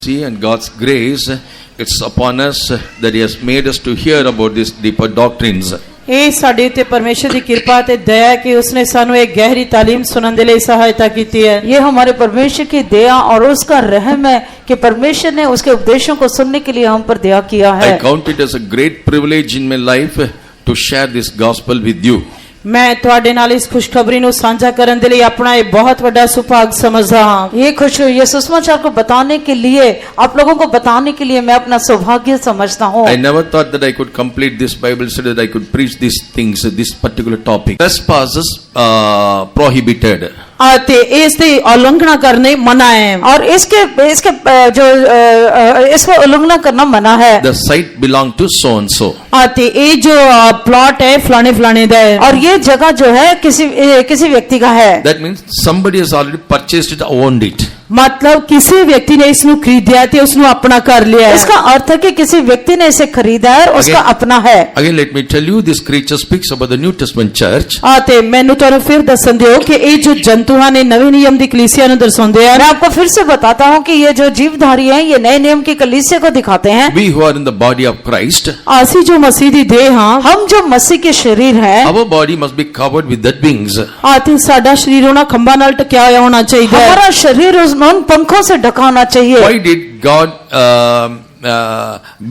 See, and God's grace, it's upon us that He has made us to hear about these deeper doctrines. ਇਹ ਸਾਡੇ ਉੱਤੇ ਪਰਮੇਸ਼ਰ ਦੀ ਕਿਰਪਾ ਤੇ ਦਇਆ ਹੈ कि उसने ਸਾਨੂੰ एक गहरी तालीम सुनने के लिए सहायता की है। ये हमारे परमेश्वर की दया और उसका रहम है कि परमेश्वर ने उसके उपदेशों को सुनने के लिए हम पर दया किया है। I count it as a great privilege in my life to share this gospel with you. मैं ਤੁਹਾਡੇ ਨਾਲ ਇਸ ਖੁਸ਼ਖਬਰੀ ਨੂੰ ਸਾਂਝਾ ਕਰਨ ਦੇ ਲਈ ਆਪਣਾ ਇਹ ਬਹੁਤ ਵੱਡਾ ਸੁਭਾਗ ਸਮਝਦਾ ਹਾਂ। ये सुसमाचार को बताने के लिए, आप लोगों को बताने के लिए मैं अपना सौभाग्य समझता हूँ। I never thought that I could complete this Bible study, that I could preach these things, this particular topic. Trespasses prohibited. ते इसकी उल्लंघना करने मना है और इसके जो इसको उल्लंघना करना मना है। The site belonged to so and so. ते ये जो प्लॉट है फलाने फलाने दा है और ये जगह जो है किसी व्यक्ति का है। That means somebody has already purchased it, owned it. मतलब किसी व्यक्ति ने इसनु खरीदा ते उसनु अपना कर लिया है। इसका अर्थ है कि किसी व्यक्ति ने इसे खरीदा है और उसका अपना है। Again, let me tell you, this creature speaks about the New Testament church. ते मैंने तो फिर दसन दियो कि ये जो जंतुआ ने नवे नियम दी कलीसिया नु दर्शांदे हैं। मैं आपको फिर से बताता हूँ कि ये जो जीवधारी हैं ये नए नियम की कलीसिया को दिखाते हैं। We who are in the body of Christ, आसी जो मसीह दी देह हां, हम जो मसीह के शरीर हैं, our body must be covered with that wings. आते साडा शरीर होना खंबा नाल टक्या होना चाहिए। हमारा शरीर उन पंखों से ढका होना चाहिए। Why did God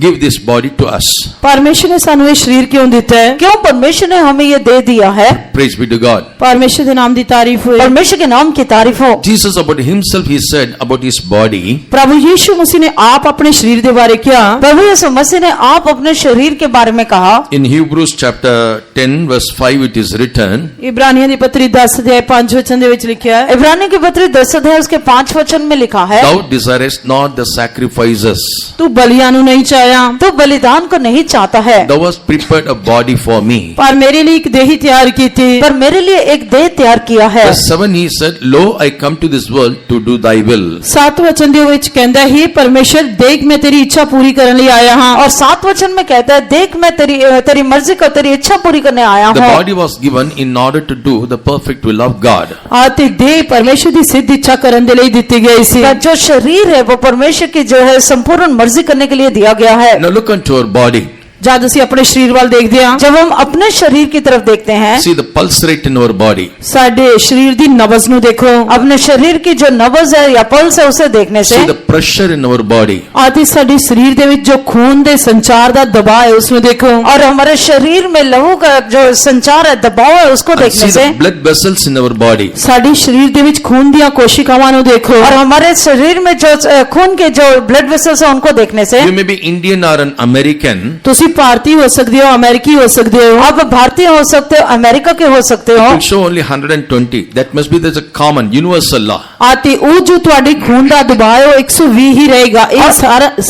give this body to us? परमेश्वर ने सानू ये शरीर क्यों दिता है? क्यों परमेश्वर ने हमें ये दे दिया है? Praise be to God. परमेश्वर के नाम दी तारीफ हो। परमेश्वर के नाम की तारीफ हो। Jesus about himself, he said about his body. प्रभु यीशु मसीह ने आप अपने शरीर के बारे क्या? प्रभु यीशु मसीह ने आप अपने शरीर के बारे में कहा। In Hebrews chapter 10 verse 5 it is written. इब्रानियों की पत्री 10 अध्याय 5 वचन दे विच लिखा है। इब्रानियों की पत्री 10 अध्याय उसके 5 वचन में लिखा है। Thou desirest not the sacrifices. तू बलियां नु नहीं चाहया। तू बलिदान को नहीं चाहता है। Thou hast prepared a body for me. पर मेरे लिए एक देह तैयार की थी। पर मेरे लिए एक देह तैयार किया है। Verse 7 he said, Lo, I come to this world to do thy will. 7 वचन दे विच कहंदा है परमेश्वर देख मैं तेरी इच्छा पूरी करने लिए आया हां। और 7 वचन में कहता है देख मैं तेरी मर्जी को तेरी इच्छा पूरी करने आया हूं। The body was given in order to do the perfect will of God. आते देह परमेश्वर दी सिद्ध इच्छा करने के लिए दी गई सी। जो शरीर है वो परमेश्वर की जो है संपूर्ण मर्जी करने के लिए दिया गया है। Now look unto our body. जब ਅਸੀਂ ਆਪਣੇ शरीर वाल देखते हैं, जब हम अपने शरीर की तरफ देखते हैं, See the pulse rate in our body. साडे शरीर दी नब्ज नु देखो। अपने शरीर की जो नब्ज है या पल्स है उसे देखने से See the pressure in our body. आदि साडे शरीर दे विच जो खून दे संचार दा दबाव है उसनु देखो। और हमारे शरीर में लहू का जो संचार है दबाव है उसको देखने से See the blood vessels in our body. साडे शरीर दे विच खून दियां कोशिकावां नु देखो। और हमारे शरीर में जो खून के जो ब्लड वेसल्स है उनको देखने से You may be Indian or an American. तुसी भारतीय हो सकते हो, अमेरिकी हो सकते हो, आप भारतीय हो सकते हो, अमेरिका के हो सकते हो। It will show only 120. That must be there's a common universal law. आती वो जो तुम्हारी खून का दबाव है वो 120 ही रहेगा। ये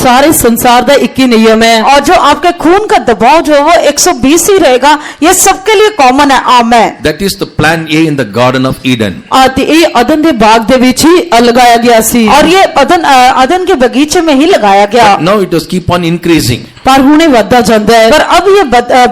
सारे संसार का एक ही नियम है। और जो आपके खून का दबाव जो है वो 120 ही रहेगा। ये सबके लिए कॉमन है। आमेन। That is the plan A in the Garden of Eden. आती ये अदन के बाग दे विच ही लगाया गया सी। और ये अदन के बगीचे में ही लगाया गया। But now it does keep on increasing. पर हुणे बढ़ता जाता है। पर अब ये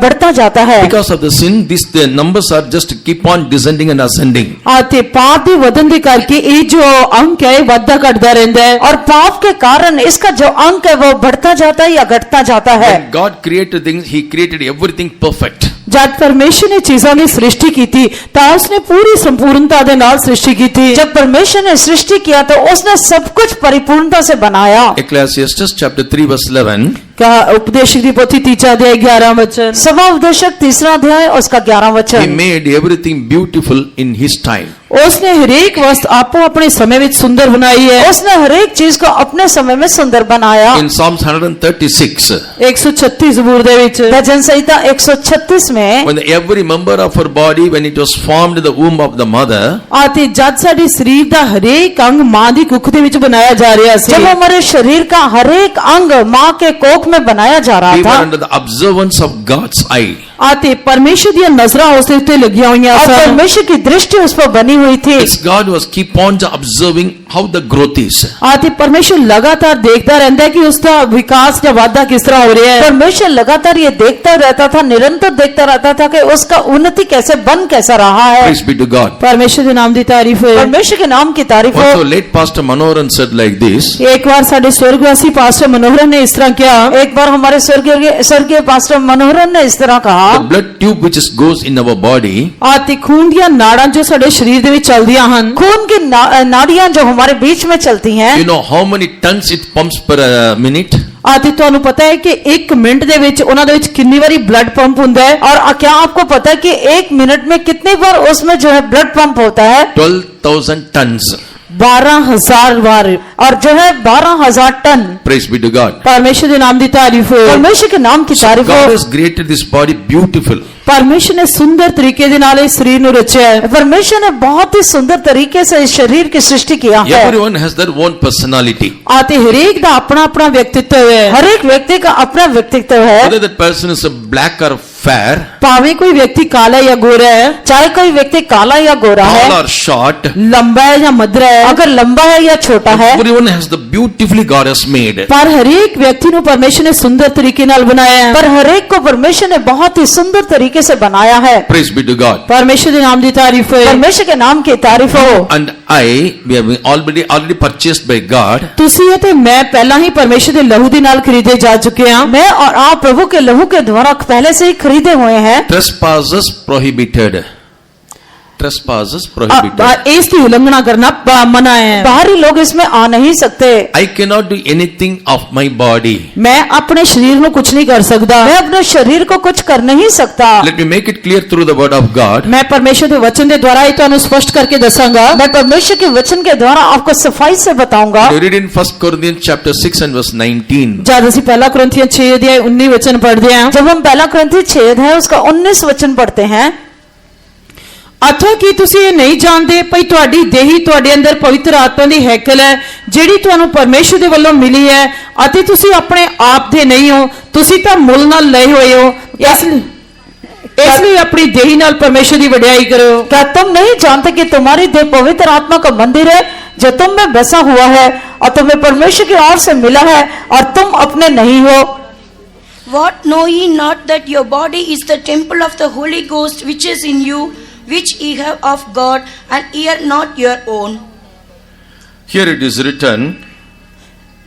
बढ़ता जाता है। Because of the sin, the numbers are just keep on descending and ascending. आते पाप दी वदन दे करके ये जो अंक है बढ़ता घटता रहता है। और पाप के कारण इसका जो अंक है वो बढ़ता जाता है या घटता जाता है। When God created things, He created everything perfect. जब परमेश्वर ने चीज़ों की सृष्टि की थी तो उसने पूरी संपूर्णता के नाल सृष्टि की थी। जब परमेश्वर ने सृष्टि किया तो उसने सब कुछ परिपूर्णता से बनाया। Ecclesiastes chapter 3 verse 11. क्या उपदेशक की पोथी 3 अध्याय 11 वचन। सभा उपदेशक 3 अध्याय और उसका 11 वचन। He made everything beautiful in His time. उसने हरेक वस्तु आपको अपने समय में सुंदर बनाई है। उसने हरेक चीज को अपने समय में सुंदर बनाया। In Psalms 136. 136 ज़बूर दे विच। भजन संहिता 136 में When every member of her body, when it was formed in the womb of the mother, आते जद साडे शरीर दा हरेक अंग मां दी कुख दे विच बनाया जा रहा सी। जब हमारे शरीर का हरेक अंग मां के कोख में बनाया जा रहा we were था, under the observance of God's eye. ਆਤੇ ਪਰਮੇਸ਼ਰ ਦੀਆਂ ਨਜ਼ਰਾਂ ਉਸ ਦੇ ਉੱਤੇ ਲੱਗੀਆਂ ਹੋਈਆਂ और ਸਨ परमेश्वर की दृष्टि उस पर बनी हुई थी। Yes, God was keep on observing how the growth is. ਆਤੇ ਪਰਮੇਸ਼ਰ ਲਗਾਤਾਰ ਦੇਖਦਾ ਰਹਿੰਦਾ ਹੈ ਕਿ ਉਸ ਦਾ ਵਿਕਾਸ ਜਾਂ ਵਾਧਾ ਕਿਸ ਤਰ੍ਹਾਂ ਹੋ ਰਿਹਾ ਹੈ परमेश्वर लगातार ये देखता रहता था, निरंतर देखता रहता था कि उसका उन्नति कैसे बन कैसा रहा है। Praise be to God. ਪਰਮੇਸ਼ਰ ਦੇ ਨਾਮ ਦੀ ਤਾਰੀਫ ਹੋਏ परमेश्वर के नाम की तारीफ हो। Also, late Pastor Manoharan said like this. ਇੱਕ ਵਾਰ ਸਾਡੇ स्वर्गवासी पास्टर मनोहरन ने इस तरह किया एक बार हमारे स्वर्गीय पास्टर मनोहरन ने इस तरह कहा, The blood tube which is goes in our body ਆਤੇ ਖੂਨ ਦੀਆਂ ਨਾੜਾਂ ਜੋ ਸਾਡੇ ਸਰੀਰ ਦੇ ਵਿੱਚ ਚੱਲਦੀਆਂ ਹਨ खून की नाड़ियां जो हमारे बीच में चलती हैं, you know how many tons it pumps per minute? ਆਤੇ ਤੁਹਾਨੂੰ ਪਤਾ ਹੈ ਕਿ 1 ਮਿੰਟ ਦੇ ਵਿੱਚ ਉਹਨਾਂ ਦੇ ਵਿੱਚ ਕਿੰਨੀ ਵਾਰੀ ਬਲੱਡ ਪੰਪ ਹੁੰਦਾ ਹੈ और क्या आपको पता है कि 1 मिनट में कितनी बार उसमें जो है ब्लड पंप होता है? 12,000 tons. 12,000 ਵਾਰ और जो है 12,000 ton. Praise be to God. ਪਰਮੇਸ਼ਰ ਦੇ ਨਾਮ ਦੀ ਤਾਰੀਫ ਹੋਏ परमेश्वर के नाम की तारीफ God हो। has created this body beautiful. ਪਰਮੇਸ਼ਰ ਨੇ ਸੁੰਦਰ ਤਰੀਕੇ ਦੇ ਨਾਲ ਇਸ ਸਰੀਰ ਨੂੰ ਰਚਿਆ ਹੈ परमेश्वर ने बहुत ही सुंदर तरीके से इस शरीर की सृष्टि किया है। Everyone has their own personality. ਆਤੇ ਹਰੇਕ ਦਾ ਆਪਣਾ ਆਪਣਾ ਵਿਅਕਤਿਤਵ ਹੈ हर एक व्यक्ति का अपना व्यक्तित्व है, Whether that person is a black or fair, ਭਾਵੇਂ ਕੋਈ ਵਿਅਕਤੀ ਕਾਲਾ ਜਾਂ ਗੋਰਾ ਹੈ चाहे कोई व्यक्ति काला या गोरा tall है, or short, ਲੰਬਾ ਹੈ ਜਾਂ ਮਧਰਾ ਹੈ अगर लंबा है या छोटा है, everyone has the beautifully God has made. ਪਰ ਹਰੇਕ ਵਿਅਕਤੀ ਨੂੰ ਪਰਮੇਸ਼ਰ ਨੇ ਸੁੰਦਰ ਤਰੀਕੇ ਨਾਲ ਬਣਾਇਆ ਹੈ पर हर एक को परमेश्वर ने बहुत ही सुंदर तरीके से बनाया है। Praise be to God. ਪਰਮੇਸ਼ਰ ਦੇ ਨਾਮ ਦੀ ਤਾਰੀਫ ਹੋਏ परमेश्वर के नाम की तारीफ हो। And we have been already purchased by God. ਤੁਸੀਂ ਅਤੇ ਮੈਂ ਪਹਿਲਾਂ ਹੀ ਪਰਮੇਸ਼ਰ ਦੇ ਲਹੂ ਦੇ ਨਾਲ ਖਰੀਦੇ ਜਾ ਚੁੱਕੇ ਹਾਂ मैं और आप प्रभु के लहू के द्वारा पहले से ही खरीदे हुए हैं। Trespasses prohibited. Trespasses prohibited. ਇਸ ਦੀ ਉਲੰਘਣਾ ਕਰਨਾ ਮਨਾ ਹੈ बाहरी लोग इसमें आ नहीं सकते। I cannot do anything of my body. ਮੈਂ ਆਪਣੇ ਸਰੀਰ ਨੂੰ ਕੁਝ ਨਹੀਂ ਕਰ ਸਕਦਾ मैं अपने शरीर को कुछ कर नहीं सकता। Let me make it clear through the word of God. ਮੈਂ ਪਰਮੇਸ਼ਰ ਦੇ ਵਚਨ ਦੇ ਦੁਆਰਾ ਇਹ ਤੁਹਾਨੂੰ ਸਪਸ਼ਟ ਕਰਕੇ ਦੱਸਾਂਗਾ मैं परमेश्वर के वचन के द्वारा आपको सफाई से बताऊंगा। You read in 1 Corinthians chapter 6 and verse 19. ਜਦ ਅਸੀਂ ਪਹਿਲਾ ਕੁਰਿੰਥੀਆਂ 6 ਅਧਿਆਇ 19 ਵਚਨ ਪੜ੍ਹਦੇ ਹਾਂ जब हम पहला कुरिन्थी 6 है उसका 19 वचन पढ़ते हैं। ਅਥਵਾ ਕੀ ਤੁਸੀਂ ਇਹ ਨਹੀਂ ਜਾਣਦੇ ਭਈ ਤੁਹਾਡੀ ਦੇਹੀ ਤੁਹਾਡੇ ਅੰਦਰ ਪਵਿੱਤਰ ਆਤਮਾ ਦੀ ਹੈਕਲ ਹੈ ਜਿਹੜੀ ਤੁਹਾਨੂੰ ਪਰਮੇਸ਼ਰ ਦੇ ਵੱਲੋਂ ਮਿਲੀ ਹੈ ਅਤੇ ਤੁਸੀਂ ਆਪਣੇ ਆਪ ਦੇ ਨਹੀਂ ਹੋ ਤੁਸੀਂ ਤਾਂ ਮੁੱਲ ਨਾਲ ਲਏ ਹੋਏ ਹੋ ਇਸ ਲਈ ਆਪਣੀ ਦੇਹੀ ਨਾਲ ਪਰਮੇਸ਼ਰ ਦੀ ਵਡਿਆਈ ਕਰੋ क्या तुम नहीं जानते कि तुम्हारी देह पवित्र आत्मा का मंदिर है जो तुम में बसा हुआ है और तुम्हें परमेश्वर की ओर से मिला है और तुम अपने नहीं हो? What know ye not that your body is the temple of the Holy Ghost which is in you, which ye have of God, and ye are not your own? Here it is written,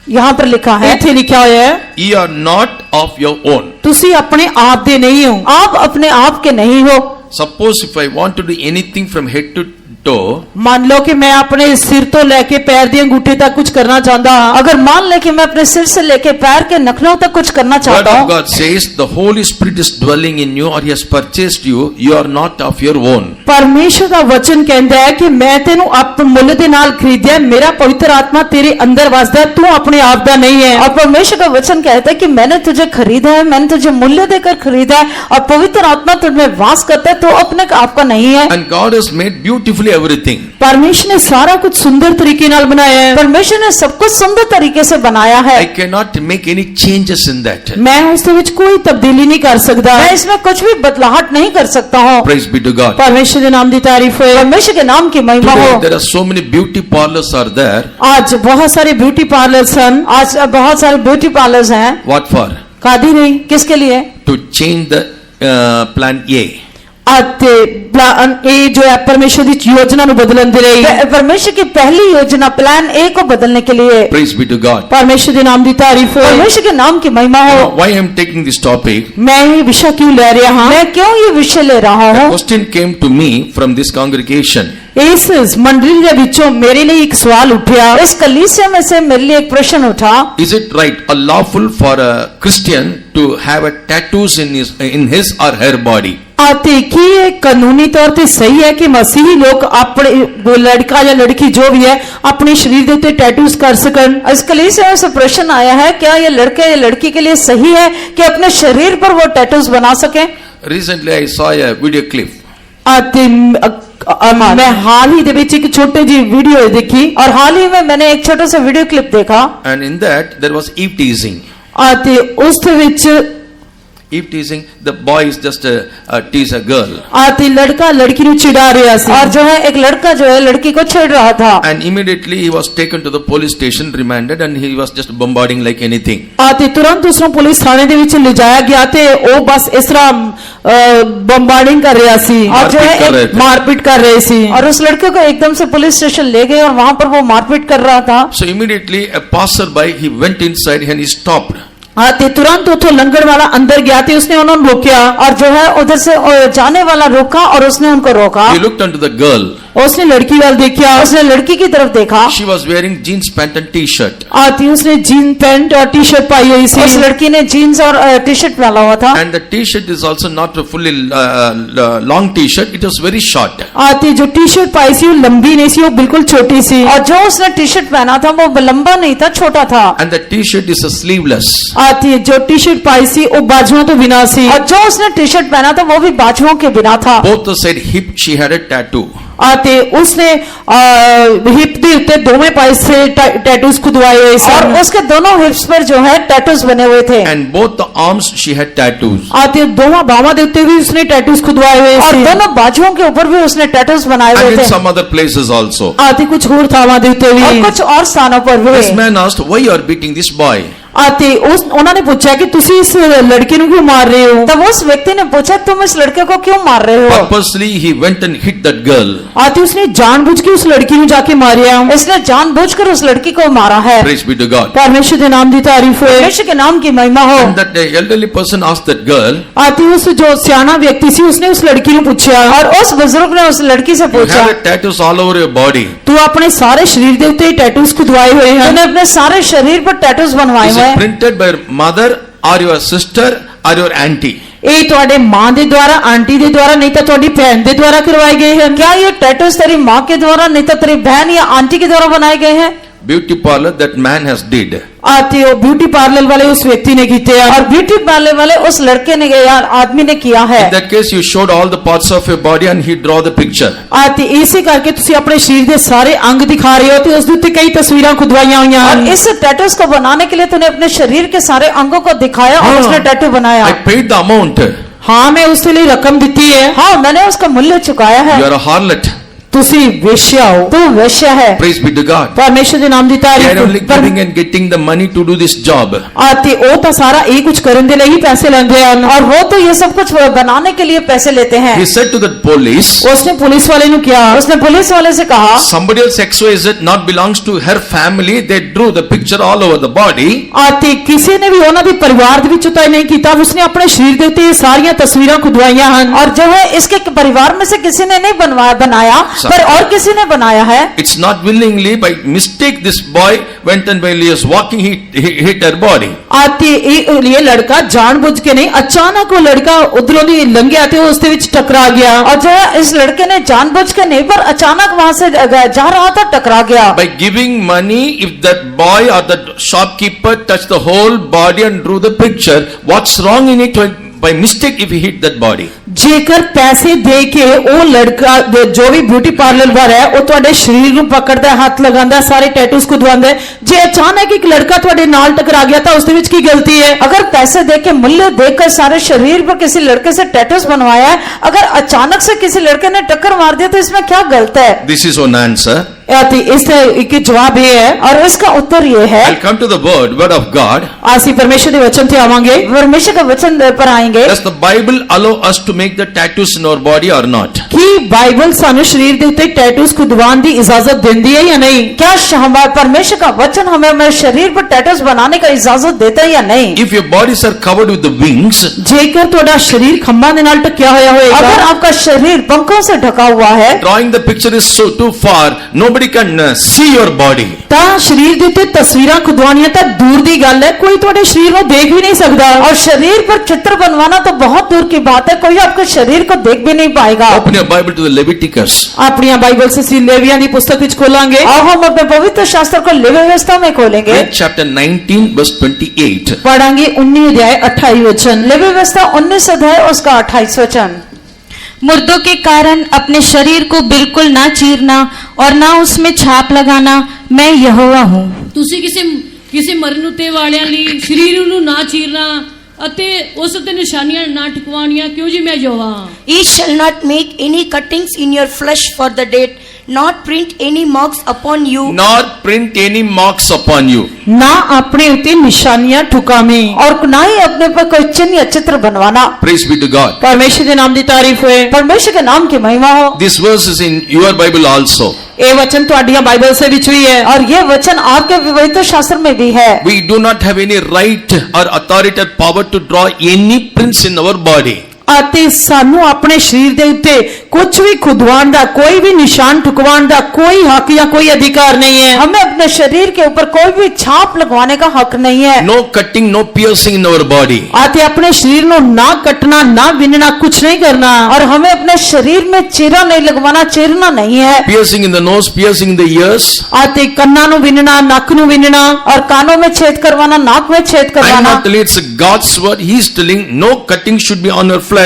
यहाँ पर लिखा है, ਇੱਥੇ ਲਿਖਿਆ ਹੋਇਆ ਹੈ ye are not of your own. ਤੁਸੀਂ ਆਪਣੇ ਆਪ ਦੇ ਨਹੀਂ ਹੋ आप अपने आप के नहीं हो। Suppose if I want to do anything from head to toe, ਮੰਨ ਲਓ ਕਿ ਮੈਂ ਆਪਣੇ ਸਿਰ ਤੋਂ ਲੈ ਕੇ ਪੈਰ ਦੀ ਅੰਗੂਠੇ ਤੱਕ ਕੁਝ ਕਰਨਾ ਚਾਹੁੰਦਾ ਹਾਂ अगर मान ले कि मैं अपने सिर से लेके पैर के नखनों तक कुछ करना Word चाहता of हूँ, God says the Holy Spirit is dwelling in you or He has purchased you. You are not of your own. ਪਰਮੇਸ਼ਰ ਦਾ ਵਚਨ ਕਹਿੰਦਾ ਹੈ ਕਿ ਮੈਂ ਤੈਨੂੰ ਆਪ ਮੁੱਲ ਦੇ ਨਾਲ ਖਰੀਦਿਆ ਮੇਰਾ ਪਵਿੱਤਰ ਆਤਮਾ ਤੇਰੇ ਅੰਦਰ ਵਸਦਾ ਹੈ, ਤੂੰ ਆਪਣੇ ਆਪ ਦਾ ਨਹੀਂ ਹੈ और परमेश्वर का वचन कहता है कि मैंने तुझे खरीदा है, मैंने तुझे मूल्य देकर खरीदा है और पवित्र आत्मा तुझमें वास करता है, तो अपने आप का नहीं है। And God has made beautifully everything. ਪਰਮੇਸ਼ਰ ਨੇ ਸਾਰਾ ਕੁਝ ਸੁੰਦਰ ਤਰੀਕੇ ਨਾਲ ਬਣਾਇਆ ਹੈ परमेश्वर ने सब कुछ सुंदर तरीके से बनाया है। I cannot make any changes in that. ਮੈਂ ਉਸ ਦੇ ਵਿੱਚ ਕੋਈ ਤਬਦੀਲੀ ਨਹੀਂ ਕਰ ਸਕਦਾ मैं इसमें कुछ भी बदलाहट नहीं कर सकता हूँ। Praise be to God. ਪਰਮੇਸ਼ਰ ਦੇ ਨਾਮ ਦੀ ਤਾਰੀਫ ਹੋਏ परमेश्वर के नाम की महिमा Today हो। there are so many beauty parlors are there. ਅੱਜ ਬਹੁਤ ਸਾਰੇ ਬਿਊਟੀ ਪਾਰਲਰ ਹਨ आज बहुत सारे ब्यूटी पार्लर्स हैं। What for? ਕਾਦੀ ਨਹੀਂ किसके लिए? To change the plan A. ਅਤੇ ਇਹ ਜੋ ਹੈ ਪਰਮੇਸ਼ਰ ਦੀ ਯੋਜਨਾ ਨੂੰ ਬਦਲਣ ਦੇ ਲਈ परमेश्वर की पहली योजना प्लान ए को बदलने के लिए। Praise be to God. ਪਰਮੇਸ਼ਰ ਦੇ ਨਾਮ ਦੀ ਤਾਰੀਫ ਹੋਏ परमेश्वर के नाम की महिमा हो। Why I am taking this topic? ਮੈਂ ਇਹ ਵਿਸ਼ਾ ਕਿਉਂ ਲੈ ਰਿਹਾ ਹਾਂ मैं क्यों ये विषय ले रहा A हूँ? question came to me from this congregation. ਇਸ ਮੰਡਲੀ ਦੇ ਵਿੱਚੋਂ ਮੇਰੇ ਲਈ ਇੱਕ ਸਵਾਲ ਉੱਠਿਆ इस कलीसिया में से मेरे लिए एक प्रश्न उठा, Is it right or lawful for a Christian to have a tattoos in his or her body? ਅਤੇ ਕੀ ਇਹ ਕਾਨੂੰਨੀ ਤੌਰ ਤੇ ਸਹੀ ਹੈ ਕਿ ਮਸੀਹੀ ਲੋਕ ਆਪਣੇ ਲੜਕਾ ਜਾਂ ਲੜਕੀ ਜੋ ਵੀ ਹੈ ਆਪਣੇ ਸਰੀਰ ਦੇ ਉੱਤੇ ਟੈਟੂਜ਼ ਕਰ ਸਕਣ इस कलीसिया में से प्रश्न आया है, क्या ये लड़के या लड़की के लिए सही है कि अपने शरीर पर वो टैटूज बना सके? Recently I saw a video clip. ਅਤੇ ਮੈਂ ਹਾਲ ਹੀ ਦੇ ਵਿੱਚ ਇੱਕ ਛੋਟੀ ਜਿਹੀ ਵੀਡੀਓ ਦੇਖੀ और हाल ही में मैंने एक छोटा सा वीडियो क्लिप देखा। And in that there was eve teasing. ਅਤੇ ਉਸ ਦੇ ਵਿੱਚ If teasing, the boy is just tease a girl. ਆਤੇ ਲੜਕਾ ਲੜਕੀ ਨੂੰ ਚਿੜਾ ਰਿਹਾ ਸੀ और जो है एक लड़का जो है लड़की को छेड़ रहा था And immediately he was taken to the police station, remanded, and he was just bombarding like anything. ਆਤੇ ਤੁਰੰਤ ਉਸ ਨੂੰ ਪੁਲਿਸ ਥਾਣੇ ਦੇ ਵਿੱਚ ਲਿਜਾਇਆ ਗਿਆ ਤੇ ਉਹ ਬਸ ਇਸ ਤਰ੍ਹਾਂ ਬੰਬਾਰਡਿੰਗ ਕਰ ਰਿਹਾ ਸੀ और जो है मारपीट कर रहे थे. ਮਾਰਪੀਟ ਕਰ ਰਹੇ ਸੀ और उस लड़के को एकदम से पुलिस स्टेशन ले गए और वहां पर वो मारपीट कर रहा था So immediately a passerby, he went inside and he stopped. ਆਤੇ ਤੁਰੰਤ ਉਥੋਂ ਲੰਘਣ ਵਾਲਾ ਅੰਦਰ ਗਿਆ ਤੇ ਉਸਨੇ ਉਹਨਾਂ ਨੂੰ ਰੋਕਿਆ और जो है उधर से जाने वाला रोका और उसने उनको रोका He looked unto the girl. ਉਸਨੇ ਲੜਕੀ ਵੱਲ ਦੇਖਿਆ उसने लड़की की तरफ देखा She was wearing jeans pant and t-shirt. ਆਤੇ ਉਸਨੇ ਜੀਨ ਪੈਂਟ ਔਰ ਟੀ-ਸ਼ਰਟ ਪਾਈ ਹੋਈ ਸੀ उस लड़की ने जीन्स और टी शर्ट पहना हुआ था And the t-shirt is also not a fully long t-shirt, it was very short. ਆਤੇ ਜੋ ਟੀ-ਸ਼ਰਟ ਪਾਈ ਸੀ ਉਹ ਲੰਬੀ ਨਹੀਂ ਸੀ ਉਹ ਬਿਲਕੁਲ ਛੋਟੀ ਸੀ और जो उसने टी शर्ट पहना था वो लंबा नहीं था छोटा था And the t-shirt is a sleeveless. ਆਤੇ ਜੋ ਟੀ-ਸ਼ਰਟ ਪਾਈ ਸੀ ਉਹ ਬਾਜੂਆਂ ਤੋਂ ਬਿਨਾਂ ਸੀ और जो उसने टी शर्ट पहना था वो भी बाजुओं के बिना था Both the side hip she had a tattoo. ਆਤੇ ਉਸਨੇ ਹਿਪ ਦੇ ਉੱਤੇ ਦੋਵੇਂ ਪਾਸੇ ਟੈਟੂਸ ਖੁਦਵਾਏ ਹੋਏ और ਸਨ उसके दोनों हिप्स पर जो है टैटूज बने हुए थे And both the arms she had tattoos. ਆਤੇ ਦੋਵਾਂ ਬਾਹਾਂ ਦੇ ਉੱਤੇ ਵੀ ਉਸਨੇ ਟੈਟੂਸ ਖੁਦਵਾਏ ਹੋਏ और ਸੀ दोनों बाजुओं के ऊपर भी उसने टैटूज बनाए And हुए in थे some other places also. ਆਤੇ ਕੁਝ ਹੋਰ ਥਾਵਾਂ ਦੇ ਉੱਤੇ और ਵੀ कुछ और स्थानों पर भी This man asked, why you are beating this boy? ਆਤੇ ਉਹਨਾਂ ਨੇ ਪੁੱਛਿਆ ਕਿ ਤੁਸੀਂ ਇਸ ਲੜਕੇ ਨੂੰ ਕਿਉਂ ਮਾਰ ਰਹੇ ਹੋ तब उस व्यक्ति ने पूछा तुम इस लड़के को क्यों मार रहे हो Purposely he went and hit that girl. ਆਤੇ ਉਸਨੇ ਜਾਣਬੁੱਝ ਕੇ ਉਸ ਲੜਕੀ ਨੂੰ ਜਾ ਕੇ ਮਾਰਿਆ इसने जानबूझकर उस लड़की को मारा है Praise be to God. ਪਰਮੇਸ਼ਰ ਦੇ ਨਾਮ ਦੀ ਤਾਰੀਫ ਹੋਏ परमेश्वर के नाम की महिमा हो And that elderly person asked that girl, ਆਤੇ ਉਸ ਜੋ ਸਿਆਣਾ ਵਿਅਕਤੀ ਸੀ ਉਸਨੇ ਉਸ ਲੜਕੀ ਨੂੰ ਪੁੱਛਿਆ और उस बुजुर्ग ने उस लड़की से you पूछा have tattoos all over your body. ਤੂੰ ਆਪਣੇ ਸਾਰੇ ਸਰੀਰ ਦੇ ਉੱਤੇ ਟੈਟੂਸ ਖੁਦਵਾਏ ਹੋਏ ਹਨ तूने अपने सारे शरीर पर टैटूज बनवाए Is हुए it हैं printed by your mother or your sister or your auntie? ਇਹ ਤੁਹਾਡੇ ਮਾਂ ਦੇ ਦੁਆਰਾ ਆਂਟੀ ਦੇ ਦੁਆਰਾ ਨਹੀਂ ਤਾਂ ਤੁਹਾਡੀ ਭੈਣ ਦੇ ਦੁਆਰਾ ਕਰਵਾਏ ਗਏ ਹਨ क्या ये टैटूज तेरी माँ के द्वारा नहीं तो तेरी बहन या आंटी के द्वारा बनाए गए हैं Beauty parlor that man has did. ਆਤੇ ਉਹ ਬਿਊਟੀ ਪਾਰਲਰ ਵਾਲੇ ਉਸ ਵਿਅਕਤੀ ਨੇ ਕੀਤੇ ਆ और ब्यूटी पार्लर वाले उस लड़के ने या आदमी ने किया है In that case, you showed all the parts of your body and he draw the picture. ਆਤੇ ਇਸੇ ਕਰਕੇ ਤੁਸੀਂ ਆਪਣੇ ਸਰੀਰ ਦੇ ਸਾਰੇ ਅੰਗ ਦਿਖਾ ਰਹੇ ਹੋ ਤੇ ਉਸ ਦੇ ਉੱਤੇ ਕਈ ਤਸਵੀਰਾਂ ਖੁਦਵਾਈਆਂ ਹੋਈਆਂ और ਹਨ इस टैटूज को बनाने के लिए तूने अपने शरीर के सारे अंगों को दिखाया और हाँ। उसने टैटू बनाया I paid the amount. ਹਾਂ ਮੈਂ ਉਸ ਦੇ ਲਈ ਰਕਮ ਦਿੱਤੀ ਹੈ हाँ मैंने उसका मूल्य चुकाया है You are a harlot. ਤੁਸੀਂ ਵੇਸ਼ਿਆ ਹੋ तू वैश्य है Praise be to God. ਪਰਮੇਸ਼ਰ ਦੇ ਨਾਮ ਦੀ They are only ਤਾਰੀਫ giving and getting the money to do this job. ਆਤੇ ਉਹ ਤਾਂ ਸਾਰਾ ਇਹ ਕੁਝ ਕਰਨ ਦੇ ਲਈ ਹੀ ਪੈਸੇ ਲੈਂਦੇ ਹਨ और वो तो ये सब कुछ बनाने के लिए पैसे लेते हैं He said to the police, ਉਸਨੇ ਪੁਲਿਸ ਵਾਲੇ ਨੂੰ ਕਿਹਾ उसने पुलिस वाले से कहा somebody else XYZ not belongs to her family. They drew the picture all over the body. ਆਤੇ ਕਿਸੇ ਨੇ ਵੀ ਉਹਨਾਂ ਦੇ ਪਰਿਵਾਰ ਦੇ ਵਿੱਚ ਉਤਾਈ ਨਹੀਂ ਕੀਤਾ ਉਸਨੇ ਆਪਣੇ ਸਰੀਰ ਦੇ ਉੱਤੇ ਇਹ ਸਾਰੀਆਂ ਤਸਵੀਰਾਂ ਖੁਦਵਾਈਆਂ ਹਨ और जो है इसके परिवार में से किसी ने नहीं बनाया Sorry. पर और किसी ने बनाया है It's not willingly, by mistake this boy went and while he was walking he hit her body. ਆਤੇ ਇਹ ਲੜਕਾ ਜਾਣਬੁੱਝ ਕੇ ਨਹੀਂ ਅਚਾਨਕ ਉਹ ਲੜਕਾ ਉਧਰੋਂ ਦੀ ਲੰਘਿਆ ਤੇ ਉਸ ਦੇ ਵਿੱਚ ਟਕਰਾ ਗਿਆ और जो है इस लड़के ने जानबूझ के नहीं पर अचानक वहां से जा रहा था टकरा गया By giving money, if that boy or that shopkeeper touched the whole body and drew the picture, what's wrong in it by mistake if he hit that body? ਜੇਕਰ ਪੈਸੇ ਦੇ ਕੇ ਉਹ ਲੜਕਾ ਜੋ ਵੀ ਬਿਊਟੀ ਪਾਰਲਰ ਵਾਲਾ ਹੈ ਉਹ ਤੁਹਾਡੇ ਸਰੀਰ ਨੂੰ ਪਕੜਦਾ ਹੈ, ਹੱਥ ਲਗਾਉਂਦਾ ਹੈ, ਸਾਰੇ ਟੈਟੂਸ ਖੁਦਵਾਉਂਦਾ ਹੈ, ਜੇ ਅਚਾਨਕ ਇੱਕ ਲੜਕਾ ਤੁਹਾਡੇ ਨਾਲ ਟਕਰਾ ਗਿਆ ਤਾਂ ਉਸ ਦੇ ਵਿੱਚ ਕੀ ਗਲਤੀ ਹੈ अगर पैसे दे के मूल्य देकर सारे शरीर पर किसी लड़के से टैटूज बनवाया है अगर अचानक से किसी लड़के ने टक्कर मार दिया तो इसमें क्या गलत है This is one answer. ਅਤੇ ਇਸ ਦਾ ਇੱਕ ਜਵਾਬ ਇਹ ਹੈ और इसका उत्तर ये है I'll come to the word of God. ਅਸੀਂ ਪਰਮੇਸ਼ਰ ਦੇ ਵਚਨ ਤੇ ਆਵਾਂਗੇ परमेश्वर का वचन पर आएंगे Does the Bible allow us to make the tattoos in our body or not? Ki Bible ਸਾਨੂੰ ਸਰੀਰ ਦੇ ਉੱਤੇ ਟੈਟੂਸ ਖੁਦਵਾਉਣ ਦੀ ਇਜਾਜ਼ਤ ਦਿੰਦੀ ਹੈ ਜਾਂ ਨਹੀਂ क्या हमारे परमेश्वर का वचन हमें हमारे शरीर पर टैटूज बनाने का इजाजत देता है या नहीं If your bodies are covered with the wings, ਜੇਕਰ ਤੁਹਾਡਾ ਸਰੀਰ ਖੰਭਾਂ ਦੇ ਨਾਲ ਢੱਕਿਆ ਹੋਇਆ ਹੋਏਗਾ अगर आपका शरीर पंखों से ढका हुआ है drawing the picture is so too far, nobody can see your body. ਤਾਂ ਸਰੀਰ ਦੇ ਉੱਤੇ ਤਸਵੀਰਾਂ ਖੁਦਵਾਉਣੀਆਂ ਤਾਂ ਦੂਰ ਦੀ ਗੱਲ ਹੈ ਕੋਈ ਤੁਹਾਡੇ ਸਰੀਰ ਨੂੰ ਦੇਖ ਵੀ ਨਹੀਂ ਸਕਦਾ और शरीर पर चित्र बनवाना तो बहुत दूर की बात है कोई आपके शरीर को देख भी नहीं पाएगा Open your Bible to the Leviticus. ਆਪਣੀਆਂ ਬਾਈਬਲ ਸੇ ਲੇਵੀਆਂ ਦੀ ਪੁਸਤਕ ਵਿੱਚ ਖੋਲਾਂਗੇ और हम अपने पवित्र शास्त्र को लेवी व्यवस्था में खोलेंगे Read chapter 19 verse 28. ਪੜਾਂਗੇ 19 ਅਧਿਆय 28 वचन लेवी व्यवस्था 19 अध्याय उसका 28 वचन मुर्दों के कारण अपने शरीर को बिल्कुल ना चीरना और ना उसमें छाप लगाना, मैं यहोवा हूँ। ਤੁਸੀਂ ਕਿਸੇ ਮਰਨ ਉੱਤੇ ਵਾਲਿਆਂ ਲਈ ਸਰੀਰ ਨੂੰ ਨਾ ਚੀਰਨਾ ਅਤੇ ਉਸ ਤੇ ਨਿਸ਼ਾਨੀਆਂ ਨਾ ਟਿਕਵਾਉਣੀਆਂ ਕਿਉਂ ਜੀ ਮੈਂ Iowa Ye shall not make any cuttings in your flesh for the dead, not print any marks upon you, nor print any marks upon you. ਨਾ ਆਪਣੇ ਉੱਤੇ ਨਿਸ਼ਾਨੀਆਂ ਠੁਕਾਵੇਂ। और ना ही अपने पर कोई चिन्ह या चित्र बनवाना। Praise be to God. ਪਰਮੇਸ਼ਰ ਦੇ ਨਾਮ ਦੀ ਤਾਰੀਫ ਹੋਏ। परमेश्वर के नाम की महिमा हो। This verse is in your Bible also. ਇਹ ਵਚਨ ਤੁਹਾਡੀਆਂ ਬਾਈਬਲ ਦੇ ਵਿੱਚ ਵੀ ਹੈ। और ये वचन आपके पवित्र शास्त्र में भी है। We do not have any right or authority or power to draw any prints in our body. ਅਤੇ ਸਾਨੂੰ ਆਪਣੇ ਸਰੀਰ ਦੇ ਉੱਤੇ ਕੁਝ ਵੀ ਖੁਦਵਾਉਣ ਦਾ, ਕੋਈ ਵੀ ਨਿਸ਼ਾਨ ਠੁਕਵਾਉਣ ਦਾ ਕੋਈ ਹੱਕ ਜਾਂ ਕੋਈ ਅਧਿਕਾਰ ਨਹੀਂ ਹੈ। हमें अपने शरीर के ऊपर कोई भी छाप लगवाने का हक नहीं है। No cutting, no piercing in our body. ਅਤੇ ਆਪਣੇ ਸਰੀਰ ਨੂੰ ਨਾ ਕੱਟਣਾ, ਨਾ ਵਿੰਨਣਾ, ਕੁਝ ਨਹੀਂ ਕਰਨਾ। और हमें अपने शरीर में चीरा नहीं लगवाना, चीरना नहीं है। Piercing in the nose, piercing in the ears. ਅਤੇ ਕੰਨਾਂ ਨੂੰ ਵਿੰਨਣਾ, ਨੱਕ ਨੂੰ ਵਿੰਨਣਾ। और कानों में छेद करवाना, नाक में छेद I'm करवाना। not telling it's God's word. He's telling no cutting should be on your flesh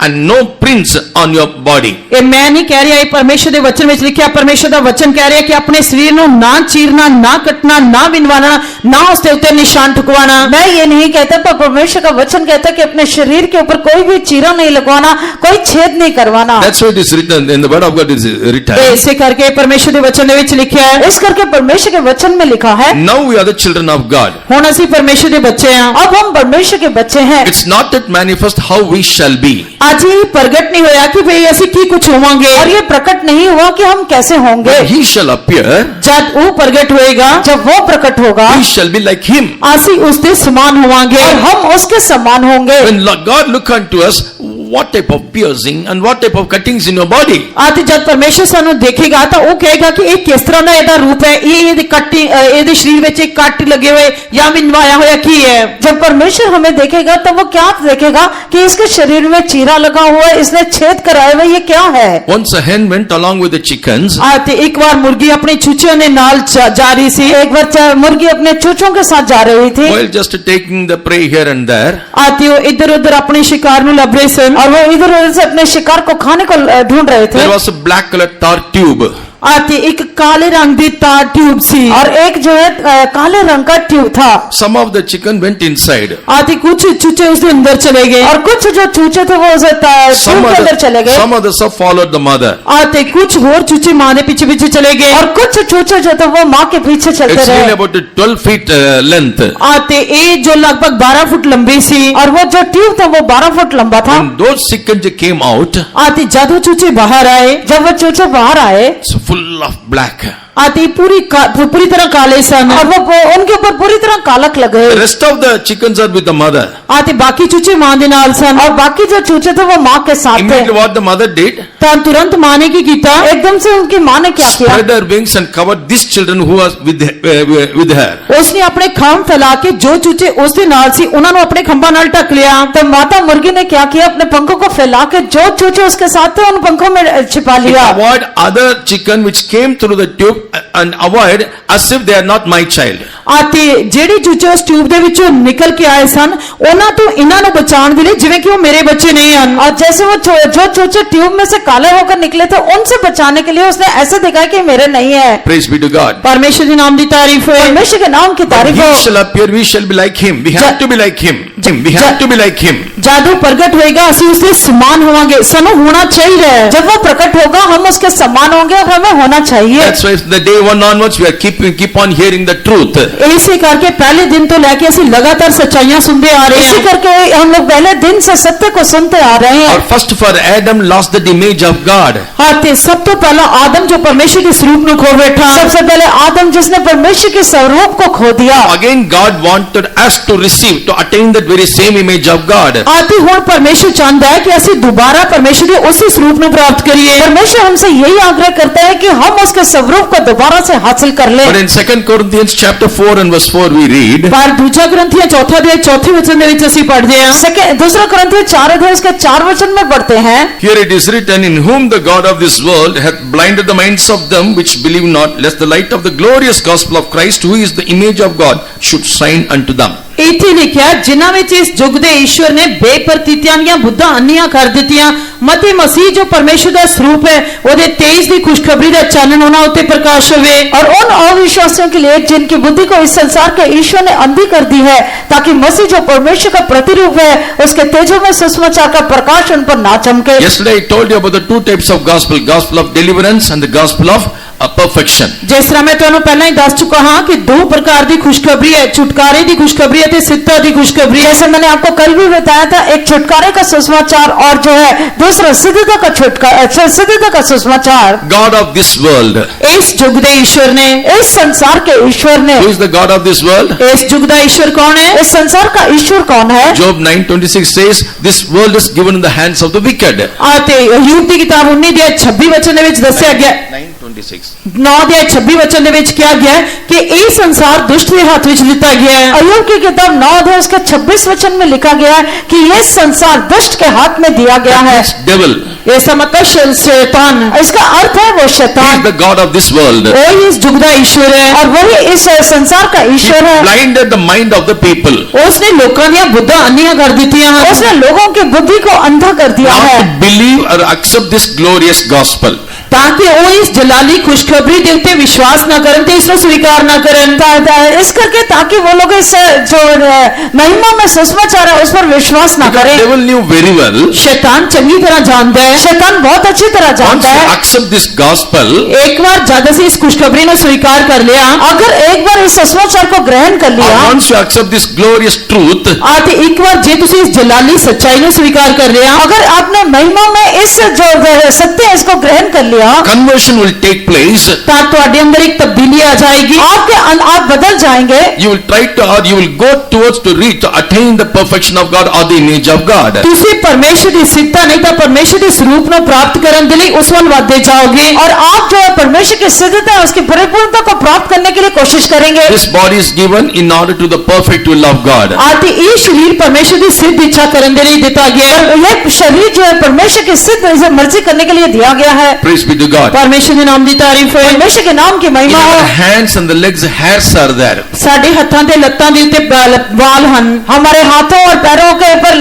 and no prints on your body. ਇਹ ਮੈਂ ਨਹੀਂ ਕਹਿ ਰਿਹਾ, ਇਹ ਪਰਮੇਸ਼ਰ ਦੇ ਵਚਨ ਵਿੱਚ ਲਿਖਿਆ। ਪਰਮੇਸ਼ਰ ਦਾ ਵਚਨ ਕਹਿ ਰਿਹਾ ਕਿ ਆਪਣੇ ਸਰੀਰ ਨੂੰ ਨਾ ਚੀਰਨਾ, ਨਾ ਕੱਟਣਾ, ਨਾ ਵਿੰਨਵਾਣਾ, ਨਾ ਉਸ ਦੇ ਉੱਤੇ ਨਿਸ਼ਾਨ ਠੁਕਵਾਣਾ। मैं ये नहीं कहता, पर परमेश्वर का वचन कहता है कि अपने शरीर के ऊपर कोई भी चीरा नहीं लगवाना, कोई छेद नहीं करवाना। That's why it is written in the word of God is written. ਇਹ ਇਸੇ ਕਰਕੇ ਪਰਮੇਸ਼ਰ ਦੇ ਵਚਨ ਦੇ ਵਿੱਚ ਲਿਖਿਆ ਹੈ। इस करके परमेश्वर के वचन में लिखा है, Now we are the children of God. ਹੁਣ ਅਸੀਂ ਪਰਮੇਸ਼ਰ ਦੇ ਬੱਚੇ ਹਾਂ। अब हम परमेश्वर के बच्चे हैं। It's not yet manifest how we shall be. ਅੱਜ ਇਹ ਪ੍ਰਗਟ ਨਹੀਂ ਹੋਇਆ ਕਿ ਭਈ ਅਸੀਂ ਕੀ ਕੁਝ ਹੋਵਾਂਗੇ। और ये प्रकट नहीं हुआ कि हम कैसे होंगे। But he shall appear, ਜਦ ਉਹ ਪ੍ਰਗਟ ਹੋਏਗਾ, जब वो प्रकट होगा, we shall be like him. ਅਸੀਂ ਉਸ ਦੇ ਸਮਾਨ ਹੋਵਾਂਗੇ। और हम उसके समान होंगे। When God look unto us, what type of piercing and what type of cuttings in your body? ਅਤੇ ਜਦ ਪਰਮੇਸ਼ਰ ਸਾਨੂੰ ਦੇਖੇਗਾ ਤਾਂ ਉਹ ਕਹੇਗਾ ਕਿ ਇਹ ਕਿਸ ਤਰ੍ਹਾਂ ਦਾ ਇਹਦਾ ਰੂਪ ਹੈ, ਇਹ ਇਹਦੇ ਕੱਟ, ਇਹਦੇ ਸਰੀਰ ਵਿੱਚ ਇੱਕ ਕੱਟ ਲੱਗੇ ਹੋਏ ਜਾਂ ਵਿੰਨਵਾਇਆ ਹੋਇਆ ਕੀ ਹੈ। जब परमेश्वर हमें देखेगा तो वो क्या देखेगा कि इसके शरीर में चीरा लगा हुआ है, इसने छेद कराए हुए, ये क्या है। Once a hen went along with the chickens, ਅਤੇ ਇੱਕ ਵਾਰ ਮੁਰਗੀ ਆਪਣੇ ਚੂਚਿਆਂ ਦੇ ਨਾਲ ਜਾ ਰਹੀ ਸੀ। एक बार मुर्गी अपने चूचों के साथ जा रही थी, while just taking the prey here and there, ਅਤੇ ਉਹ ਇੱਧਰ ਉੱਧਰ ਆਪਣੇ ਸ਼ਿਕਾਰ ਨੂੰ ਲੱਭ ਰਹੇ ਸਨ। और वो इधर उधर से अपने शिकार को खाने को ढूंढ रहे थे। there was a black colored tar tube. ਅਤੇ ਇੱਕ ਕਾਲੇ ਰੰਗ ਦੀ ਤਾਰ ਟਿਊਬ ਸੀ। और एक जो है काले रंग का ट्यूब था। Some of the chicken went inside. ਅਤੇ ਕੁਝ ਚੂਚੇ ਉਸ ਦੇ ਅੰਦਰ ਚਲੇ ਗਏ। और कुछ जो चूचे थे वो उस ट्यूब के अंदर चले गए। Some others have followed the mother. ਅਤੇ ਕੁਝ ਹੋਰ ਚੂਚੇ ਮਾਂ ਦੇ ਪਿੱਛੇ ਪਿੱਛੇ ਚਲੇ ਗਏ। और कुछ चूचे जो थे वो माँ के पीछे चलते It's really रहे। about 12 feet length. ਅਤੇ ਇਹ ਜੋ ਲਗਭਗ 12 ਫੁੱਟ ਲੰਬੀ ਸੀ। और वो जो ट्यूब था वो 12 फुट लंबा था। When those chickens came out, ਅਤੇ ਜਦ ਉਹ ਚੂਚੇ ਬਾਹਰ ਆਏ, जब वो चूचे बाहर आए, it's full of black. ਅਤੇ ਪੂਰੀ ਤਰ੍ਹਾਂ ਕਾਲੇ ਸਨ। और वो उनके ऊपर पूरी तरह कालक लगे। The rest of the chickens are with the mother. ਅਤੇ ਬਾਕੀ ਚੂਚੇ ਮਾਂ ਦੇ ਨਾਲ ਸਨ। और बाकी जो चूचे थे वो माँ के साथ थे। Immediately what the mother did, ਤਾਂ ਤੁਰੰਤ ਮਾਂ ਨੇ ਕੀ ਕੀਤਾ? एकदम से उनकी माँ ने क्या किया, spread her wings and covered these children who was with her. ਉਸਨੇ ਆਪਣੇ ਖੰਭ ਫੈਲਾ ਕੇ ਜੋ ਚੂਚੇ ਉਸ ਦੇ ਨਾਲ ਸੀ ਉਹਨਾਂ ਨੂੰ ਆਪਣੇ ਖੰਭਾਂ ਨਾਲ ਢੱਕ ਲਿਆ। तो माता मुर्गी ने क्या किया, अपने पंखों को फैला के जो चूचे उसके साथ थे उन पंखों में छिपा To लिया। avoid other chicken which came through the tube and avoid as if they are not my child. ਅਤੇ ਜਿਹੜੇ ਚੂਚੇ ਉਸ ਟਿਊਬ ਦੇ ਵਿੱਚੋਂ ਨਿਕਲ ਕੇ ਆਏ ਸਨ ਉਹਨਾਂ ਤੋਂ ਇਹਨਾਂ ਨੂੰ ਬਚਾਉਣ ਦੇ ਲਈ ਜਿਵੇਂ ਕਿ ਉਹ ਮੇਰੇ ਬੱਚੇ ਨਹੀਂ ਹਨ। और जैसे वो जो चूचे ट्यूब में से काले होकर निकले थे उनसे बचाने के लिए उसने ऐसे दिखाया कि मेरे नहीं है। Praise be to God. ਪਰਮੇਸ਼ਰ ਦੇ ਨਾਮ ਦੀ ਤਾਰੀਫ ਹੋਏ। परमेश्वर के नाम की When तारीफ he हो। shall appear, we shall be like him. We have to be like him. We have to be like him. ਜਦ ਉਹ ਪ੍ਰਗਟ ਹੋਏਗਾ ਅਸੀਂ ਉਸ ਦੇ ਸਮਾਨ ਹੋਵਾਂਗੇ। ਸਾਨੂੰ ਹੋਣਾ ਚਾਹੀਦਾ ਹੈ। जब वो प्रकट होगा हम उसके समान होंगे और हमें होना चाहिए। That's why the day one onwards we are keep on hearing the truth. ਇਸੇ ਕਰਕੇ ਪਹਿਲੇ ਦਿਨ ਤੋਂ ਲੈ ਕੇ ਅਸੀਂ ਲਗਾਤਾਰ ਸੱਚਾਈਆਂ ਸੁਣਦੇ ਆ ਰਹੇ इसी ਹਾਂ। करके हम लोग पहले दिन से सत्य को सुनते आ रहे हैं। Or first for Adam lost the image of God. ਅਤੇ ਸਭ ਤੋਂ ਪਹਿਲਾਂ ਆਦਮ ਜੋ ਪਰਮੇਸ਼ਰ ਦੇ ਸਰੂਪ ਨੂੰ ਖੋ ਬੈਠਾ। सबसे पहले आदम जिसने परमेश्वर के स्वरूप को खो दिया। Again God wanted us to receive, to attain that very same image of God. ਅਤੇ ਹੁਣ ਪਰਮੇਸ਼ਰ ਚਾਹੁੰਦਾ ਹੈ ਕਿ ਅਸੀਂ ਦੁਬਾਰਾ ਪਰਮੇਸ਼ਰ ਦੇ ਉਸੇ ਸਰੂਪ ਨੂੰ ਪ੍ਰਾਪਤ ਕਰੀਏ। परमेश्वर हमसे यही आग्रह करता है कि हम उसके स्वरूप को दोबारा से हासिल कर लें। But in 2 Corinthians chapter 4 and verse 4 we read, ਪਰ ਦੂਜਾ ਗ੍ਰੰਥੀਆਂ ਚੌਥਾ ਅਧਿਆਇ ਚੌਥੇ ਵਚਨ ਦੇ ਵਿੱਚ ਅਸੀਂ ਪੜ੍ਹਦੇ ਹਾਂ। दूसरा ग्रंथी 4 अध्याय इसके 4 वचन में पढ़ते हैं। here it is written, in whom the God of this world hath blinded the minds of them which believe not, lest the light of the glorious gospel of Christ, who is the image of God, should shine unto them. ਇੱਥੇ ਲਿਖਿਆ ਜਿਨ੍ਹਾਂ ਵਿੱਚ ਇਸ ਯੁੱਗ ਦੇ ਈਸ਼ਵਰ ਨੇ ਬੇਪਰਤੀਤੀਆਂ ਦੀਆਂ ਬੁੱਧਾਂ ਅੰਨੀਆਂ ਕਰ ਦਿੱਤੀਆਂ ਮਤੇ ਮਸੀਹ ਜੋ ਪਰਮੇਸ਼ਰ ਦਾ ਸਰੂਪ ਹੈ ਉਹਦੇ ਤੇਜ ਦੀ ਖੁਸ਼ਖਬਰੀ ਦਾ ਚਾਨਣ ਉਹਨਾਂ ਉੱਤੇ ਪ੍ਰਕਾਸ਼ ਹੋਵੇ। और उन अविश्वासियों के लिए जिनकी बुद्धि को इस संसार के ईश्वर ने अंधी कर दी है, ताकि मसीह जो परमेश्वर का प्रतिरूप है उसके तेजों में सुसमाचार का प्रकाश उन पर ना चमके। Yesterday I told you about the two types of gospel, gospel of deliverance and the gospel of perfection. ਜਿਸ ਤਰ੍ਹਾਂ ਮੈਂ ਤੁਹਾਨੂੰ ਪਹਿਲਾਂ ਹੀ ਦੱਸ ਚੁੱਕਾ ਹਾਂ ਕਿ ਦੋ ਪ੍ਰਕਾਰ ਦੀ ਖੁਸ਼ਖਬਰੀ ਹੈ, ਛੁਟਕਾਰੇ ਦੀ ਖੁਸ਼ਖਬਰੀ ਅਤੇ ਸਿੱਧਤਾ ਦੀ ਖੁਸ਼ਖਬਰੀ। जैसे मैंने आपको कल भी बताया था, एक छुटकारे का सुसमाचार और जो है दूसरा सिद्धता का सुसमाचार। God of this world. ਇਸ ਯੁੱਗ ਦੇ ਈਸ਼ਵਰ ਨੇ, इस संसार के ईश्वर ने। Who is the God of this world? ਇਸ ਯੁੱਗ ਦਾ ਈਸ਼ਵਰ ਕੌਣ ਹੈ? इस संसार का ईश्वर कौन है? Job 9:26 says, this world is given in the hands of the wicked. ਅਤੇ ਅਯੂਬ ਦੀ ਕਿਤਾਬ 19 ਦੇ 26 ਵਚਨ ਦੇ ਵਿੱਚ ਦੱਸਿਆ ਗਿਆ 9:26. 9 ਦੇ 26 ਵਚਨ ਦੇ ਵਿੱਚ ਕਿਹਾ ਗਿਆ ਹੈ ਕਿ ਇਹ ਸੰਸਾਰ ਦੁਸ਼ਟ ਦੇ ਹੱਥ ਵਿੱਚ ਦਿੱਤਾ ਗਿਆ ਹੈ। अय्यूब की किताब 9 अध्याय उसके 26 वचन में लिखा गया है कि यह संसार दुष्ट के हाथ में दिया गया है। It's devil. इसका मतलब शैतान, इसका अर्थ है वो He is शैतान, the God of this world. वही इस युग का ईश्वर है और वही इस संसार का He ईश्वर है। blinded the mind of the people. उसने लोगों दी बुद्धा अन्नियां कर दी हैं, उसने लोगों की बुद्धि को अंधा कर दिया Not है, to believe or accept this glorious gospel. ताकि वो इस जलाली खुशखबरी दे उत्ते विश्वास ना करन ते इसको स्वीकार ना करन। इस करके ताकि वो लोग इस जो महिमा में सुसमाचार है उस पर विश्वास ना Because करें। devil knew very well. शैतान चंगी तरह जानता है, शैतान बहुत अच्छी तरह Once जानता you है, accept this gospel, एक बार जब से इस खुशखबरी ने स्वीकार कर लिया, अगर एक बार इस सुसमाचार को ग्रहण कर or लिया, once you accept this glorious truth, आते एक बार जे तुसी इस जलाली सच्चाई ने स्वीकार कर लिया, अगर आपने महिमा में इस जो सत्य है इसको ग्रहण कर लिया, conversion will take place. ता तुहाडे अंदर एक तब्दीली आ जाएगी, आप बदल जाएंगे। You will try to, or you will go towards to reach, to attain the perfection of God or the image of God. तुसी परमेश्वर दी सिद्धता नहीं तो परमेश्वर दी स्वरूप ਨੂੰ प्राप्त करने के लिए उस वल वादे जाओगे, और आप जो है परमेश्वर की सिद्धता उसकी परिपूर्णता को प्राप्त करने के लिए कोशिश करेंगे। This body is given in order to the perfect will of God. आते ये शरीर परमेश्वर की सिद्ध इच्छा करने के लिए दिता गया है। यह शरीर जो है परमेश्वर की सिद्ध मर्जी करने के लिए दिया गया है। Praise be to God. परमेश्वर के नाम की तारीफ है, परमेश्वर के नाम की In महिमा our हो। hands and the legs, hairs are there. साडे हत्थां ते लत्तां दे उत्ते बाल हन, हमारे हाथों और पैरों के ऊपर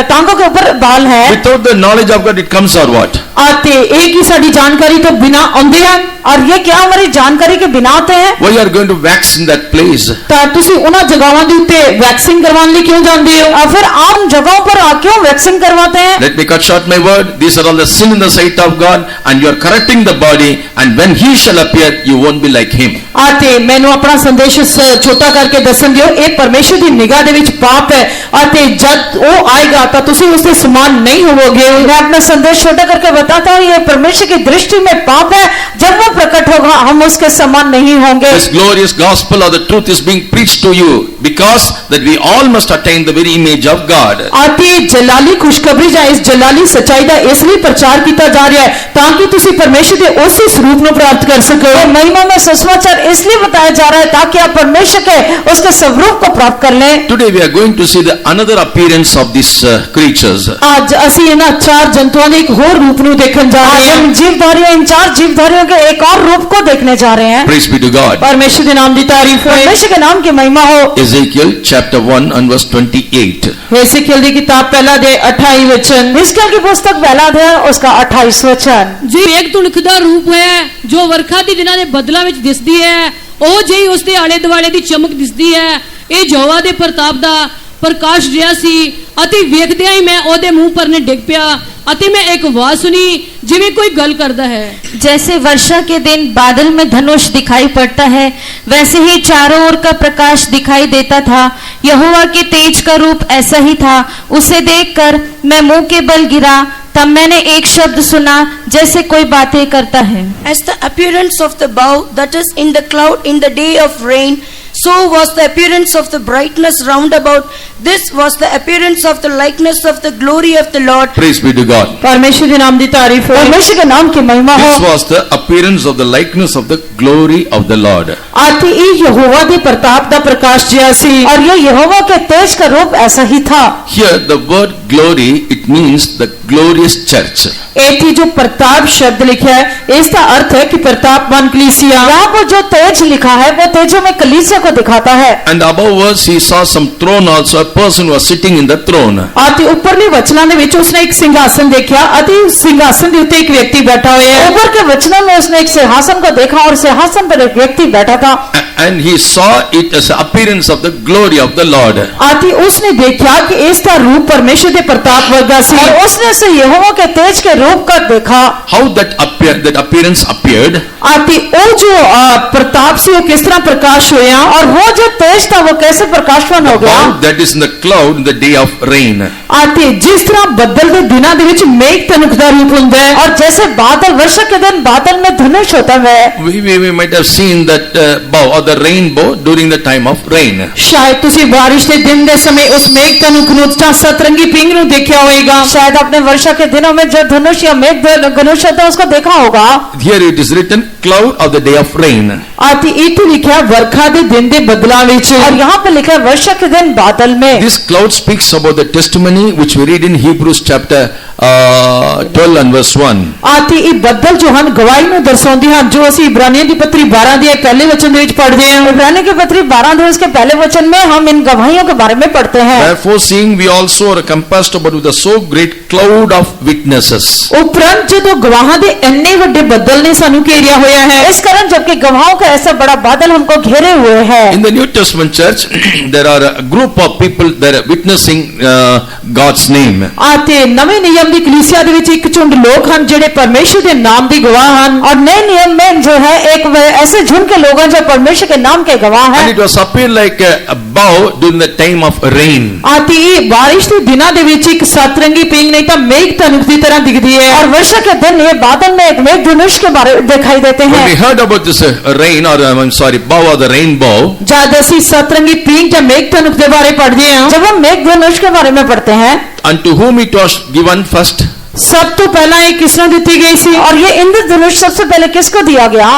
टांगों के ऊपर बाल है। Without the knowledge of God, it comes or what? आते एक ही साडी जानकारी तो बिना आंदे हैं, और ये क्या हमारी जानकारी के बिना आते हैं? Why you are going to wax in that place? ता तुसी उन्हां जगहां दे उत्ते वैक्सिंग करवाने लिए क्यों जांदे हो? और फिर आम जगहों पर क्यों वैक्सिंग करवाते हैं? Let me cut short my word. These are all the sin in the sight of God, and you are correcting the body, and when He shall appear, you won't be like Him. आते मैनू अपना संदेश छोटा करके दसन दियो, ये परमेश्वर की निगाह दे विच पाप है, आते जब वो आएगा तो तुसी उसके समान नहीं होवोगे। मैं अपना संदेश छोटा करके बताता हूँ, ये परमेश्वर की दृष्टि में पाप है, जब वो प्रकट होगा हम उसके समान नहीं होंगे। This glorious gospel or the truth is being preached to you because that we all must attain the very image of God. आते जलाली खुशखबरी या इस जलाली सच्चाई का इसलिए प्रचार किया जा रहा है ताकि तुसी परमेश्वर के उस स्वरूप को प्राप्त कर सको। ये महिमा में सुसमाचार इसलिए बताया जा रहा है ताकि आप परमेश्वर के उसके स्वरूप को प्राप्त कर लें। Today we are going to see the another appearance of these creatures. आज असी इन्हां चार जंतुओं के एक होर रूप ਨੂੰ देखਣ जा रहे आज हैं। हम जीवधारियों इन चार जीवधारियों के एक और रूप को देखने जा रहे हैं। Praise be to God. परमेश्वर के नाम की तारीफ हो। परमेश्वर के नाम की महिमा हो। Ezekiel chapter 1 and verse 28. एसेकियल की किताब पहला दे 28 वचन। हिजकिय्याह की पुस्तक पहला अध्याय उसका 28 वचन। जी एक तुणखदा रूप है जो वर्खा दी दिनां दे बदलां विच दिसदी है, ਉਹ ਜਿਹੀ ਉਸ ਦੇ ਆਲੇ ਦੁਆਲੇ ਦੀ ਚਮਕ ਦਿਸਦੀ ਹੈ। ਇਹ ਯਹੋਵਾ ਦੇ ਪ੍ਰਤਾਪ ਦਾ ਪ੍ਰਕਾਸ਼ ਜਿਹਾ ਸੀ ਅਤੇ ਵੇਖਦਿਆਂ ਹੀ ਮੈਂ ਉਹਦੇ ਮੂੰਹ ਪਰ ਨੇ ਡਿੱਗ ਪਿਆ ਅਤੇ ਮੈਂ ਇੱਕ ਆਵਾਜ਼ ਸੁਣੀ ਜਿਵੇਂ ਕੋਈ ਗੱਲ ਕਰਦਾ ਹੈ। जैसे वर्षा के दिन बादल में धनुष दिखाई पड़ता है, वैसे ही चारों ओर का प्रकाश दिखाई देता था। यहोवा के तेज का रूप ऐसा ही था। उसे देखकर मैं मुंह के बल गिरा, तब मैंने एक शब्द सुना जैसे कोई बातें करता है। As the appearance of the bow that is in the cloud in the day of rain, so was the appearance of the brightness round about. This was the appearance of the likeness of the glory of the Lord. Praise be to God. परमेश्वर के नाम की तारीफ हो। परमेश्वर के नाम की महिमा हो। This was the appearance of the likeness of the glory of the Lord. आते ये यहोवा के प्रताप का प्रकाश जिहा सी, और ये यहोवा के तेज का रूप ऐसा ही था। Here the word glory, it means the glorious church. एथी जो प्रताप शब्द लिखा है इसका अर्थ है कि प्रतापवान कलीसिया। यहाँ पर जो तेज लिखा है वो तेजों में कलीसिया को को दिखाता है। And above us he saw some throne also, a person was sitting in the throne. ਅਤੇ ਉੱਪਰਲੇ ਵਚਨਾਂ ਦੇ ਵਿੱਚ ਉਸਨੇ ਇੱਕ ਸਿੰਘਾਸਨ ਦੇਖਿਆ ਅਤੇ ਉਸ ਸਿੰਘਾਸਨ ਦੇ ਉੱਤੇ ਇੱਕ ਵਿਅਕਤੀ ਬੈਠਾ ਹੋਇਆ ਹੈ। ऊपर के वचनों में उसने एक सिंहासन को देखा और सिंहासन पर एक व्यक्ति बैठा था। And he saw it as an appearance of the glory of the Lord. ਅਤੇ ਉਸਨੇ ਦੇਖਿਆ ਕਿ ਇਸ ਦਾ ਰੂਪ ਪਰਮੇਸ਼ਰ ਦੇ ਪ੍ਰਤਾਪ ਵਰਗਾ ਸੀ। और उसने उसे यहोवा के तेज के रूप का देखा। How that appearance appeared? ਅਤੇ ਉਹ ਜੋ ਪ੍ਰਤਾਪ ਸੀ ਉਹ ਕਿਸ ਤਰ੍ਹਾਂ ਪ੍ਰਕਾਸ਼ ਹੋਇਆ और वो जो तेज था वो कैसे प्रकाशवान हो गया। How that is in the cloud in the day of rain. ਅਤੇ ਜਿਸ ਤਰ੍ਹਾਂ ਬੱਦਲ ਦੇ ਦਿਨਾਂ ਦੇ ਵਿੱਚ ਮੇਘ ਤਨੁਖ ਦਾ ਰੂਪ ਹੁੰਦਾ ਹੈ और जैसे बादल वर्षा के दिन बादल में धनुष होता है। We might have seen that bow or the rainbow during the time of rain. ਸ਼ਾਇਦ ਤੁਸੀਂ ਬਾਰਿਸ਼ ਦੇ ਦਿਨ ਦੇ ਸਮੇਂ ਉਸ ਮੇਘ ਤਨੁਖ ਨੂੰ ਜਾਂ ਸਤਰੰਗੀ ਪਿੰਗ ਨੂੰ ਦੇਖਿਆ ਹੋਵੇਗਾ। शायद आपने वर्षा के दिनों में जो धनुष या मेघ धनुष होता है उसको देखा होगा। Here it is written cloud of the day of rain. ਅਤੇ ਇੱਥੇ ਲਿਖਿਆ ਵਰਖਾ ਦੇ ਦਿਨ ਦੇ ਬੱਦਲਾਂ ਵਿੱਚ। और यहाँ पे लिखा है वर्षा के दिन बादल में। This cloud speaks about the testimony which we read in Hebrews chapter 12 and verse 1. ਅਤੇ ਇਹ ਬੱਦਲ ਜੋ ਹਨ ਗਵਾਹੀ ਨੂੰ ਦਰਸਾਉਂਦੇ ਹਨ ਜੋ ਅਸੀਂ ਇਬਰਾਨੀਆਂ ਦੀ ਪੱਤਰੀ 12 ਦੇ ਪਹਿਲੇ ਵਚਨ ਦੇ ਵਿੱਚ ਪੜ੍ਹਦੇ ਹਾਂ। इब्रानी की पत्री 12 अध्याय के पहले वचन में हम इन गवाहियों के बारे में पढ़ते हैं। Therefore seeing we also are compassed about with a so great cloud of witnesses. ਉਪਰੰਤ ਜਦੋਂ ਗਵਾਹਾਂ ਦੇ ਇੰਨੇ ਵੱਡੇ ਬੱਦਲ ਨੇ ਸਾਨੂੰ ਘੇਰਿਆ ਹੋਇਆ ਹੈ। इस कारण जबकि गवाहों का ऐसा बड़ा बादल हमको घेरे हुए है। In the New Testament church there are a group of people that are witnessing God's name. ਅਤੇ ਨਵੇਂ ਨਿਯਮ ਦੀ ਕਲੀਸਿਆ ਦੇ ਵਿੱਚ ਇੱਕ ਝੁੰਡ ਲੋਕ ਹਨ ਜਿਹੜੇ ਪਰਮੇਸ਼ਰ ਦੇ ਨਾਮ ਦੇ ਗਵਾਹ ਹਨ। और नए नियम में जो है एक ऐसे झुंड के लोग हैं जो परमेश्वर के नाम के गवाह हैं। And it was appeared like a bow during the time of rain. ਅਤੇ ਇਹ ਬਾਰਿਸ਼ ਦੇ ਦਿਨਾਂ ਦੇ ਵਿੱਚ ਇੱਕ ਸਤਰੰਗੀ ਪਿੰਗ ਨਹੀਂ ਤਾਂ ਮੇਘ ਤਨੁਖ ਦੀ ਤਰ੍ਹਾਂ ਦਿਖਦੀ ਹੈ। और वर्षा के दिन ये बादल में एक मेघ धनुष के बारे दिखाई देते When we हैं। heard about this rain or bow or the rainbow, ਜਦ ਅਸੀਂ ਸਤਰੰਗੀ ਪਿੰਗ ਜਾਂ ਮੇਘ ਤਨੁਖ ਦੇ ਬਾਰੇ ਪੜ੍ਹਦੇ ਹਾਂ जब हम मेघ धनुष के बारे में पढ़ते हैं unto whom it was given first? ਸਭ ਤੋਂ ਪਹਿਲਾਂ ਇਹ ਕਿਸ ਨੂੰ ਦਿੱਤੀ ਗਈ ਸੀ? और ये इंद्रधनुष सबसे पहले किसको दिया गया?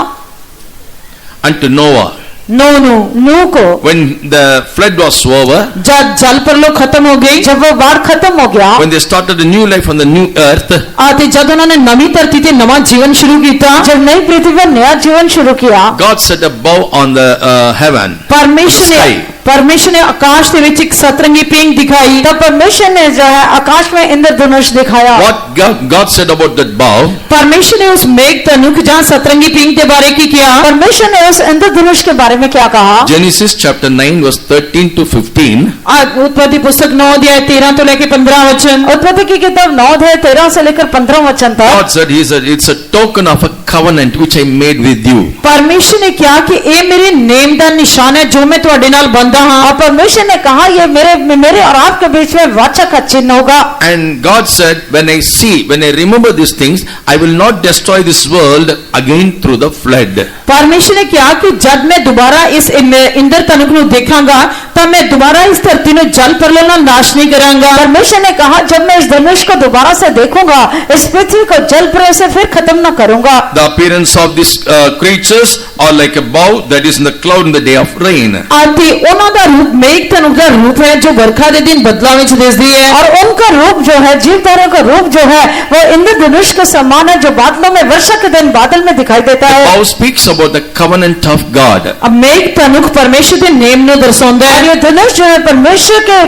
Unto Noah. नूह को। When the flood was over, जब जल प्रलय खत्म हो गई, जब वो बाढ़ खत्म हो गया, when they started a new life on the new earth, ਅਤੇ ਜਦ ਉਹਨਾਂ ਨੇ ਨਵੀਂ ਧਰਤੀ ਤੇ ਨਵਾਂ ਜੀਵਨ ਸ਼ੁਰੂ ਕੀਤਾ, जब नई पृथ्वी पर नया जीवन शुरू किया, God set a bow on the heaven. परमेश्वर ने आकाश ਦੇ ਵਿੱਚ ਇੱਕ सतरंगी पिंग दिखाई। तब परमेश्वर ने जो है आकाश में इंद्रधनुष दिखाया। What God said about that bow? परमेश्वर ने उस मेघ तनुख ਜਾਂ सतरंगी पिंग के बारे की किया? परमेश्वर ने उस इंद्रधनुष के बारे में क्या कहा? Genesis chapter 9 verse 13 to 15. उत्पत्ति पुस्तक 9 अध्याय 13 ਤੋਂ ਲੈ ਕੇ 15 वचन। उत्पत्ति की किताब 9 अध्याय 13 से लेकर 15 वचन तक। God said it's a token of a covenant which I made with you. परमेश्वर ने कहा कि ये मेरे नेम ਦਾ ਨਿਸ਼ਾਨ ਹੈ ਜੋ ਮੈਂ ਤੁਹਾਡੇ ਨਾਲ ਬੰਦਾ ਹਾਂ। और परमेश्वर ने कहा ये मेरे और आपके बीच में वाचा का चिन्ह होगा। And God said, when I remember these things, I will not destroy this world again through the flood. परमेश्वर ने कहा कि जब मैं दोबारा इस इंद्र तनुख ਨੂੰ ਦੇਖਾਂਗਾ ਤਾਂ मैं दोबारा इस धरती ਨੂੰ जल प्रलय ਨਾਲ नाश नहीं करांगा। परमेश्वर ने कहा जब मैं इस धनुष को दोबारा से देखूंगा इस पृथ्वी को जल प्रलय से फिर खत्म न करूंगा। The appearance of these creatures are like a bow that is in the cloud in the day of rain. ਅਤੇ ਉਹਨਾਂ ਦਾ ਰੂਪ ਮੇਘ ਤਨੁਖ ਦਾ ਰੂਪ ਹੈ ਜੋ ਵਰਖਾ ਦੇ ਦਿਨ ਬੱਦਲਾਂ ਵਿੱਚ ਦਿਸਦੀ ਹੈ। और उनका रूप जो है जीवधारा का रूप जो है वो इंद्रधनुष के समान है जो बादलों में वर्षा के दिन बादल में दिखाई देता The है। bow speaks about the covenant of God. अब मेघ तनुख परमेश्वर ਦੇ ਨੇਮ ਨੂੰ ਦਰਸਾਉਂਦਾ और ਹੈ। ये धनुष जो है परमेश्वर के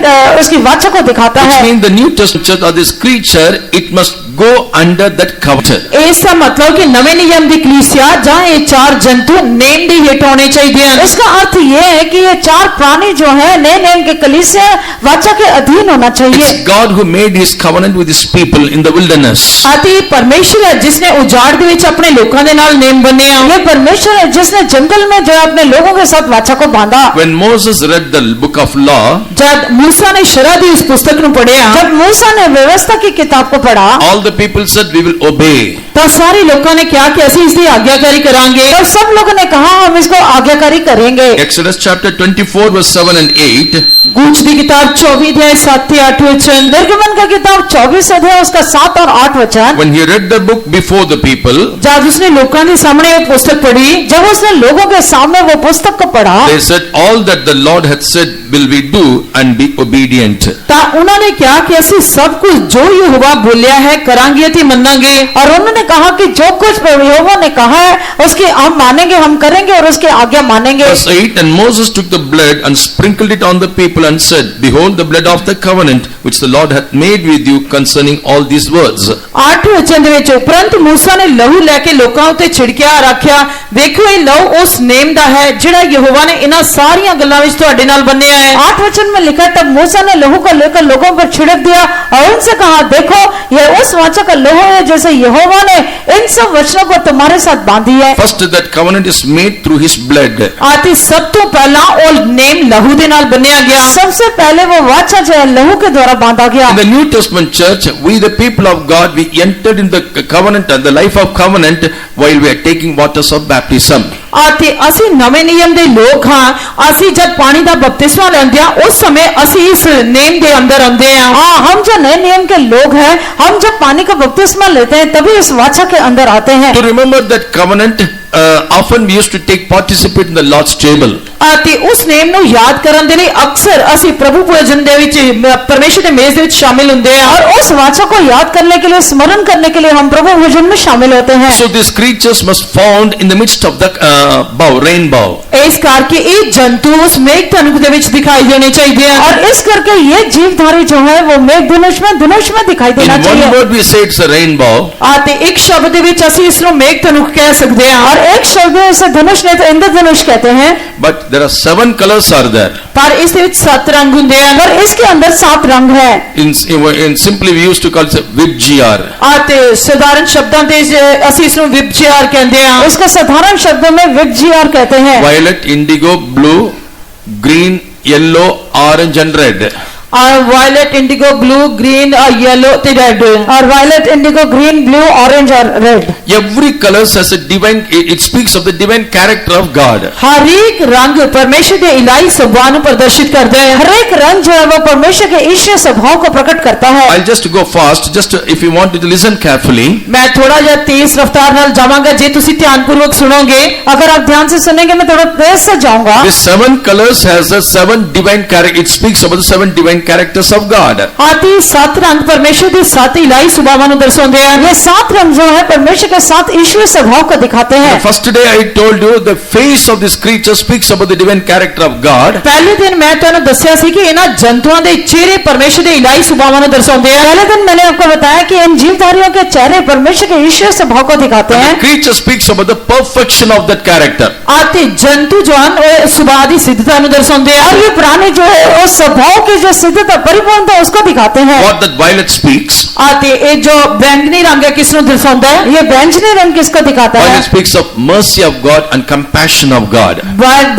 उसकी वाचा को दिखाता Which है। means the New Testament church or this creature, it must go under that covenant. ਇਸ ਦਾ ਮਤਲਬ ਕਿ ਨਵੇਂ ਨਿਯਮ ਦੀ ਕਲੀਸਿਆ ਜਾਂ ਇਹ ਚਾਰ ਜੰਤੂ ਨੇਮ ਦੇ ਹੇਠ ਹੋਣੇ ਚਾਹੀਦੇ ਹਨ। इसका अर्थ ये है कि ये चार प्राणी जो है नए नियम के कलीसिया वाचा के अधीन होना चाहिए। It's God who made his covenant with his people in the wilderness. ਅਤੇ ਪਰਮੇਸ਼ਰ ਹੈ ਜਿਸ ਨੇ ਉਜਾੜ ਦੇ ਵਿੱਚ ਆਪਣੇ ਲੋਕਾਂ ਦੇ ਨਾਲ ਨੇਮ ਬੰਨਿਆ। ये परमेश्वर है जिसने जंगल में जो है अपने लोगों के साथ वाचा को बांधा। When Moses read the book of law, जब मूसा ने शरह ਦੀ ਉਸ ਪੁਸਤਕ ਨੂੰ ਪੜ੍ਹਿਆ जब मूसा ने व्यवस्था की किताब को पढ़ा all the people said, we will obey. ਤਾਂ ਸਾਰੇ ਲੋਕਾਂ ਨੇ ਕਿਹਾ ਕਿ ਅਸੀਂ ਇਸ ਦੀ ਆਗਿਆਕਾਰੀ ਕਰਾਂਗੇ। तो सब लोगों ने कहा हम इसको आज्ञाकारी करेंगे। Exodus chapter 24 verse 7 and 8. कूच की किताब 24 अध्याय 7 से 8 वचन। निर्गमन का किताब 24 अध्याय उसका 7 और 8 वचन। When he read the book before the people, जब उसने लोगों के सामने वो पुस्तक पढ़ी, जब उसने लोगों के सामने वो पुस्तक को पढ़ा, they said, all that the Lord had said will we do and be obedient. ता उन्होंने क्या कि ਅਸੀਂ सब कुछ जो यहोवा बोलिया है करांगे ते मन्नांगे। और उन्होंने कहा कि जो कुछ यहोवा ने कहा है उसकी हम मानेंगे, हम करेंगे और उसकी आज्ञा मानेंगे। Verse 8, and Moses took the blood and sprinkled it on the people and said, behold the blood of the covenant which the Lord hath made with you concerning all these words. 8 वचन ਦੇ ਵਿੱਚ उपरंत मूसा ने लहू लेके लोकां उते छिड़किਆ और आख्या, देखो ये लहू उस नेम दा है ਜਿਹੜਾ यहोवा ने इन्हां सारीਆਂ ਗੱਲਾਂ ਵਿੱਚ ਤੁਹਾਡੇ ਨਾਲ ਬੰਨਿਆ है। 8 वचन में लिखा, तब मूसा ने लहू को लेकर लोगों पर छिड़क दिया और उनसे कहा, देखो यह उस वाचा का लहू है जैसे यहोवा ने इन सब वचनों को तुम्हारे साथ बांधी है। First, that covenant is made through his blood. आते सब तो पहला और नेम लहू दे नाल बन्निया गया। सबसे पहले वो वाचा जो है लहू के द्वारा बांधा गया। In the New Testament church, we the people of God, we entered in the covenant and the life of covenant while we are taking waters of baptism. आते ਅਸੀਂ ਨਵੇਂ ਨਿਯਮ ਦੇ ਲੋਕ ਹਾਂ। ਅਸੀਂ जब पानी ਦਾ बपतिस्मा ਲੈਂਦੇ ਆ उस समय ਅਸੀਂ इस नेम ਦੇ अंदर आंदे आ। हाँ, हम जो नए नियम के लोग हैं, हम जब पानी का बपतिस्मा लेते हैं तभी इस वाचा के अंदर आते हैं। To remember that covenant, often we used to take participate in the Lord's table. आते उस नेम ਨੂੰ याद ਕਰਨ ਦੇ ਲਈ ਅਕਸਰ ਅਸੀਂ प्रभु भोजन ਦੇ ਵਿੱਚ परमेश्वर ਦੇ मेज ਦੇ ਵਿੱਚ शामिल ਹੁੰਦੇ ਆ। और उस वाचा को याद करने के लिए, स्मरण करने के लिए हम प्रभु भोजन में शामिल होते हैं। So these creatures must found in the midst of the bow, rainbow. ਇਸ ਕਰਕੇ ਇਹ ਜੰਤੂ ਉਸ ਮੇਘ ਧਨੁਖ ਦੇ ਵਿੱਚ ਦਿਖਾਈ ਦੇਣੇ ਚਾਹੀਦੇ ਆ। और इस करके ये जीवधारी जो है वो मेघ धनुष में दिखाई देना In one चाहिए। word we say it's a rainbow. आते ਇੱਕ शब्द ਦੇ ਵਿੱਚ ਅਸੀਂ ਇਸ ਨੂੰ ਮੇਘ ਧਨੁਖ ਕਹਿ ਸਕਦੇ ਹਾਂ। और एक शब्द में इसे धनुष नहीं तो इंद्रधनुष कहते हैं। But there are 7 colors are there. ਪਰ ਇਸ ਦੇ ਵਿੱਚ 7 रंग ਹੁੰਦੇ ਆ। और इसके अंदर 7 रंग है। In simply we used to call it Vibgr. आते साधारण शब्दाਂ ਤੇ ਅਸੀਂ ਇਸ ਨੂੰ ਵਿਭਚਾਰ ਕਹਿੰਦੇ ਆ। उसको साधारण शब्दों में विभजियार कहते हैं। Violet, indigo, blue, green, yellow, orange and red. और वायलेट इंडिगो ब्लू ग्रीन और येलो ते रेड। और violet indigo green blue orange और red. Every color has a divine, it speaks of the divine character of God. हर एक रंग परमेश्वर के इलाही स्वभाव ਨੂੰ प्रदर्शित करता है। हर एक रंग जो है वो परमेश्वर के ईश्वरीय स्वभाव को प्रकट करता है। I'll just go fast, just if you want to listen carefully. मैं थोड़ा जा तेज रफ्तार नाल जावांगा जे तुसी ध्यानपूर्वक सुनोगे। अगर आप ध्यान से सुनेंगे मैं थोड़ा तेज से जाऊंगा। This 7 colors has a 7 divine character. It speaks about the 7 divine characters of God. आती 7 रंग परमेश्वर के 7 इलाही स्वभावां ਨੂੰ ਦਰਸਾਉਂਦੇ ਆ। ये 7 रंग जो है परमेश्वर के 7 ईश्वरीय स्वभाव को दिखाते हैं। The first day I told you the face of this creature speaks about the divine character of God. पहले दिन मैं ਤੁਹਾਨੂੰ ਦੱਸਿਆ ਸੀ ਕਿ ਇਹਨਾਂ ਜੰਤੂਆਂ ਦੇ ਚਿਹਰੇ परमेश्वर ਦੇ ਇਲਾही स्वभावां ਨੂੰ ਦਰਸਾਉਂਦੇ ਆ। पहले दिन मैंने आपको बताया कि इन जीवधारियों के चेहरे परमेश्वर के ईश्वरीय स्वभाव को दिखाते And हैं। the creature speaks about the perfection of that character. आते जंतु जो ਹਨ ਉਹ ਸੁਭਾਅ ਦੀ ਸਿੱਧਤਾ ਨੂੰ ਦਰਸਾਉਂਦੇ ਆ। और ये प्राणी जो है वो स्वभाव की जो सिद्धता परिपूर्णता उसको दिखाते हैं। What that violet speaks. आते ये जो बैंगनी रंग है किस ਨੂੰ ਦਰਸਾਉਂਦਾ है? ये बैंगनी रंग किसको दिखाता है? Violet speaks of mercy of God and compassion of God.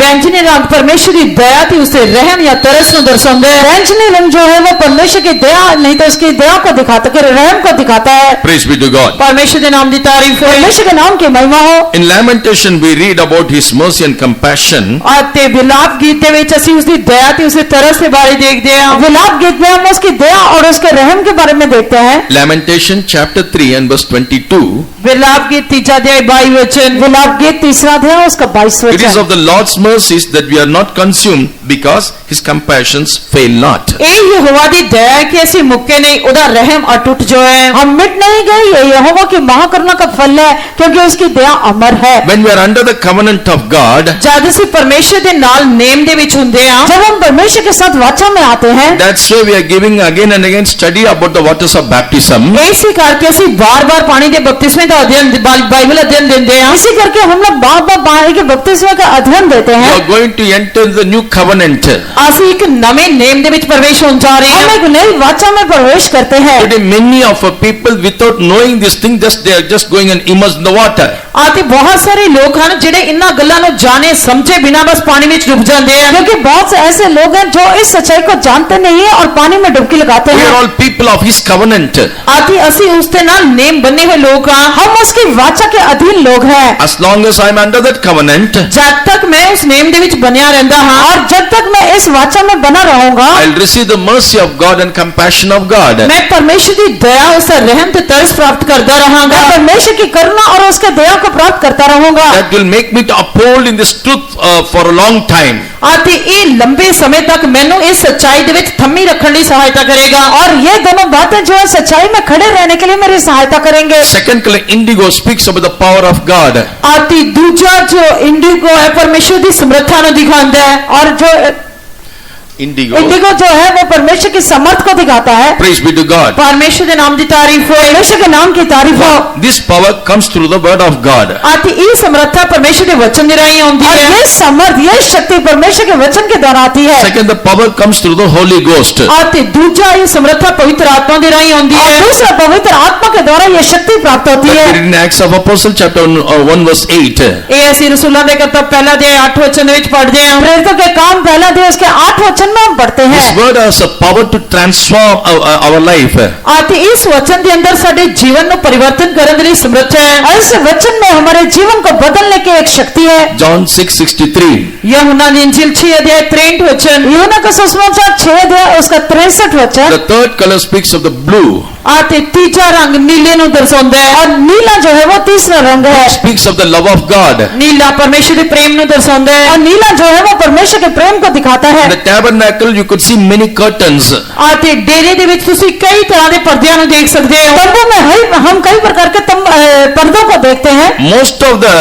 बैंगनी रंग परमेश्वर की दया थी उसे रहम या तरस ਨੂੰ ਦਰਸਾਉਂਦਾ है। बैंगनी रंग जो है वो परमेश्वर की दया नहीं तो उसकी दया को दिखाता है, रहम को दिखाता है। Praise be to God. परमेश्वर के नाम की तारीफ हो। परमेश्वर के नाम की महिमा हो। In Lamentation we read about his mercy and compassion. आते विलाप गीत ਦੇ ਵਿੱਚ ਅਸੀਂ ਉਸ ਦੀ ਦਇਆ ਤੇ ਉਸ ਦੇ ਤਰਸ ਦੇ ਬਾਰੇ ਦੇਖਦੇ ਹਾਂ। विलाप गीत में हम उसकी दया और उसके रहम के बारे में देखते हैं। Lamentation chapter 3 and verse 22. विलाप गीत 3 अध्याय 22 वचन। विलाप गीत 3 अध्याय उसका 22 It is वचन। of the Lord's mercies that we are not consumed because his compassions fail not. ਇਹ ਯਹੋਵਾ ਦੀ ਦਇਆ ਹੈ ਕਿ ਅਸੀਂ ਮੁੱਕੇ ਨਹੀਂ, ਉਹਦਾ ਰਹਿਮ ਅਟੁੱਟ ਜੋ ਹੈ। हम मिट नहीं गए, ये यहोवा की महाकरुणा का फल है क्योंकि उसकी दया अमर है। When we are under the covenant of God, ਜਦ ਅਸੀਂ ਪਰਮੇਸ਼ਰ ਦੇ ਨਾਲ ਨੇਮ ਦੇ ਵਿੱਚ ਹੁੰਦੇ ਹਾਂ, जब हम परमेश्वर के साथ वाचा में आते हैं, that's why we are giving again and again study about the waters of baptism. ਇਸੇ ਕਰਕੇ ਅਸੀਂ ਬਾਰ-ਬਾਰ ਪਾਣੀ ਦੇ ਬਪਤਿਸਮੇ ਦਾ ਅਧਿਐਨ ਬਾਈਬਲ ਅਧਿਐਨ ਦਿੰਦੇ ਹਾਂ। इसी करके हम लोग बार बार पानी के बपतिस्मे का अध्ययन देते We हैं। are going to enter the new covenant. ਅਸੀਂ ਇੱਕ ਨਵੇਂ ਨੇਮ ਦੇ ਵਿੱਚ ਪ੍ਰਵੇਸ਼ ਹੋਣ ਜਾ ਰਹੇ हम ਹਾਂ। एक नई वाचा में प्रवेश करते हैं। Today many of our people without knowing this thing, they are just going and immersed in the water. ਆਤੇ ਬਹੁਤ ਸਾਰੇ ਲੋਕ ਹਨ ਜਿਹੜੇ ਇਹਨਾਂ ਗੱਲਾਂ ਨੂੰ ਜਾਣੇ ਸਮਝੇ ਬਿਨਾਂ ਬਸ ਪਾਣੀ ਵਿੱਚ ਡੁੱਬ ਜਾਂਦੇ ਆ क्योंकि बहुत से ऐसे लोग हैं जो इस सच्चाई को जानते नहीं है और पानी में डुबकी लगाते We हैं। are all people of His covenant. ਆਤੇ ਅਸੀਂ ਉਸ ਦੇ ਨਾਲ ਨੇਮ ਬੰਨੇ ਹੋਏ ਲੋਕ ਹਾਂ हम उसकी वाचा के अधीन लोग हैं As long as I am under that covenant, ਜਦ ਤੱਕ ਮੈਂ ਉਸ ਨੇਮ ਦੇ ਵਿੱਚ ਬਣਿਆ ਰਹਿੰਦਾ ਹਾਂ और जब तक मैं इस वाचा में बना रहूंगा I'll receive the mercy of God and compassion of God. ਮੈਂ ਪਰਮੇਸ਼ਰ ਦੀ ਦਇਆ ਉਸ ਦਾ ਰਹਿਮ ਤੇ ਤਰਸ ਪ੍ਰਾਪਤ ਕਰਦਾ ਰਹਾਂਗਾ मैं परमेश्वर की करुणा और उसके दया को प्राप्त करता रहूंगा। That will make me to uphold in this truth for a long time. ਆਤੇ ਇਹ ਲੰਬੇ ਸਮੇਂ ਤੱਕ ਮੈਨੂੰ ਇਸ ਸੱਚਾਈ ਦੇ ਵਿੱਚ ਥੰਮੀ ਰੱਖਣ ਲਈ ਸਹਾਇਤਾ ਕਰੇਗਾ और ये दोनों बातें जो है सच्चाई में खड़े रहने के लिए मेरी सहायता करेंगे। Second color indigo speaks about the power of God. ਆਤੀ ਦੂਜਾ ਜੋ ਇੰਡੀਗੋ ਹੈ ਪਰਮੇਸ਼ਰ ਦੀ ਸਮਰੱਥਾ ਨੂੰ ਦਿਖਾਉਂਦਾ ਹੈ और जो Indigo. इंडिगो जो है वो परमेश्वर की समर्थ को दिखाता है। Praise be to God. ਪਰਮੇਸ਼ਰ ਦੇ ਨਾਮ ਦੀ ਤਾਰੀਫ ਹੋਏ परमेश्वर के नाम की तारीफ हो। This power comes through the word of God. ਆਤੀ ਇਹ ਸਮਰੱਥਾ ਪਰਮੇਸ਼ਰ ਦੇ ਵਚਨ ਦੇ ਰਾਹੀਂ ਆਉਂਦੀ और ਹੈ ये समर्थ ये शक्ति परमेश्वर के वचन के द्वारा आती है। Second, the power comes through the Holy Ghost. ਆਤੇ ਦੂਜਾ ਇਹ ਸਮਰੱਥਾ ਪਵਿੱਤਰ ਆਤਮਾ ਦੇ ਰਾਹੀਂ ਆਉਂਦੀ और ਹੈ दूसरा पवित्र आत्मा के द्वारा ये शक्ति प्राप्त होती That है। we read in Acts of Apostle chapter 1 verse 8. ਇਹ ਅਸੀਂ ਰਸੂਲਾਂ ਦੇ ਕਰਤੱਵ ਪਹਿਲਾ ਦੇ 8 ਵਚਨ ਦੇ ਵਿੱਚ ਪੜ੍ਹਦੇ ਹਾਂ प्रेरितों के काम पहला दिवस के 8 वचन में हम पढ़ते हैं। This word has a power to transform our life. ਆਤੇ ਇਸ ਵਚਨ ਦੇ ਅੰਦਰ ਸਾਡੇ ਜੀਵਨ ਨੂੰ ਪਰਿਵਰਤਨ ਕਰਨ ਦੇ ਲਈ ਸਮਰੱਥ ਹੈ और इस वचन में हमारे जीवन को बदलने की एक शक्ति है। John 6:63. यूहन्ना ਦੀ इंजील 6 अध्याय 63 वचन यूहन्ना का सुसमाचार 6 अध्याय उसका 63 वचन। The third color speaks of the blue. ਆਤੇ ਤੀਜਾ ਰੰਗ ਨੀਲੇ ਨੂੰ ਦਰਸਾਉਂਦਾ ਹੈ और नीला जो है वो तीसरा रंग है। Speaks of the love of God. ਨੀਲਾ ਪਰਮੇਸ਼ਰ ਦੇ ਪ੍ਰੇਮ ਨੂੰ ਦਰਸਾਉਂਦਾ ਹੈ और नीला जो है वो परमेश्वर के प्रेम को दिखाता है। In the tabernacle you could see many curtains. ਆਤੇ ਡੇਰੇ ਦੇ ਵਿੱਚ ਤੁਸੀਂ ਕਈ ਤਰ੍ਹਾਂ ਦੇ ਪਰਦਿਆਂ ਨੂੰ ਦੇਖ ਸਕਦੇ ਹੋ तंबू में हम कई प्रकार के पर्दों को देखते हैं। Most of the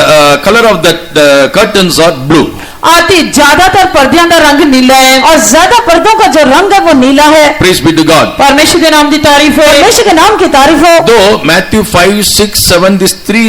color of the curtains are blue. ਆਤੇ ਜ਼ਿਆਦਾਤਰ ਪਰਦਿਆਂ ਦਾ ਰੰਗ ਨੀਲਾ ਹੈ और ज्यादा पर्दों का जो रंग है वो नीला है। Praise be to God. ਪਰਮੇਸ਼ਰ ਦੇ ਨਾਮ ਦੀ ਤਾਰੀਫ ਹੈ परमेश्वर के नाम की तारीफ हो। Though Matthew 5, 6, 7, these three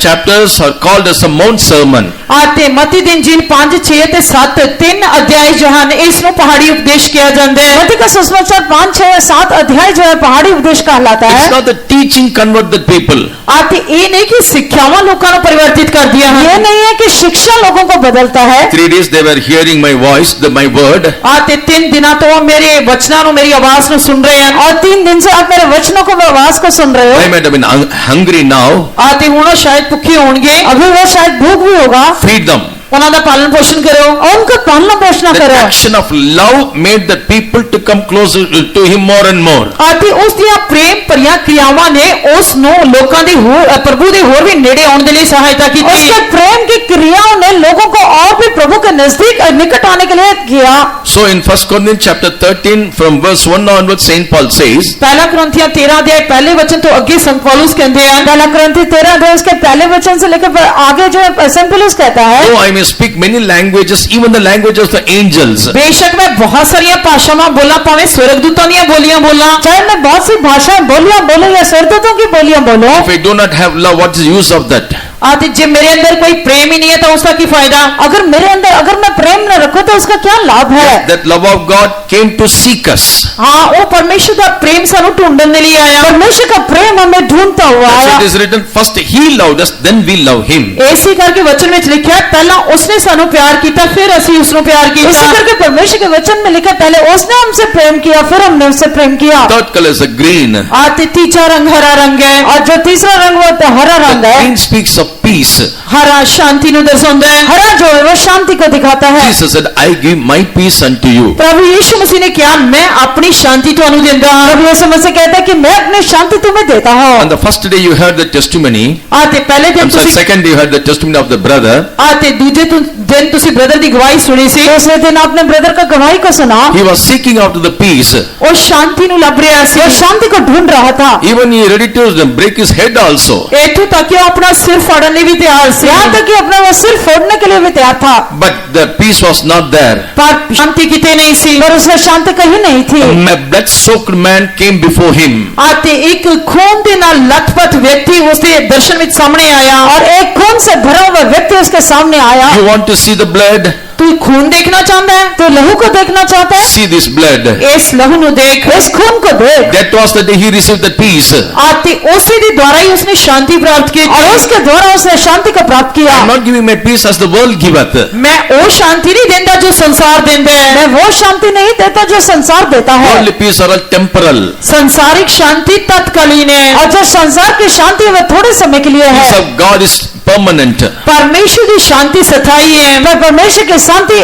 chapters are called as a Mount Sermon. ਆਤੇ ਮਤੀ ਦੀ ਇੰਜੀਲ 5 6 ਤੇ 7 ਤਿੰਨ ਅਧਿਆਇ ਜੋ ਹਨ ਇਸ ਨੂੰ ਪਹਾੜੀ ਉਪਦੇਸ਼ ਕਿਹਾ ਜਾਂਦਾ ਹੈ मत्ती का सुसमाचार 5, 6 या 7 अध्याय जो है पहाड़ी उपदेश कहलाता It's है। not the teaching convert the people. ਆਤੇ ਇਹ ਨਹੀਂ ਕਿ ਸਿੱਖਿਆਵਾਂ ਲੋਕਾਂ ਨੂੰ ਪਰਿਵਰਤਿਤ ਕਰਦੀਆਂ ये ਹਨ नहीं है कि शिक्षा लोगों को बदलता है। 3 days they were hearing my voice, my word. ਆਤੇ 3 ਦਿਨਾਂ ਤੋਂ ਉਹ ਮੇਰੇ ਵਚਨਾਂ ਨੂੰ ਮੇਰੀ ਆਵਾਜ਼ ਨੂੰ ਸੁਣ ਰਹੇ ਹਨ और 3 दिन से आप मेरे वचनों को आवाज को सुन रहे I हो। might have been hungry now. ਆਤੇ ਹੁਣ ਉਹ ਸ਼ਾਇਦ ਭੁੱਖੇ ਹੋਣਗੇ अभी वो शायद भूख भी होगा। Feed them. ਉਹਨਾਂ ਦਾ ਪਾਲਣ ਪੋਸ਼ਣ ਕਰੋ और उनका पालना पोषण That करो। action of love made the people to come closer to him more and more. ਆਤੇ ਉਸ ਦੀਆਂ ਪ੍ਰੇਮ ਭਰੀਆਂ ਕ੍ਰਿਆਵਾਂ ਨੇ ਉਸ ਨੂੰ ਲੋਕਾਂ ਦੇ ਪ੍ਰਭੂ ਦੇ ਹੋਰ ਵੀ ਨੇੜੇ ਆਉਣ ਦੇ ਲਈ ਸਹਾਇਤਾ ਕੀਤੀ उसके प्रेम की क्रियाओं ने लोगों को और भी प्रभु के नजदीक निकट आने के लिए किया। So in 1 Corinthians chapter 13 from verse 1 onwards, Saint Paul says, ਪਹਿਲਾ ਕੁਰਿੰਥੀਆਂ 13 ਅਧਿਆਇ ਪਹਿਲੇ वचन ਤੋਂ ਅੱਗੇ ਸੰਤ ਪੌਲੁਸ ਕਹਿੰਦੇ ਹਨ पहला कुरिन्थी 13 अध्याय उसके पहले वचन से लेकर आगे जो है सेंट पौलुस कहता है, "Oh, I may speak many languages, even the languages of the angels, बेशक मैं बहुत सारियां भाषावां बोला ਭਾਵੇਂ स्वर्गदूतां ਦੀਆਂ ਬੋਲੀਆਂ ਬੋਲਾਂ चाहे मैं बहुत सी भाषाएं बोलियां बोलूं या स्वर्गदूतों की बोलियां बोलूं, if I do not have love, what is the use of that?" आते जे मेरे अंदर कोई प्रेम ही नहीं है तो उसका की फायदा अगर मेरे अंदर अगर मैं प्रेम न रखूं तो उसका क्या लाभ है। That love of God came to seek us. हाँ वो परमेश्वर का प्रेम सानू ढूंढने लिए आया परमेश्वर का प्रेम हमें ढूंढता हुआ That's आया। it is written, first he loved us, then we love him. ऐसी करके वचन में लिखा है पहला उसने सानू प्यार किया फिर ਅਸੀਂ उसनु प्यार इसी किया करके परमेश्वर के वचन में लिखा पहले उसने हमसे प्रेम किया फिर हमने उससे प्रेम किया। Third color is a green. आते तीसरा रंग हरा रंग है और जो तीसरा रंग वो तो हरा The रंग है। green speaks of peace. हरा शांति नु दर्शाता है हरा जो है वो शांति को दिखाता है। Jesus said, I give my peace unto you. प्रभु यीशु मसीह ने कहा मैं अपनी शांति तुहानू देंदा हां प्रभु यीशु मसीह कहता है कि मैं अपनी शांति तुम्हें देता हूँ। On the first day you heard the testimony. आते पहले दिन I'm sorry, तुसी second day you heard the testimony of the brother. आते दूजे दिन तुसी ब्रदर दी गवाही सुनी सी दूसरे दिन आपने ब्रदर का गवाही को सुना। He was seeking after the peace. और शांति नु लभ रहा सी वो शांति को ढूंढ रहा था। Even he ready to break his head also. एथों तक कि वो अपना सिर फाड़ फाड़न ਲਈ ਵੀ ਤਿਆਰ ਸੀ यहाँ तक कि अपना वो सिर फोड़ने के लिए भी तैयार था, But the peace was not there. ਪਰ ਸ਼ਾਂਤੀ ਕਿਤੇ ਨਹੀਂ ਸੀ पर उसमें शांति कहीं नहीं थी। A blood-soaked man came before him. ਅਤੇ ਇੱਕ ਖੂਨ ਦੇ ਨਾਲ ਲਥਪਥ ਵਿਅਕਤੀ ਉਸਦੇ ਦਰਸ਼ਨ ਵਿੱਚ ਸਾਹਮਣੇ ਆਇਆ और एक खून से भरा हुआ व्यक्ति उसके सामने आया। You want to see the blood? ਤੂੰ ਖੂਨ ਦੇਖਣਾ ਚਾਹੁੰਦਾ ਹੈ तो लहू को देखना चाहता है, See this blood. ਇਸ ਲਹੂ ਨੂੰ ਦੇਖ इस खून को देख। That was the day he received the peace. ਅਤੇ ਉਸੇ ਦੇ ਦੁਆਰਾ ਹੀ ਉਸਨੇ ਸ਼ਾਂਤੀ ਪ੍ਰਾਪਤ और ਕੀਤੀ उसके द्वारा उसने शांति को प्राप्त किया। I'm not giving my peace as the world giveth. ਮੈਂ ਉਹ ਸ਼ਾਂਤੀ ਨਹੀਂ ਦਿੰਦਾ ਜੋ ਸੰਸਾਰ ਦਿੰਦਾ ਹੈ मैं वो शांति नहीं देता जो संसार देता है, Worldly peace are all temporal. ਸੰਸਾਰਿਕ ਸ਼ਾਂति तत्कालीन है और जो संसार की शांति है वह थोड़े समय के लिए Peace है, of God is permanent. परमेश्वर की शांति स्थायी है पर परमेश्वर की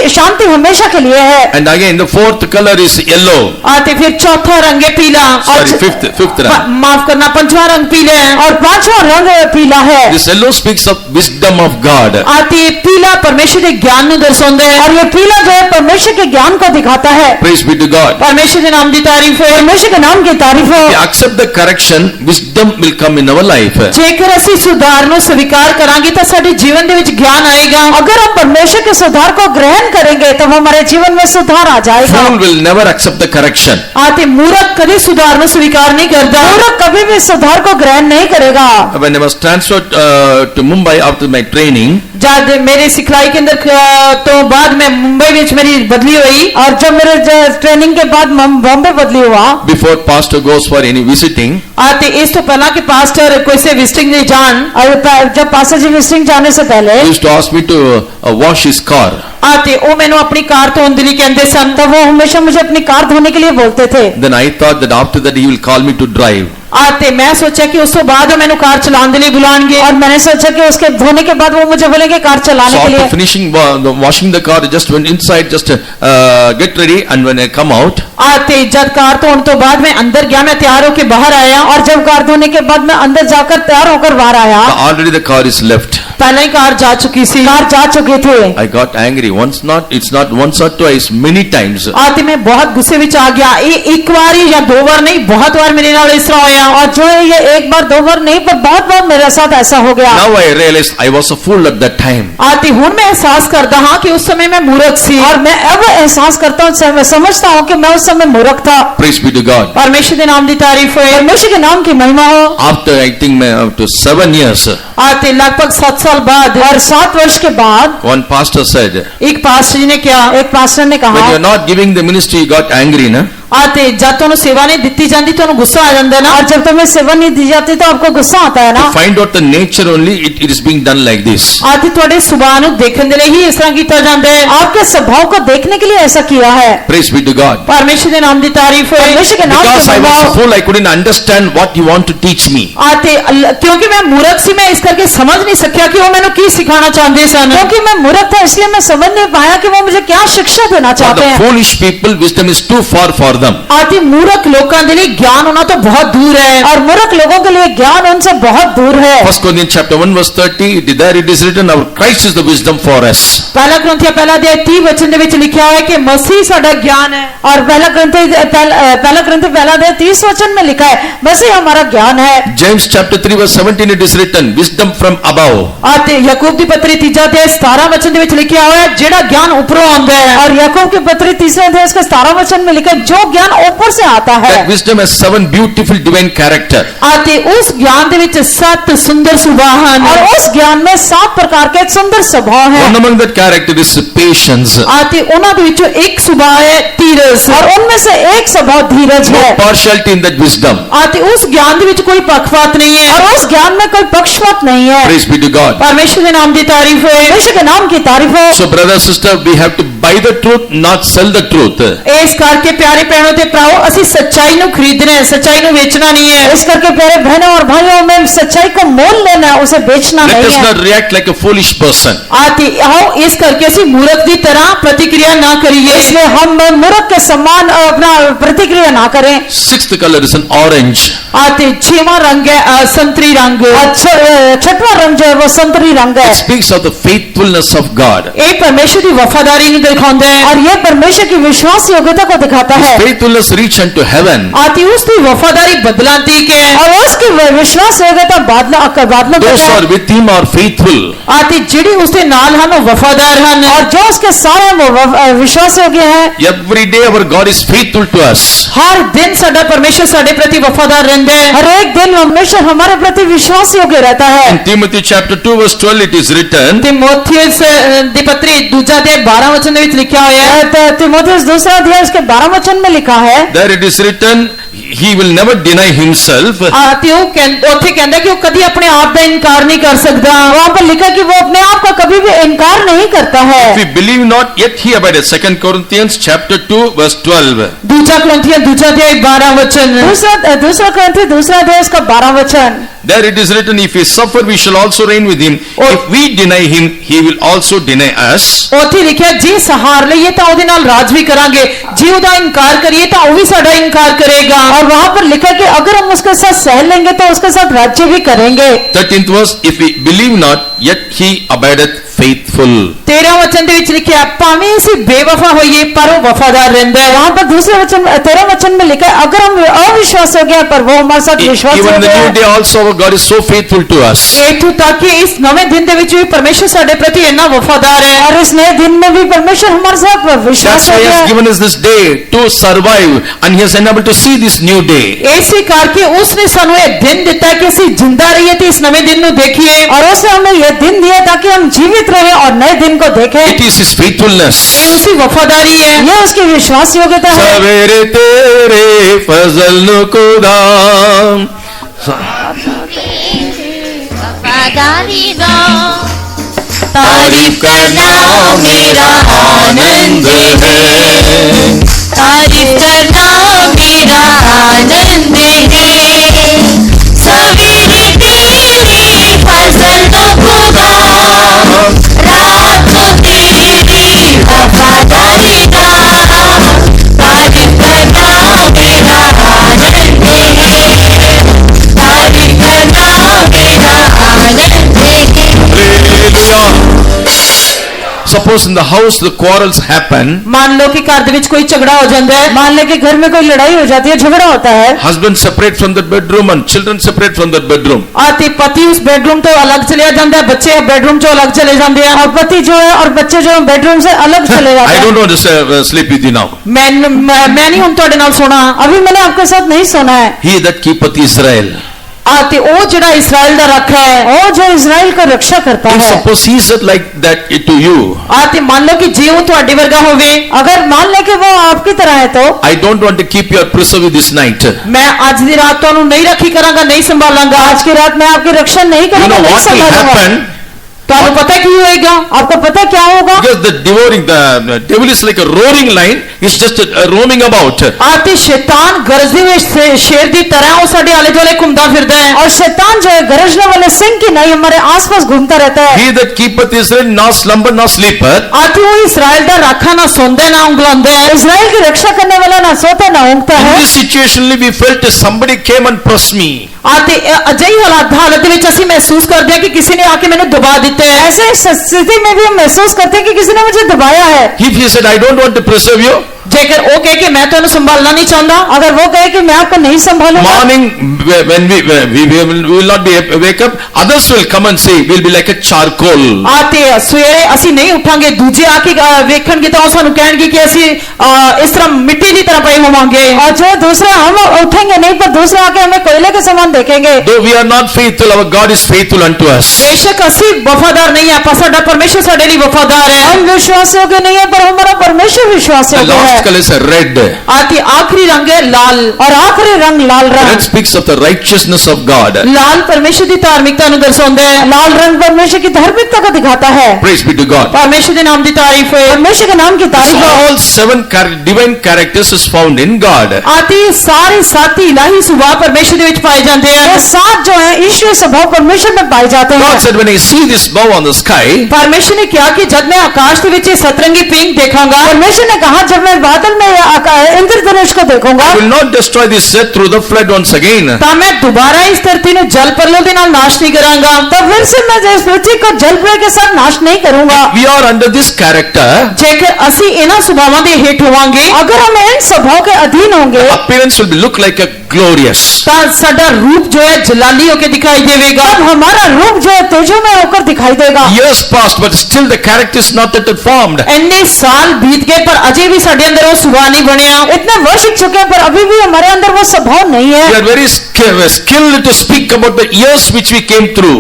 शांति हमेशा के लिए है। And again the fourth color is yellow. आते फिर चौथा रंग है पीला Sorry, fifth rang. माफ करना पंचवा रंग पीला है और पांचवा रंग पीला है। This yellow speaks of wisdom of God. आते पीला परमेश्वर के ज्ञान ਨੂੰ ਦਰਸਾਉਂਦਾ ਹੈ और ये पीला जो है परमेश्वर के ज्ञान को दिखाता है। Praise be to God. परमेश्वर के नाम की तारीफ है परमेश्वर के नाम की तारीफ हो। If we accept the correction, wisdom will come in our life. ਜੇਕਰ ਅਸੀਂ ਸੁਧਾਰ ਨੂੰ ਸਵੀਕਾਰ ਕਰਾਂਗੇ ਤਾਂ ਸਾਡੇ ਜੀਵਨ ਦੇ ਵਿੱਚ ਗਿਆਨ ਆਏਗਾ अगर हम परमेश्वर के सुधार को ग्रहण करेंगे तब हमारे जीवन में सुधार आ जाएगा। Fool will never accept the correction. आते मूर्ख कभी सुधार ਨੂੰ स्वीकार नहीं करता मूर्ख कभी भी सुधार को ग्रहण नहीं करेगा। When I was transferred to Mumbai after my training, जब मेरे सिखलाई के अंदर तो बाद में मुंबई में मेरी बदली हुई और जब मेरे ट्रेनिंग के बाद बॉम्बे बदली हुआ, before pastor goes for any visiting, आते इस तो पहला कि पास्टर कोई से विजिटिंग नहीं जान और जब पास्टर जी विजिटिंग जाने से पहले he used to ask me to wash his car. आते वो मैंने अपनी कार धोने के लिए कहते सन तब वो हमेशा मुझे अपनी कार धोने के लिए बोलते थे। Then I thought that after that he will call me to drive. आते मैं सोचा कि उस तो बाद मैंने कार चलाने के लिए बुलाएंगे और मैंने सोचा कि उसके धोने के बाद वो मुझे बोलेंगे कार चलाने So के लिए। after finishing washing the car, I just went inside, just get ready, and when I come out, आते जब कार धोने तो बाद मैं अंदर गया मैं तैयार होकर बाहर आया और जब कार धोने के बाद मैं अंदर जाकर तैयार होकर बाहर आया, already the car is left. पहले ही कार जा चुकी सी कार जा चुकी थी। I got angry. It's not once or twice, many times. आते मैं बहुत गुस्से में आ गया ये एक बार या दो बार नहीं बहुत बार मेरे नाल इस तरह होया और जो है ये एक बार दो बार नहीं पर बहुत बार मेरे साथ ऐसा हो गया। Now I realized I was a fool at that time. आते हुन मैं एहसास करता हाँ कि उस समय मैं मूर्ख सी और मैं अब एहसास करता हूँ, मैं समझता हूँ कि मैं उस समय मूर्ख था। Praise be to God. परमेश्वर के नाम की तारीफ हो परमेश्वर के नाम की महिमा हो। After I think after 7 years, आते लगभग 7 साल बाद और 7 वर्ष के बाद one pastor said, एक पास्टर जी ने क्या एक पास्टर ने when कहा, you are not giving the ministry, you got angry, na? आते जब तुहानू सेवा नहीं दिती जाती तुहानू गुस्सा आ जाता ना और जब तुम्हें सेवा नहीं दी जाती तो आपको गुस्सा आता है ना। To find out the nature only, it is being done like this. आते तुहाडे सुभाव नू देखण दे लई ही इस तरह कीता जांदा है आपके स्वभाव को देखने के लिए ऐसा किया है। Praise be to God. परमेश्वर के नाम की तारीफ हो परमेश्वर के नाम की Because I महिमा was a हो। fool, I couldn't understand what you want to teach me. आते क्योंकि मैं मूर्ख सी मैं इस करके समझ नहीं सकिया कि वो मैंने की सिखाना चाहते सन क्योंकि मैं मूर्ख था इसलिए मैं समझ नहीं पाया कि वो मुझे क्या शिक्षा देना For चाहते the हैं। foolish people, wisdom is too far for them. आते मूर्ख लोगों के लिए ज्ञान होना तो बहुत दूर है और मूर्ख लोगों के लिए ज्ञान उनसे बहुत दूर है। 1 Corinthians chapter 1 verse 30, there it is written, our Christ is the wisdom for us. पहला ग्रंथिया पहला अध्याय 30 वचन दे विच लिखा है कि मसीह साडा ज्ञान है और पहला ग्रंथ पहला अध्याय 30 वचन में लिखा है मसीह हमारा ज्ञान है। James chapter 3 verse 17, it is written, wisdom from above. आते याकूब दी पत्री 3 अध्याय 17 वचन दे विच लिखा हुआ है जेड़ा ज्ञान ऊपरों आंदा है और याकूब की पत्री 3 अध्याय उसके 17 वचन में लिखा है जो ज्ञान ऊपर से आता है। That wisdom has 7 beautiful divine character. आते उस ज्ञान दे विच 7 सुंदर स्वभाव हैं और उस ज्ञान में 7 प्रकार के सुंदर स्वभाव हैं। One among that character is patience. आते उन्हां दे विचों एक स्वभाव है धीरज और उनमें से एक स्वभाव धीरज No है। partiality in that wisdom. आते उस ज्ञान दे विच कोई पक्षपात नहीं है और उस ज्ञान में कोई पक्षपात नहीं है। Praise be to God. परमेश्वर के नाम की तारीफ हो परमेश्वर के नाम की तारीफ हो। So brother, sister, we have to buy the truth, not sell the truth. इस करके प्यारे भैनों ते भराओ ਅਸੀਂ सच्चाई ਨੂੰ खरीदना है सच्चाई ਨੂੰ ਵੇਚਣਾ नहीं है इस करके प्यारे बहनों और भाइयों में सच्चाई को मोल लेना है उसे बेचना Let नहीं us है। not react like a foolish person. आते आओ इस करके ਅਸੀਂ ਮੂਰਖ ਦੀ ਤਰ੍ਹਾਂ प्रतिक्रिया ना करिए इसलिए हम मूर्ख के समान अपना प्रतिक्रिया ना करें। 6th color is an orange. आते 6वां रंग है संतरी रंग छठवां रंग जो है वो संतरी रंग है। It speaks of the faithfulness of God. ਇਹ परमेश्वर ਦੀ ਵਫਾਦਾਰੀ ਨੂੰ ਦਿਖਾਉਂਦਾ ਹੈ और ये परमेश्वर की विश्वास योग्यता को दिखाता है faithfulness reach unto heaven. ਆਤੀ ਉਸ ਦੀ ਵਫਾਦਾਰੀ ਬਦਲਾਂ ਤੀਕ ਹੈ और उसकी विश्वास योग्यता बादलों तक Those who है are with him are faithful. ਆਤੀ ਜਿਹੜੀ ਉਸ ਦੇ ਨਾਲ ਹਨ ਉਹ ਵਫਾਦਾਰ ਹਨ और जो उसके सारे वो विश्वास योग्य है Every day our God is faithful to us. ਹਰ ਦਿਨ ਸਾਡਾ ਪਰਮੇਸ਼ਰ ਸਾਡੇ ਪ੍ਰਤੀ ਵਫਾਦਾਰ ਰਹਿੰਦਾ ਹੈ हर एक दिन परमेश्वर हमारे प्रति विश्वास योग्य रहता है In Timothy chapter 2 verse 12 it is written, ਤਿਮੋਥੀਉਸ ਦੀ ਪੱਤਰੀ ਦੂਜਾ ਦੇ 12 ਵਚਨ ਦੇ ਵਿੱਚ ਲਿਖਿਆ ਹੋਇਆ ਹੈ तीमुथियुस दूसरा अध्याय उसके 12 वचन में लिखा है there it is written, he will never deny himself. ਆਤੀ ਉਹ ਉੱਥੇ ਕਹਿੰਦਾ ਕਿ ਉਹ ਕਦੀ ਆਪਣੇ ਆਪ ਦਾ ਇਨਕਾਰ ਨਹੀਂ ਕਰ ਸਕਦਾ वहाँ पर लिखा कि वो अपने आप का कभी भी इनकार नहीं करता है If we believe not, yet he abideth. 2 Corinthians chapter 2 verse 12. ਦੂਜਾ ਕੁਰਿੰਥੀਆਂ ਦੂਜਾ ਅਧਿਆਇ 12 वचन दूसरा ग्रंथी दूसरा अध्याय उसका 12 वचन There it is written, if we suffer, we shall also reign with him. If we deny him, he will also deny us. ਉੱਥੇ ਲਿਖਿਆ ਜੇ ਸਹਾਰ ਲਈਏ ਤਾਂ ਉਹਦੇ ਨਾਲ ਰਾਜ ਵੀ ਕਰਾਂਗੇ ਜੇ ਉਹਦਾ ਇਨਕਾਰ ਕਰੀਏ ਤਾਂ ਉਹ ਵੀ ਸਾਡਾ ਇਨਕਾਰ ਕਰੇਗਾ और वहाँ पर लिखा कि अगर हम उसके साथ सह लेंगे तो उसके साथ राज्य भी करेंगे 13th verse, if we believe not, yet he abideth faithful. 13 वचन ਦੇ ਵਿੱਚ ਲਿਖਿਆ ਭਾਵੇਂ ਅਸੀਂ ਬੇਵਫਾ ਹੋਈਏ ਪਰ ਉਹ ਵਫਾਦਾਰ ਰਹਿੰਦਾ ਹੈ वहाँ पर दूसरे वचन 13 वचन में लिखा है अगर हम अविश्वास हो गया पर वो हमारे साथ विश्वास Even हो in the new गया day also our God is so faithful to us. ਇਥੋਂ ਤੱਕ ਕਿ ਇਸ ਨਵੇਂ ਦਿਨ ਦੇ ਵਿੱਚ ਵੀ ਪਰਮੇਸ਼ਰ ਸਾਡੇ ਪ੍ਰਤੀ ਇੰਨਾ ਵਫਾਦਾਰ ਹੈ और इस नए दिन में भी परमेश्वर हमारे साथ विश्वास That's हो why he गया has given us this day to survive, and he has enabled to see this new day. ਇਸੇ ਕਰਕੇ ਉਸਨੇ ਸਾਨੂੰ ਇਹ ਦਿਨ ਦਿੱਤਾ ਕਿ ਅਸੀਂ ਜਿੰਦਾ ਰਹੀਏ ਤੇ ਇਸ ਨਵੇਂ ਦਿਨ ਨੂੰ ਦੇਖੀਏ और उसने हमें यह दिन दिया ताकि हम जीवित रहे और नए दिन को देखें It is his faithfulness. ਇਹ ਉਸकी ਵਫਾਦਾਰੀ ਹੈ यह उसकी विश्वास योग्यता है सवेरे तेरे फजल नु खुदा वफादारी दो तारीफ करना मेरा आनंद है तारीफ करना मेरा आनंद है सवेरे तेरी फजल तो खुदा रात को तेरी वफादारी का तारीफ करना मेरा आनंद है तारीफ करना मेरा आनंद है Suppose in the house the quarrels happen, ਮੰਨ ਲਓ ਕਿ ਘਰ ਦੇ ਵਿੱਚ ਕੋਈ ਝਗੜਾ ਹੋ ਜਾਂਦਾ ਹੈ मान ले कि घर में कोई लड़ाई हो जाती है झगड़ा होता है husband separate from the bedroom and children separate from the bedroom. ਆਤੇ ਪਤੀ ਉਸ ਬੈਡਰੂਮ ਤੋਂ ਅਲੱਗ ਚਲਿਆ ਜਾਂਦਾ ਹੈ ਬੱਚੇ ਬੈਡਰੂਮ ਤੋਂ ਅਲੱਗ ਚਲੇ ਜਾਂਦੇ ਹਨ और पति जो है और बच्चे जो है बेडरूम से अलग चले जाते I हैं don't want to sleep with you now. ਮੈਂ ਨਹੀਂ ਹੁਣ ਤੁਹਾਡੇ ਨਾਲ ਸੋਣਾ अभी मैंने आपके साथ नहीं सोना है He that keepeth Israel. ਆਤੇ ਉਹ ਜਿਹੜਾ ਇਸਰਾਇਲ ਦਾ ਰੱਖਾ ਹੈ वो जो इजराइल का रक्षा करता If है suppose he said like that to you, ਆਤੇ ਮੰਨ ਲਓ ਕਿ ਜੇ ਉਹ ਤੁਹਾਡੇ ਵਰਗਾ ਹੋਵੇ अगर मान ले कि वो आपकी तरह है तो I don't want to keep your preserve this night. ਮੈਂ ਅੱਜ ਦੀ ਰਾਤ ਤੁਹਾਨੂੰ ਨਹੀਂ ਰੱਖੀ ਕਰਾਂਗਾ ਨਹੀਂ ਸੰਭਾਲਾਂਗਾ आज की रात में आपकी रक्षा नहीं You know करूंगा नहीं what will संभालूंगा happen? ਤੁਹਾਨੂੰ ਪਤਾ ਕੀ ਹੋਏਗਾ आपको पता है क्या होगा Because the devouring, the devil is like a roaring lion, he's just roaming about. ਆਤੇ ਸ਼ੈਤਾਨ ਗਰਜਦੇ ਹੋਏ ਸ਼ੇਰ ਦੀ ਤਰ੍ਹਾਂ ਉਹ ਸਾਡੇ ਆਲੇ ਦੁਆਲੇ ਘੁੰਮਦਾ ਫਿਰਦਾ ਹੈ और शैतान जो है गरजने वाले सिंह की नहीं हमारे आसपास घूमता रहता है He that keepeth Israel, not slumber, not sleeper. ਆਤੇ ਉਹ ਇਸਰਾਇਲ ਦਾ ਰਾਖਾ ਨਾ ਸੌਂਦਾ ਨਾ ਉਂਗਲਾਉਂਦਾ ਹੈ इजराइल की रक्षा करने वाला ना सोता ना ऊँगता In है this situation we felt somebody came and pressed me. ਆਤੇ ਅਜਿਹੀ ਹਾਲਤ ਦੇ ਵਿੱਚ ਅਸੀਂ ਮਹਿਸੂਸ ਕਰਦੇ ਹਾਂ ਕਿ ਕਿਸੇ ਨੇ ਆ ਕੇ ਮੈਨੂੰ ਦਬਾ ਦਿੱਤਾ ਹੈ ऐसे स्थिति में भी हम महसूस करते हैं कि किसी ने मुझे दबाया है If he said, I don't want to preserve you, ਜੇਕਰ ਉਹ ਕਹੇ ਕਿ ਮੈਂ ਤੁਹਾਨੂੰ ਸੰਭਾਲਣਾ ਨਹੀਂ ਚਾਹੁੰਦਾ अगर वो कहे कि मैं आपको नहीं संभालूंगा morning when we will not be wake up, others will come and say, we'll be like a charcoal. ਆਤੇ ਸਵੇਰੇ ਅਸੀਂ ਨਹੀਂ ਉੱਠਾਂਗੇ ਦੂਜੇ ਆ ਕੇ ਵੇਖਣਗੇ ਤਾਂ ਉਹ ਸਾਨੂੰ ਕਹਿਣਗੇ ਕਿ ਅਸੀਂ ਇਸ ਤਰ੍ਹਾਂ ਮਿੱਟੀ ਦੀ ਤਰ੍ਹਾਂ ਪਏ ਹੋਵਾਂਗੇ और जो दूसरे हम उठेंगे नहीं पर दूसरे आके हमें कोयले के समान देखेंगे Though we are not faithful, our God is faithful unto us. ਬੇਸ਼ੱਕ ਅਸੀਂ ਵਫਾਦਾਰ ਨਹੀਂ ਆ ਪਰ ਸਾਡਾ ਪਰਮੇਸ਼ਰ ਸਾਡੇ ਲਈ ਵਫਾਦਾਰ ਹੈ हम विश्वास योग्य नहीं है पर हमारा परमेश्वर विश्वास The योग्य last है color is a red. ਆਤੇ ਆਖਰੀ ਰੰਗ ਹੈ ਲਾਲ और आखिरी रंग लाल Red रंग speaks of the righteousness of God. ਲਾਲ ਪਰਮੇਸ਼ਰ ਦੀ ਧਾਰਮਿਕਤਾ ਨੂੰ ਦਰਸਾਉਂਦਾ ਹੈ लाल रंग परमेश्वर की धार्मिकता को दिखाता है Praise be to God. ਪਰਮੇਸ਼ਰ ਦੇ ਨਾਮ ਦੀ ਤਾਰੀਫ ਹੈ परमेश्वर के नाम की So तारीफ हो all seven divine characters is found in God. ਆਤੇ ਸਾਰੇ ਸਾਤੀ ਇਲਾਹੀ ਸੁਭਾਅ ਪਰਮੇਸ਼ਰ ਦੇ ਵਿੱਚ ਪਾਏ ਜਾਂਦੇ ये ਹਨ सात जो है ईश्वरीय स्वभाव परमेश्वर में पाए जाते हैं God said, when I see this bow on the sky, ਪਰਮੇਸ਼ਰ ਨੇ ਕਿਹਾ ਕਿ ਜਦ ਮੈਂ ਆਕਾਸ਼ ਦੇ ਵਿੱਚ ਇਹ ਸਤਰੰਗੀ ਪਿੰਗ ਦੇਖਾਂਗਾ परमेश्वर ने कहा जब मैं बादल में इंद्रधनुष को देखूंगा, I will not destroy this earth through the flood once again. ਤਾਂ ਮੈਂ ਦੁਬਾਰਾ ਇਸ ਧਰਤੀ ਨੂੰ ਜਲ ਪ੍ਰਲੋ ਦੇ ਨਾਲ ਨਾਸ਼ ਨਹੀਂ ਕਰਾਂਗਾ। तब फिर से मैं इस पृथ्वी को जल प्रलय के साथ नाश नहीं करूंगा। We are under this character. ਜੇਕਰ ਅਸੀਂ ਇਹਨਾਂ ਸੁਭਾਵਾਂ ਦੇ ਹੇਠ ਹੋਵਾਂਗੇ अगर हम इन स्वभाव के अधीन होंगे Appearance will look like a glorious. ਤਾਂ ਸਾਡਾ ਰੂਪ ਜੋ ਹੈ ਜਲਾਲੀ ਹੋ ਕੇ ਦਿਖਾਈ ਦੇਵੇਗਾ। तब हमारा रूप जो है तेजोमय होकर दिखाई देगा। Years passed, but still the character is not yet formed. ਇੰਨੇ ਸਾਲ ਬੀਤ ਗਏ ਪਰ ਅਜੇ ਵੀ ਸਾਡੇ ਅੰਦਰ ਉਹ ਸੁਭਾਅ ਨਹੀਂ ਬਣਿਆ। इतने वर्ष बीत चुके हैं पर अभी भी हमारे अंदर वो स्वभाव नहीं We है। are very skilled to speak about the years which we came through.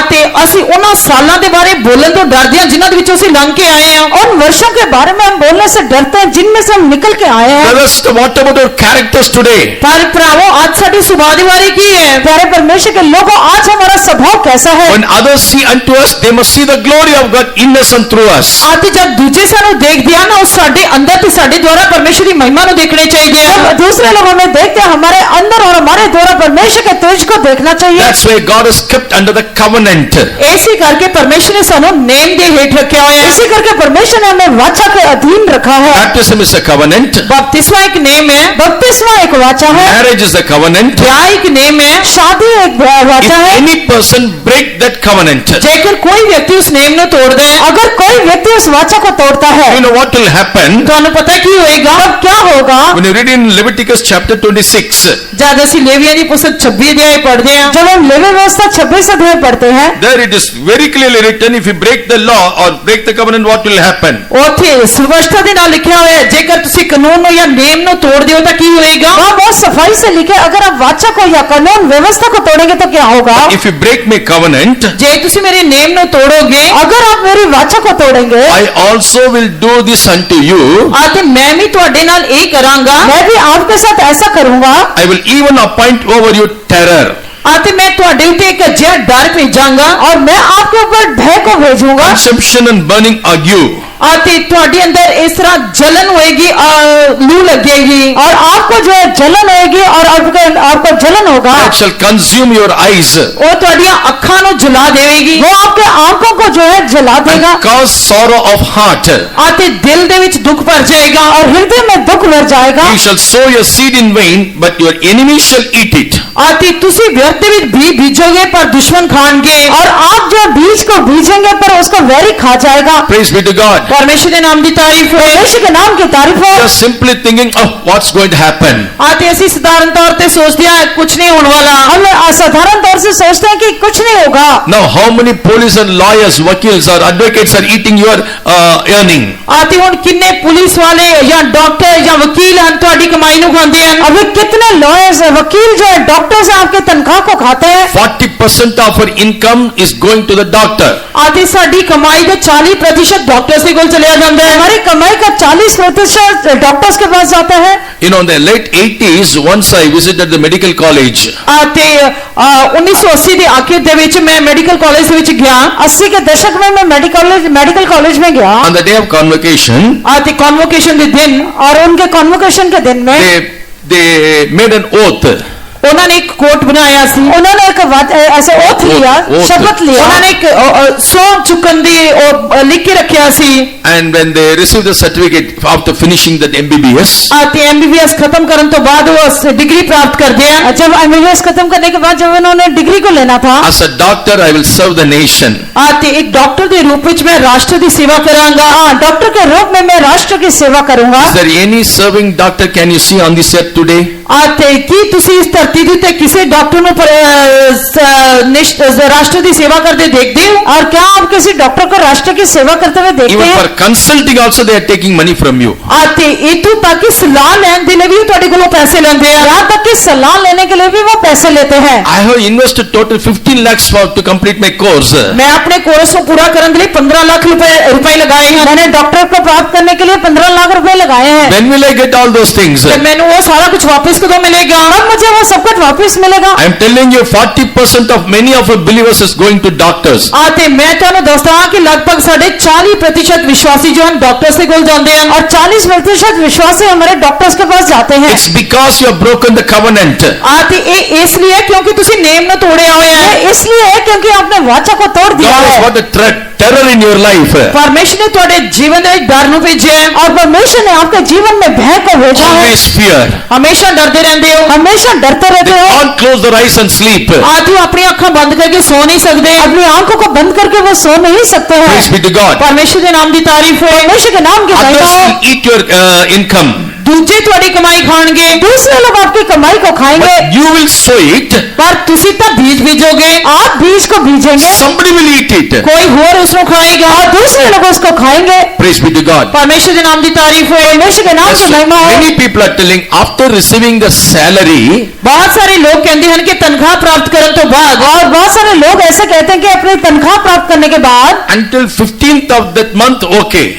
ਤੇ ਅਸੀਂ ਉਹਨਾਂ ਸਾਲਾਂ ਦੇ ਬਾਰੇ ਬੋਲਣ ਤੋਂ ਡਰਦੇ ਹਾਂ ਜਿਨ੍ਹਾਂ ਦੇ ਵਿੱਚੋਂ ਅਸੀਂ ਲੰਘ ਕੇ ਆਏ ਹਾਂ। उन वर्षों के बारे में हम बोलने से डरते हैं जिनमें से हम निकल के आए हैं। Brothers, what about our characters today? ਪਰ ਭਰਾਵੋ ਅੱਜ ਸਾਡੀ ਸੁਭਾਅ ਦੇ ਬਾਰੇ ਕੀ ਹੈ? प्यारे परमेश्वर के लोगों, आज हमारा स्वभाव कैसा है? When others see unto us, they must see the glory of God in us and through us. ਅਤੇ ਜਦ ਦੂਜੇ ਸਾਨੂੰ ਦੇਖਦੇ ਹਨ ਉਹ ਸਾਡੇ ਅੰਦਰ ਤੇ ਸਾਡੇ ਦੁਆਰਾ ਪਰਮੇਸ਼ਰ ਦੀ ਮਹਿਮਾ ਨੂੰ ਦੇਖਣੇ ਚਾਹੀਦੇ जब ਹਨ। दूसरे लोग हमें देखते हैं हमारे अंदर और हमारे द्वारा परमेश्वर के तेज को देखना चाहिए। That's why God is kept under the covenant. ਇਸੇ ਕਰਕੇ ਪਰਮੇਸ਼ਰ ਨੇ ਸਾਨੂੰ ਨੇਮ ਦੇ ਹੇਠ ਰੱਖਿਆ ਹੋਇਆ ਹੈ। इसी करके परमेश्वर ने हमें वाचा के अधीन रखा है। Baptism is a covenant. बपतिस्मा एक नेम है, बपतिस्मा एक वाचा है, Marriage is a covenant. ब्याह एक नेम है। शादी एक If वाचा है। any person break that covenant, ਜੇਕਰ ਕੋਈ ਵਿਅਕਤੀ ਉਸ ਨੇਮ ਨੂੰ ਤੋੜਦਾ ਹੈ अगर कोई व्यक्ति उस वाचा को तोड़ता है you know what will happen? ਤੁਹਾਨੂੰ ਪਤਾ ਕੀ ਹੋਏਗਾ? तब क्या होगा? When you read in Leviticus chapter 26, ਜਦ ਅਸੀਂ ਲੇਵੀਆਂ ਦੀ ਪੁਸਤਕ 26 ਅਧਿਆਇ ਪੜ੍ਹਦੇ ਹਾਂ जब हम लेवी व्यवस्था 26 अध्याय पढ़ते हैं, there it is very clearly written, if you break the law or break the covenant, what will happen? ਉੱਥੇ ਸਪਸ਼ਟਤਾ ਦੇ ਨਾਲ ਲਿਖਿਆ ਹੋਇਆ ਹੈ ਜੇਕਰ ਤੁਸੀਂ ਕਾਨੂੰਨ ਨੂੰ ਜਾਂ ਨੇਮ ਨੂੰ ਤੋੜਦੇ ਹੋ ਤਾਂ ਕੀ ਹੋਏਗਾ? वहाँ बहुत सफाई से लिखे अगर आप वाचा को या कानून व्यवस्था को तोड़ेंगे तो क्या होगा? If you break my covenant, ਜੇ ਤੁਸੀਂ ਮੇਰੇ ਨੇਮ ਨੂੰ ਤੋੜੋਗੇ अगर आप मेरी वाचा को तोड़ेंगे, I also will do this unto you. ਅਤੇ ਮੈਂ ਵੀ ਤੁਹਾਡੇ ਨਾਲ ਇਹ ਕਰਾਂਗਾ मैं भी आपके साथ ऐसा करूंगा। I will even appoint over you terror. ਅਤੇ ਮੈਂ ਤੁਹਾਡੇ ਉੱਤੇ ਇੱਕ ਅਜਿਹਾ ਡਰ ਭੇਜਾਂਗਾ और मैं आपके ऊपर भय को भेजूंगा Consumption and burning ague. ਅਤੇ ਤੁਹਾਡੇ ਅੰਦਰ ਇਸ ਤਰ੍ਹਾਂ ਜਲਨ ਹੋਏਗੀ ਲੂ लगेगी और आपको जो है जलन होगी और आपको जलन होगा। It shall consume your eyes ਉਹ ਤੁਹਾਡੀਆਂ ਅੱਖਾਂ ਨੂੰ ਜਲਾ ਦੇਵੇਗੀ वो आपके आंखों को जो है जला देगा and cause sorrow of heart. ਅਤੇ ਦਿਲ ਦੇ ਵਿੱਚ ਦੁੱਖ ਭਰ ਜਾਏਗਾ और हृदय में दुख भर जाएगा। You shall sow your seed in vain, but your enemy shall eat it. ਅਤੇ ਤੁਸੀਂ ਵਿਅਰਥ ਦੇ ਵਿੱਚ ਬੀਜੋਗੇ ਪਰ ਦੁਸ਼ਮਣ ਖਾਣਗੇ और आप जो बीज को बीजेंगे पर उसको वैरी खा जाएगा। Praise be to God. ਪਰਮੇਸ਼ਰ ਦੇ ਨਾਮ ਦੀ ਤਾਰੀਫ ਹੋਏ परमेश्वर के नाम की तारीफ हो। Just simply thinking, oh, what's going to happen? ਅਤੇ ਅਸੀਂ ਸਧਾਰਨ ਤੌਰ ਤੇ ਸੋਚਦੇ ਹਾਂ ਕੁਝ ਨਹੀਂ ਹੋਣ ਵਾਲਾ हम असाधारण तौर से सोचते हैं कि कुछ नहीं होगा। Now, how many police and lawyers, वकील्स or advocates are eating your earning? ਅਤੇ ਹੁਣ ਕਿੰਨੇ ਪੁਲਿਸ ਵਾਲੇ ਜਾਂ ਡਾਕਟਰ ਜਾਂ ਵਕੀਲ ਹਨ ਤੁਹਾਡੀ ਕਮਾਈ ਨੂੰ ਖਾਂਦੇ ਹਨ अभी कितने लॉयर्स वकील जो है डॉक्टर्स आपके तनख्वाह को खाते हैं। 40% of our income is going to the doctor. ਅਤੇ ਸਾਡੀ ਕਮਾਈ ਦਾ 40% ਡਾਕਟਰਸ ਦੇ ਕੋਲ ਚਲਿਆ ਜਾਂਦਾ ਹੈ हमारी कमाई का 40% डॉक्टर्स के पास जाता है। You know, in the late 80s, once I visited the medical college. ਅਤੇ 1980 ਦੇ ਆਖਿਰ ਦੇ ਵਿੱਚ ਮੈਂ ਮੈਡੀਕਲ ਕਾਲਜ ਦੇ ਵਿੱਚ ਗਿਆ 80 के दशक में मैं मेडिकल कॉलेज में गया On the day of convocation, ਅਤੇ ਕਨਵੋਕੇਸ਼ਨ ਦੇ ਦਿਨ और उनके कॉन्वोकेशन के दिन में they made an oath. ਉਹਨਾਂ ਨੇ ਇੱਕ ਕੋਟ ਬਣਾਇਆ ਸੀ उन्होंने एक ऐसे ओथ लिया, ओथ। शपथ लिया। ਉਹਨਾਂ ਨੇ ਇੱਕ ਸੌਂਪ ਚੁੱਕਣ ਦੀ ਉਹ ਲਿਖ ਕੇ ਰੱਖਿਆ ਸੀ And when they received the certificate after finishing that MBBS, ਅਤੇ ਐਮਬੀਬੀਐਸ ਖਤਮ ਕਰਨ ਤੋਂ ਬਾਅਦ ਉਹ ਡਿਗਰੀ ਪ੍ਰਾਪਤ ਕਰਦੇ ਹਨ जब एमबीबीएस खत्म करने के बाद जब उन्होंने डिग्री को लेना था, as a doctor, I will serve the nation. ਅਤੇ ਇੱਕ ਡਾਕਟਰ ਦੇ ਰੂਪ ਵਿੱਚ ਮੈਂ ਰਾਸ਼ਟਰ ਦੀ ਸੇਵਾ ਕਰਾਂਗਾ डॉक्टर के रूप में मैं राष्ट्र की सेवा करूंगा। Is there any serving doctor can you see on this earth today? ਅਤੇ ਕੀ ਤੁਸੀਂ ਇਸ ਧਰਤੀ ਦੇ ਉੱਤੇ ਕਿਸੇ ਡਾਕਟਰ ਨੂੰ ਰਾਸ਼ਟਰ ਦੀ ਸੇਵਾ ਕਰਦੇ ਦੇਖਦੇ ਹੋ और क्या आप किसी डॉक्टर को राष्ट्र की सेवा करते हुए देखते Even हैं? for consulting also they are taking money from you. ਅਤੇ ਇਤੋਂ ਤੱਕ ਕਿ ਸਲਾਹ ਲੈਣ ਦੇ ਲਈ ਵੀ ਉਹ ਤੁਹਾਡੇ ਕੋਲੋਂ ਪੈਸੇ ਲੈਂਦੇ ਆ यहाँ तक कि सलाह लेने के लिए भी वो पैसे लेते हैं। I have invested total 15 lakhs to complete my course. ਮੈਂ ਆਪਣੇ ਕੋਰਸ ਨੂੰ ਪੂਰਾ ਕਰਨ ਦੇ ਲਈ 15 ਲੱਖ ਰੁਪਏ ਲਗਾਏ ਹਨ मैंने डॉक्टर को प्राप्त करने के लिए 15 लाख रुपए लगाए हैं। When will I get all those things? ਤੇ ਮੈਨੂੰ ਉਹ ਸਾਰਾ ਕੁਝ ਵਾਪਸ ਕਦੋਂ ਮਿਲੇਗਾ अब मुझे वो सब सब कुछ वापस मिलेगा। I am telling you 40% of many of our believers is going to doctors. ਅਤੇ ਮੈਂ ਤੁਹਾਨੂੰ ਦੱਸਦਾ ਹਾਂ ਕਿ ਲਗਭਗ ਸਾਡੇ 40% ਵਿਸ਼ਵਾਸੀ ਜੋ ਹਨ ਡਾਕਟਰਸ ਦੇ ਕੋਲ ਜਾਂਦੇ ਹਨ और 40% विश्वासी हमारे डॉक्टर्स के पास जाते हैं। It's because you have broken the covenant. ਅਤੇ ਇਹ ਇਸ ਲਈ ਹੈ ਕਿਉਂਕਿ ਤੁਸੀਂ ਨੇਮ ਨੂੰ ਤੋੜਿਆ ਹੋਇਆ ਹੈ। ये इसलिए है क्योंकि आपने वाचा को तोड़ दिया God has है got a terror in your life. ਪਰਮੇਸ਼ਰ ਨੇ ਤੁਹਾਡੇ ਜੀਵਨ ਦੇ ਵਿੱਚ ਡਰ ਨੂੰ ਭੇਜਿਆ ਹੈ। और परमेश्वर ने आपके जीवन में भय को भेजा है। Always fear. ਹਮੇਸ਼ਾ ਡਰਦੇ ਰਹਿੰਦੇ ਹੋ। हमेशा डरते रहते हो। Can't close their eyes and sleep. ਆਜ ਉਹ ਆਪਣੀਆਂ ਅੱਖਾਂ ਬੰਦ ਕਰਕੇ ਸੋ ਨਹੀਂ ਸਕਦੇ। अपनी आंखों को बंद करके वो सो नहीं सकते हैं। Praise be to God. ਪਰਮੇਸ਼ਰ ਦੇ ਨਾਮ ਦੀ ਤਾਰੀਫ ਹੋ। परमेश्वर के नाम की महिमा Others हो। will eat your income. ਦੂਜੇ ਤੁਹਾਡੀ ਕਮਾਈ ਖਾਣਗੇ दूसरे लोग आपकी कमाई को खाएंगे, But you will sow it. ਪਰ ਤੁਸੀਂ ਤਾਂ ਬੀਜ ਬੀਜੋਗੇ। आप बीज को बीजेंगे Somebody will eat it. ਕੋਈ ਹੋਰ ਉਸ ਨੂੰ ਖਾਏਗਾ। और दूसरे लोग उसको खाएंगे। Praise be to God. ਪਰਮੇਸ਼ਰ ਦੇ ਨਾਮ ਦੀ ਤਾਰੀਫ ਹੋ। परमेश्वर के नाम Yes, की महिमा हो। many people are telling after receiving the salary, ਬਹੁਤ ਸਾਰੇ ਲੋਕ ਕਹਿੰਦੇ ਹਨ ਕਿ ਤਨਖਾਹ ਪ੍ਰਾਪਤ ਕਰਨ ਤੋਂ ਬਾਅਦ और बहुत सारे लोग ऐसे कहते हैं कि अपनी तनख्वाह प्राप्त करने के बाद until 15th of that month, okay.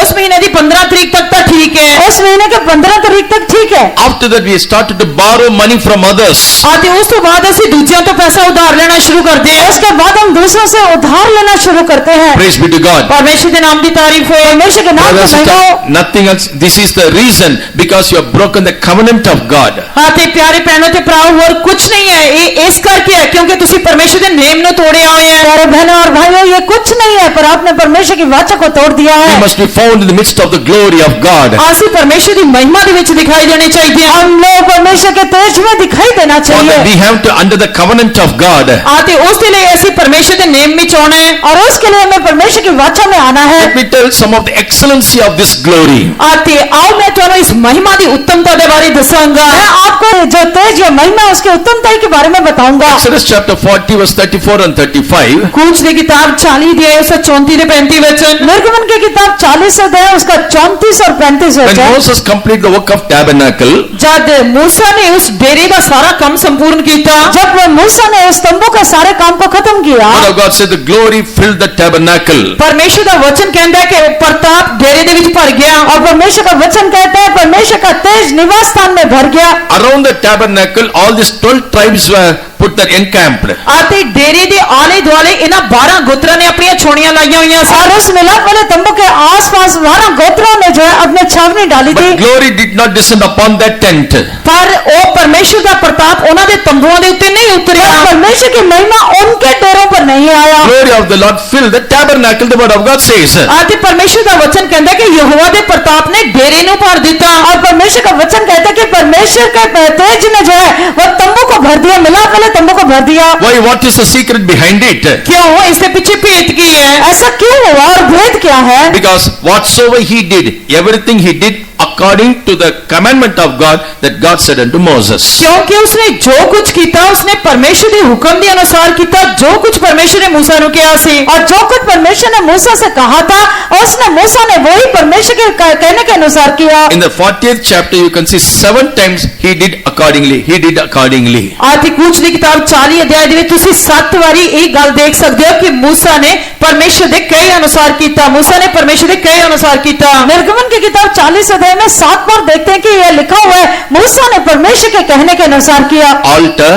ਉਸ ਮਹੀਨੇ ਦੀ 15 ਤਰੀਕ ਤੱਕ ਤਾਂ ਠੀਕ ਹੈ। उस महीने के 15 तारीख तक ठीक है। After that, we started to borrow money from others. ਅਤੇ ਉਸ ਤੋਂ ਬਾਅਦ ਅਸੀਂ ਦੂਜਿਆਂ ਤੋਂ ਪੈਸਾ ਉਧਾਰ ਲੈਣਾ ਸ਼ੁਰੂ ਕਰਦੇ ਹਾਂ। उसके बाद हम दूसरों से उधार लेना शुरू करते हैं। Praise be to God. ਪਰਮੇਸ਼ਰ ਦੇ ਨਾਮ ਦੀ ਤਾਰੀਫ ਹੋਏ। परमेश्वर के नाम Brothers की and महिमा हो। sisters, nothing else. This is the reason because you have broken the covenant of God. ਅਤੇ ਪਿਆਰੇ ਭੈਣੋ ਤੇ ਭਰਾਓ ਹੋਰ ਕੁਝ ਨਹੀਂ ਹੈ। ਇਹ ਇਸ ਕਰਕੇ ਹੈ ਕਿਉਂਕਿ ਤੁਸੀਂ ਪਰਮੇਸ਼ਰ ਦੇ ਨੇਮ ਨੂੰ ਤੋੜਿਆ ਹੋਇਆ ਹੈ। प्यारे बहनों और भाइयों, ये कुछ नहीं है, पर आपने परमेश्वर की वाचा को तोड़ दिया We है। must be found in the midst of the glory of God. ਅਸੀਂ ਪਰਮੇਸ਼ਰ ਦੀ ਮਹਿਮਾ ਦੇ ਵਿੱਚ ਦਿਖਾਈ ਦੇਣੇ ਚਾਹੀਦੇ ਹਨ। हम लोग परमेश्वर के तेज में दिखाई देना For that चाहिए। we have to under the covenant of God. ਅਤੇ ਉਸ ਦੇ ਲਈ ਅਸੀਂ ਪਰਮੇਸ਼ਰ ਦੇ ਨੇਮ ਵਿੱਚ ਆਉਣਾ ਹੈ। और उसके लिए हमें परमेश्वर की वाचा में आना है। Let me tell some of the excellency of this glory. ਅਤੇ ਆਓ ਮੈਂ ਤੁਹਾਨੂੰ ਇਸ ਮਹਿਮਾ ਦੀ ਉੱਤਮਤਾ ਦੇ ਬਾਰੇ ਦੱਸਾਂਗਾ। मैं आपको जो तेज या महिमा है, उसकी उत्तमता के बारे में बताऊंगा। Exodus chapter 40 verse 34 and 35. ਕੂਚ ਦੀ ਕਿਤਾਬ 40 ਦੀ 34 ਤੇ 35 ਵਚਨ। निर्गमन की किताब 40 अध्याय उसका 34 और 35 When वचन। Moses completed the work of tabernacle, ਜਦ मूसा ने उस डेरे का सारा काम संपूर्ण किया, जब मूसा ने उस तंबू के सारे काम को खत्म किया, word of God said the glory filled the tabernacle. परमेश्वर का वचन कहता है कि प्रताप डेरे दे विच भर गया। और परमेश्वर का वचन कहता है परमेश्वर का तेज निवास स्थान में भर गया। Around the tabernacle, all these 12 tribes were put there encamped. आते डेरे दे आले दुआले इन्हां 12 गोत्रा ने अपनी छोड़ियां लाईयां हुईयां सी। और उस मिलाप वाले तंबू के आसपास 12 गोत्रों ने जो है अपने छावनी डाली थी। But glory did not descend upon that tent. पर ओ परमेश्वर का प्रताप उन्हां दे तंबुआं दे उत्ते नहीं उतरिया। और परमेश्वर की महिमा उनके डेरों पर नहीं आया। Glory of the Lord filled the tabernacle, the word of God says. आते परमेश्वर का वचन कहता है कि यहोवा दे प्रताप ने डेरे नु भर दिता। और परमेश्वर का वचन कहता है कि परमेश्वर के तेज ने जो है वह तंबू को भर दिया, मिलाप वाले तंबू को भर दिया। Why? What is the secret behind it? क्यों? इसके पीछे भेद की है। ऐसा क्यों हुआ और भेद क्या है? Because whatsoever he did, everything he did according to the commandment of God that God said unto Moses. क्योंकि उसने जो कुछ किया उसने परमेश्वर के हुक्म के अनुसार किया। जो कुछ परमेश्वर ने मूसा नु कहा सी और जो कुछ परमेश्वर ने मूसा से कहा था, उसने मूसा ने वही परमेश्वर के कहने के अनुसार किया। In the 40th chapter, you can see 7 times he did accordingly. He did accordingly. आदि कूच की किताब 40 अध्याय दे विच तुसी 7 वारी एक गल देख सकते हो कि मूसा ने परमेश्वर के कहे अनुसार किया। मूसा ने परमेश्वर के कहे अनुसार किया। निर्गमन की किताब 40 अध्याय में 7 बार देखते हैं कि यह लिखा हुआ है मूसा ने परमेश्वर के कहने के अनुसार किया। Altar,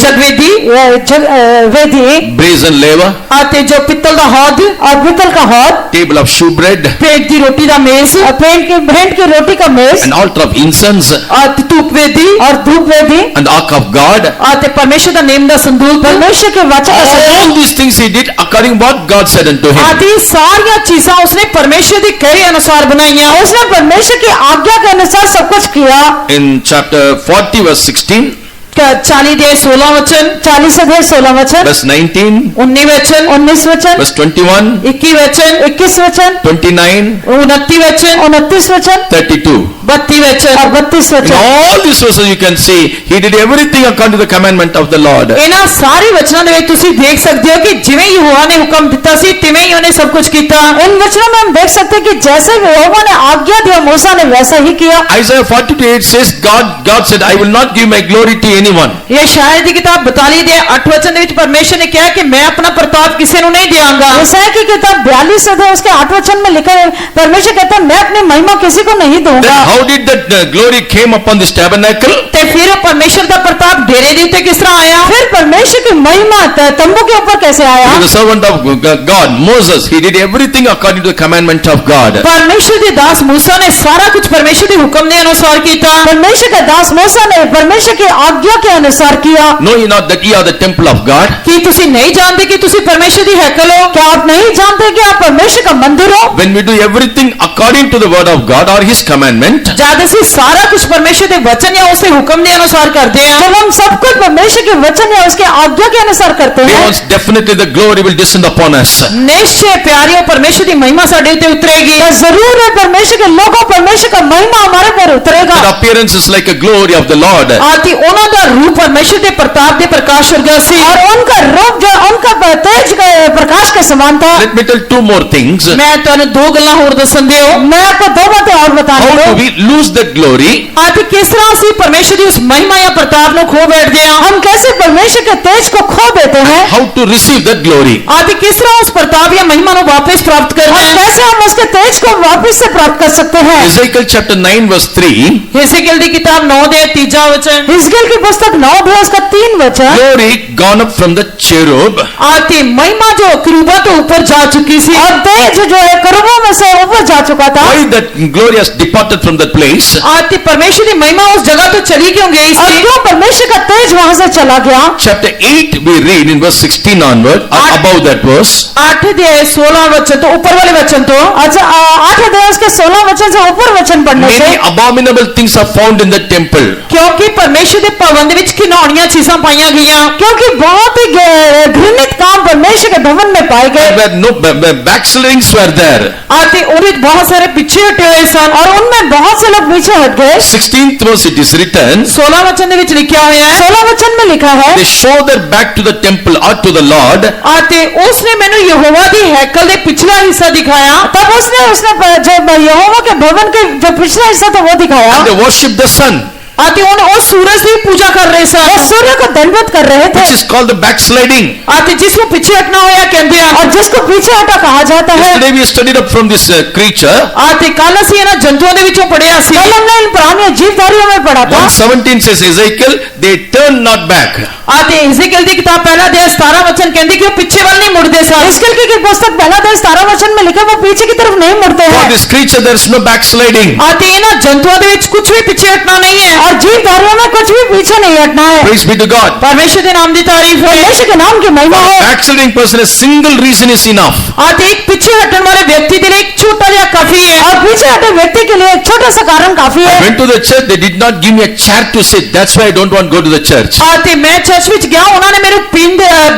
जगवेदी, वेदी, brazen laver, आते जो पित्तल का हौद और पित्तल का हौद, table of shewbread, पेट की रोटी का मेज, भेंट की रोटी का मेज, an altar of incense, आते धूप वेदी और धूप वेदी, and the ark of God. आते परमेश्वर का नेम दा संदूक। परमेश्वर के वचन का संदूक। All these things he did according what God said unto him. आदि सारिया चीजा उसने परमेश्वर के कहे अनुसार बनाईया। उसने परमेश्वर की आज्ञा के अनुसार सब कुछ किया। In chapter 40 verse 16, 40 अध्याय 16 वचन, 40 अध्याय 16 वचन, verse 19, 19 वचन, 19 वचन, verse 21, 21 वचन, 21 वचन, 29, 29 वचन, 29 वचन 32. 32 वचन और 32 In वचन। all these verses you can see he did everything according to the commandment of the Lord. इन्हां सारे वचनों ਦੇ ਵਿੱਚ ਤੁਸੀਂ ਦੇਖ ਸਕਦੇ ਹੋ ਕਿ ਜਿਵੇਂ ਯਹੋਵਾ ਨੇ ਹੁਕਮ ਦਿੱਤਾ ਸੀ ਤਿਵੇਂ ਹੀ ਉਹਨੇ ਸਭ ਕੁਝ ਕੀਤਾ। इन वचनों में हम देख सकते हैं कि जैसे यहोवा ने आज्ञा दिया मूसा ने वैसा ही किया। Isaiah 42:8 says God said, I will not give my glory to anyone. ਇਹ शायद ਦੀ किताब 42 ਦੇ 8 वचन ਦੇ ਵਿੱਚ परमेश्वर ने कहा कि मैं अपना प्रताप किसी ਨੂੰ नहीं देवांगा। यशायाह की किताब 42 अध्याय उसके 8 वचन में लिखा है परमेश्वर कहता है मैं अपनी महिमा किसी को नहीं Then दूंगा। how did that glory came upon this tabernacle? ਤੇ ਫਿਰ ਉਹ ਪਰਮੇਸ਼ਰ ਦਾ ਪ੍ਰਤਾਪ ਡੇਰੇ ਦੇ ਉੱਤੇ ਕਿਸ ਤਰ੍ਹਾਂ ਆਇਆ? फिर परमेश्वर की महिमा तंबू के ऊपर कैसे आया? The servant of God, Moses, he did everything according to the commandment of God. ਪਰਮੇਸ਼ਰ ਦੇ ਦਾਸ मूसा ਨੇ ਸਾਰਾ ਕੁਝ ਪਰਮੇਸ਼ਰ ਦੇ ਹੁਕਮ ਦੇ ਅਨੁਸਾਰ ਕੀਤਾ। परमेश्वर का दास मूसा ने परमेश्वर की आज्ञा के अनुसार किया। Know ye not that ye are the temple of God? ਕੀ ਤੁਸੀਂ ਨਹੀਂ ਜਾਣਦੇ ਕਿ ਤੁਸੀਂ ਪਰਮੇਸ਼ਰ ਦੀ ਹੈਕਲ ਹੋ? क्या आप नहीं जानते कि आप परमेश्वर का मंदिर हो? When we do everything according to the word of God or his commandment, ਜਦ ਅਸੀਂ ਸਾਰਾ ਕੁਝ ਪਰਮੇਸ਼ਰ ਦੇ ਵਚਨ ਜਾਂ ਉਸ ਦੇ ਹੁਕਮ ਦੇ ਅਨੁਸਾਰ ਕਰਦੇ ਹਾਂ, जब हम सब कुछ परमेश्वर के वचन या उसके आज्ञा के अनुसार करते हैं, once definitely the glory will descend upon us. ਨਿਸ਼ਚੈ ਪਿਆਰਿਓ ਪਰਮੇਸ਼ਰ ਦੀ ਮਹਿਮਾ ਸਾਡੇ ਉੱਤੇ ਉਤਰੇਗੀ। तो जरूर है परमेश्वर के लोगों परमेश्वर का महिमा हमारे पर उतरेगा। Their appearance is like a glory of the Lord. ਆਤੀ ਉਹਨਾਂ ਦਾ ਰੂਪ ਪਰਮੇਸ਼ਰ ਦੇ ਪ੍ਰਤਾਪ ਦੇ ਪ੍ਰਕਾਸ਼ ਵਰਗਾ ਸੀ। और उनका रूप जो उनका तेज का प्रकाश के समान था। Let me tell two more things. ਮੈਂ ਤੁਹਾਨੂੰ ਦੋ ਗੱਲਾਂ ਹੋਰ ਦੱਸਣ ਦਿਓ। मैं आपको दो बातें और बताने How do दो। we lose that glory? ਆਤੀ ਕਿਸ ਤਰ੍ਹਾਂ ਅਸੀਂ ਪਰਮੇਸ਼ਰ ਦੀ ਉਸ ਮਹਿਮਾ ਜਾਂ ਪ੍ਰਤਾਪ ਨੂੰ ਖੋ ਬੈਠਦੇ ਹਾਂ? हम कैसे परमेश्वर के तेज को खो देते हैं? How to receive that glory? आदि किस तरह उस प्रताप या महिमा को वापस प्राप्त करते और हैं? कैसे हम उसके तेज को वापस से प्राप्त कर सकते हैं? Ezekiel chapter 9 verse 3. हिजकिय्याह की किताब 9 दे 3 वचन। हिजकिय्याह की पुस्तक 9 अध्याय उसका 3 वचन। Glory gone up from the cherub. आती महिमा जो करूबा तो ऊपर जा चुकी थी और तेज जो है करूबों में से ऊपर जा चुका था। Why that glory has departed from that place? आती परमेश्वर की महिमा उस जगह तो चली क्यों गई और थी? क्यों परमेश्वर का तेज वहां से चला गया? Chapter 8 we read in verse 16 onward, above that verse. 8 अध्याय 16 वचन तो ऊपर वाले वचन तो अच्छा 8 अध्याय उसके 16 वचन से ऊपर वचन पढ़ने से Many abominable things are found in the temple. क्योंकि परमेश्वर के भवन दे विच घिनौनियां चीजां पाईयां गईयां। क्योंकि बहुत ही घृणित काम परमेश्वर के भवन में पाए गए। Where no backslidings were there. आती उनमें बहुत सारे पीछे हटे हुए सन और उनमें बहुत से लोग पीछे हट गए। 16th verse it is written. 16 वचन दे विच लिखा हुआ है। 16 वचन में लिखा है They show their back to the temple or to the Lord. आते उसने मैंने यहोवा दी हैकल दे पिछला हिस्सा दिखाया। तब उसने जो यहोवा के भवन के जो पिछला हिस्सा था वो दिखाया। And they worship the sun, आते उन सूरज की पूजा कर रहे सन। वो सूर्य को दंडवत कर रहे थे। which is called the backsliding. आते जिसको पीछे हटना होया कहते हैं। और जिसको पीछे हटा कहा जाता है। Yesterday we studied up from this creature. आते कल ਅਸੀਂ ਇਹਨਾਂ ਜੰਤੂਆਂ ਦੇ ਵਿੱਚੋਂ ਪੜਿਆ ਸੀ। कल हमने इन पुराने जीवधारियों में पढ़ा था। 1:17 says Ezekiel, they turn not back. आते हिजकिय्याह की किताब पहला अध्याय 17 वचन कहते कि वो पीछे वाल नहीं मुड़ते सन। हिजकिय्याह की पुस्तक पहला अध्याय 17 वचन में लिखा वो पीछे की तरफ नहीं मुड़ते For हैं। this creature there is no backsliding. आते ਇਹਨਾਂ ਜੰਤੂਆਂ ਦੇ ਵਿੱਚ ਕੁਝ ਵੀ ਪਿੱਛੇ ਹਟਣਾ नहीं है। और जीवधारियों में कुछ भी पीछे नहीं हटना है। Praise be to God. परमेश्वर के नाम की तारीफ हो। परमेश्वर के नाम की महिमा हो। Backsliding person, a single reason is enough. आते एक पीछे हटने वाले व्यक्ति के लिए एक छोटा या काफी है। और पीछे हटे व्यक्ति के लिए एक छोटा सा कारण काफी I है। went to the church, they did not give me a chair to sit. That's why I don't want to go to the church. आते मैं चर्च ਵਿੱਚ ਗਿਆ ਉਹਨਾਂ ਨੇ ਮੈਨੂੰ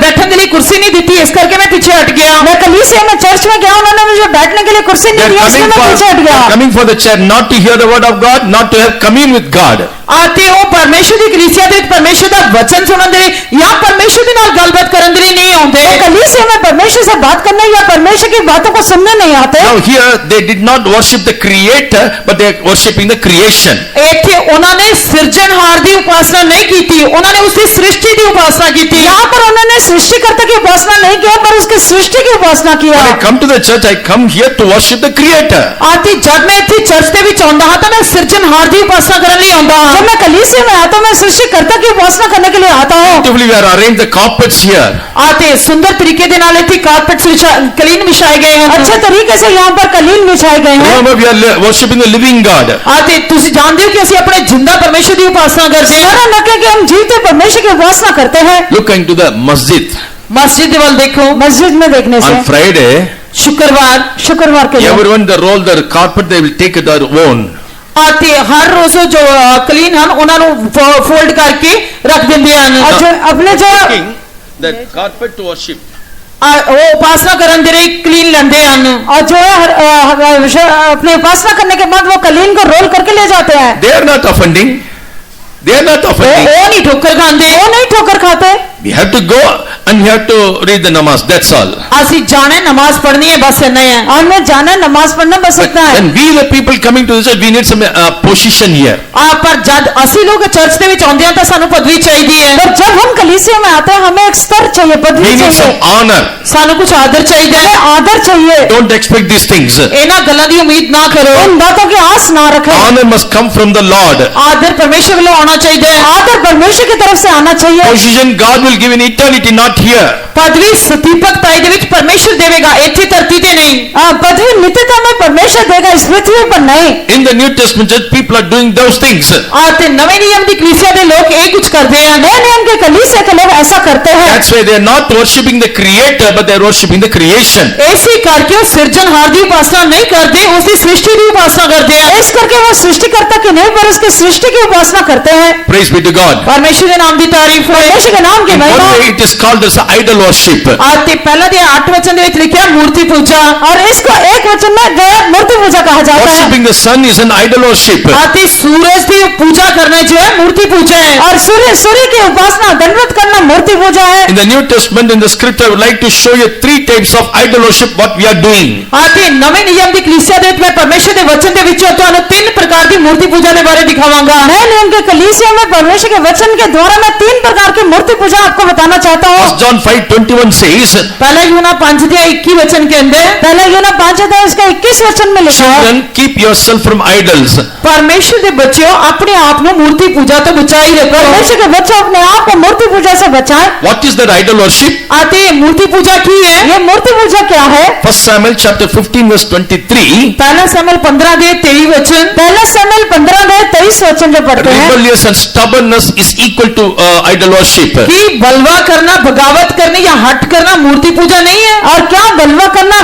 बैठने के लिए कुर्सी नहीं दी थी इस करके मैं पीछे हट गया। मैं कलीसिया में चर्च में गया उन्होंने मुझे बैठने के लिए कुर्सी They नहीं are दी इसलिए मैं पीछे हट they गया। are coming for the chair not to hear the word of God, not to have commune with God. आते ਉਹ ਪਰਮੇਸ਼ਰ ਦੀ ਕਲੀਸਿਆ ਦੇ ਵਿੱਚ ਪਰਮੇਸ਼ਰ ਦਾ ਵਚਨ ਸੁਣਨ ਦੇ ਲਈ ਜਾਂ ਪਰਮੇਸ਼ਰ ਦੇ ਨਾਲ ਗੱਲਬਾਤ ਕਰਨ ਦੇ ਲਈ ਨਹੀਂ ਆਉਂਦੇ। वो कलीसिया में परमेश्वर से बात करने या परमेश्वर की बातों को सुनने नहीं आते। Now here they did not worship the creator, but they are worshipping the creation. ਇੱਥੇ ਉਹਨਾਂ ਨੇ ਸਿਰਜਣਹਾਰ ਦੀ ਉਪਾਸਨਾ ਨਹੀਂ ਕੀਤੀ, ਉਹਨਾਂ ਨੇ ਉਸਦੀ ਸ੍ਰਿਸ਼ਟੀ ਦੀ ਉਪਾਸਨਾ ਕੀਤੀ। यहाँ पर उन्होंने सृष्टिकर्ता की उपासना नहीं किया पर उसकी सृष्टि की उपासना किया। When I come to the church, I come here to worship the creator. ਆਤੀ ਜਦ ਮੈਂ ਇੱਥੇ ਚਰਚ ਦੇ ਵਿੱਚ ਆਉਂਦਾ ਹਾਂ ਤਾਂ ਮੈਂ ਸਿਰਜਣਹਾਰ ਦੀ ਉਪਾਸਨਾ ਕਰਨ ਲਈ ਆਉਂਦਾ ਹਾਂ। जब मैं कलीसिया में आता हूं मैं सृष्टिकर्ता की उपासना करने के लिए आता हूँ। Beautifully we are arranged the carpets here. आते सुंदर तरीके ਦੇ ਨਾਲ ਇੱਥੇ ਕਾਰਪੇਟਸ ਕਲੀਨ ਵਿਛਾਏ ਗਏ ਹਨ। अच्छे तरीके से यहाँ पर कलीन बिछाए गए हैं। Remember we are worshipping the living God. आते ਤੁਸੀਂ ਜਾਣਦੇ ਹੋ ਕਿ ਅਸੀਂ ਆਪਣੇ ਜਿੰਦਾ ਪਰਮੇਸ਼ਰ ਦੀ ਉਪਾਸਨਾ ਕਰਦੇ ਹਾਂ। स्मरण रखें कि हम जीवते परमेश्वर की उपासना करते हैं। Look into the masjid. मस्जिद ਦੇ ਵੱਲ ਦੇਖੋ। मस्जिद में देखने से On Friday, शुक्रवार के दिन everyone they roll their carpet, they will take it their own. ਆਤੇ ਹਰ ਰੋਜ਼ ਜੋ ਕਲੀਨ ਹਨ ਉਹਨਾਂ ਨੂੰ ਫੋਲਡ ਕਰਕੇ ਰੱਖ ਦਿੰਦੇ ਹਨ। और जो अपने जो Taking the carpet to worship. ਉਹ ਉਪਾਸਨਾ ਕਰਨ ਦੇ ਲਈ ਕਲੀਨ ਲੈਂਦੇ ਹਨ। और जो है अपने उपासना करने के बाद वो कलीन को रोल करके ले जाते हैं। They are not offending. They are not offending. ਉਹ ਨਹੀਂ ਠੋਕਰ ਖਾਂਦੇ। वो नहीं ठोकर खाते। We have to go and we have to read the namaz. That's all. ਅਸੀਂ ਜਾਣਾ ਹੈ, ਨਮਾਜ਼ ਪੜ੍ਹਨੀ ਹੈ, ਬਸ ਇੰਨਾ ਹੀ ਹੈ। और मैं जाना नमाज पढ़ना बस But इतना है। when we the people coming to this church, we need some position here. ਪਰ ਜਦ ਅਸੀਂ ਲੋਕ ਚਰਚ ਦੇ ਵਿੱਚ ਆਉਂਦੇ ਹਾਂ ਤਾਂ ਸਾਨੂੰ ਪਦਵੀ ਚਾਹੀਦੀ ਹੈ। पर जब हम कलीसिया में आते हैं हमें एक स्तर चाहिए, We पदवी need some चाहिए, honor. ਸਾਨੂੰ ਕੁਝ ਆਦਰ ਚਾਹੀਦਾ ਹੈ। हमें आदर चाहिए। Don't expect these things. ਇਹਨਾਂ ਗੱਲਾਂ ਦੀ ਉਮੀਦ ਨਾ ਕਰੋ। इन बातों की आस ना रखें। Honor must come from the Lord. ਆਦਰ ਪਰਮੇਸ਼ਰ ਵੱਲੋਂ ਆਉਣਾ ਚਾਹੀਦਾ ਹੈ। आदर परमेश्वर की तरफ से आना चाहिए। Position God will give in eternity, not here. ਪਦਵੀ ਸਤੀਪਕਤਾਈ ਦੇ ਵਿੱਚ ਪਰਮੇਸ਼ਰ ਦੇਵੇਗਾ, ਇੱਥੇ ਧਰਤੀ ਤੇ ਨਹੀਂ। पदवी नित्यता में परमेश्वर देगा, इस पृथ्वी पर नहीं। In the New Testament church, people are doing those things. ਤੇ ਨਵੇਂ ਨਿਯਮ ਦੀ ਕਲੀਸਿਆ ਦੇ ਲੋਕ ਇਹ ਕੁਝ ਕਰਦੇ ਹਨ। नए नियम के कलीसिया के लोग ऐसा करते हैं। That's why they are not worshipping the Creator, but they are worshipping the creation. ਇਸੇ ਕਰਕੇ ਉਹ ਸਿਰਜਣਹਾਰ ਦੀ ਉਪਾਸਨਾ ਨਹੀਂ ਕਰਦੇ, ਉਸ ਦੀ ਸ੍ਰਿਸ਼ਟੀ ਦੀ ਉਪਾਸਨਾ ਕਰਦੇ ਹਨ। इस करके वो सृष्टिकर्ता की नहीं पर उसके सृष्टि की उपासना करते हैं। Praise be to God. ਪਰਮੇਸ਼ਰ ਦੇ ਨਾਮ ਦੀ ਤਾਰੀਫ ਹੋਏ। परमेश्वर के नाम की In महिमा। one way, it is called as idol worship. ਤੇ ਪਹਿਲਾ ਦੇ 8 ਵਚਨ ਦੇ ਵਿੱਚ ਲਿਖਿਆ ਮੂਰਤੀ ਪੂਜਾ। और इसको एक वचन में जो है मूर्ति पूजा कहा जाता है। Worshipping the sun is an idol worship. ਤੇ ਸੂਰਜ ਦੀ ਪੂਜਾ ਕਰਨਾ ਜੋ ਹੈ ਮੂਰਤੀ ਪੂਜਾ ਹੈ। और सूर्य की उपासना दंडवत करना मूर्ति पूजा है। In the New Testament, in the scripture, I would like to show you 3 types of idol worship, what we are doing. ਤੇ ਨਵੇਂ ਨਿਯਮ ਦੀ ਕਲੀਸਿਆ ਦੇ ਵਿੱਚ ਮੈਂ ਪਰਮੇਸ਼ਰ ਦੇ ਵਚਨ ਦੇ ਵਿੱਚੋਂ ਤੁਹਾਨੂੰ 3 ਪ੍ਰਕਾਰ ਦੀ ਮੂਰਤੀ ਪੂਜਾ ਦੇ ਬਾਰੇ ਦਿਖਾਵਾਂਗਾ। नए नियम के कलीसिया में परमेश्वर के वचन के द्वारा मैं 3 प्रकार की मूर्ति पूजा आपको बताना चाहता हूँ। 1 John 5:21 says, पहला यूहन्ना 5 अध्याय 21 वचन के अंदर पहला यूहन्ना 5 अध्याय इसका 21 वचन में लिखा है, children, keep yourself from idols. परमेश्वर ਦੇ ਬੱਚਿਓ ਆਪਣੇ ਆਪ ਨੂੰ ਮੂਰਤੀ ਪੂਜਾ ਤੋਂ ਬਚਾਈ ਰੱਖੋ। परमेश्वर के बच्चे अपने आप को मूर्ति पूजा से बचाएं। What is that idol worship? ਅਤੇ ਮੂਰਤੀ ਪੂਜਾ ਕੀ ਹੈ? ये मूर्ति पूजा क्या है? 1 Samuel chapter 15 verse 23. पहला शमूएल 15 अध्याय 23 वचन। पहला शमूएल 15 अध्याय 23 वचन जो पढ़ते हैं, Rebellious and stubbornness is equal to idol worship. कि बलवा करना, बगावत करना या हट करना मूर्ति पूजा नहीं है। और क्या बलवा करना,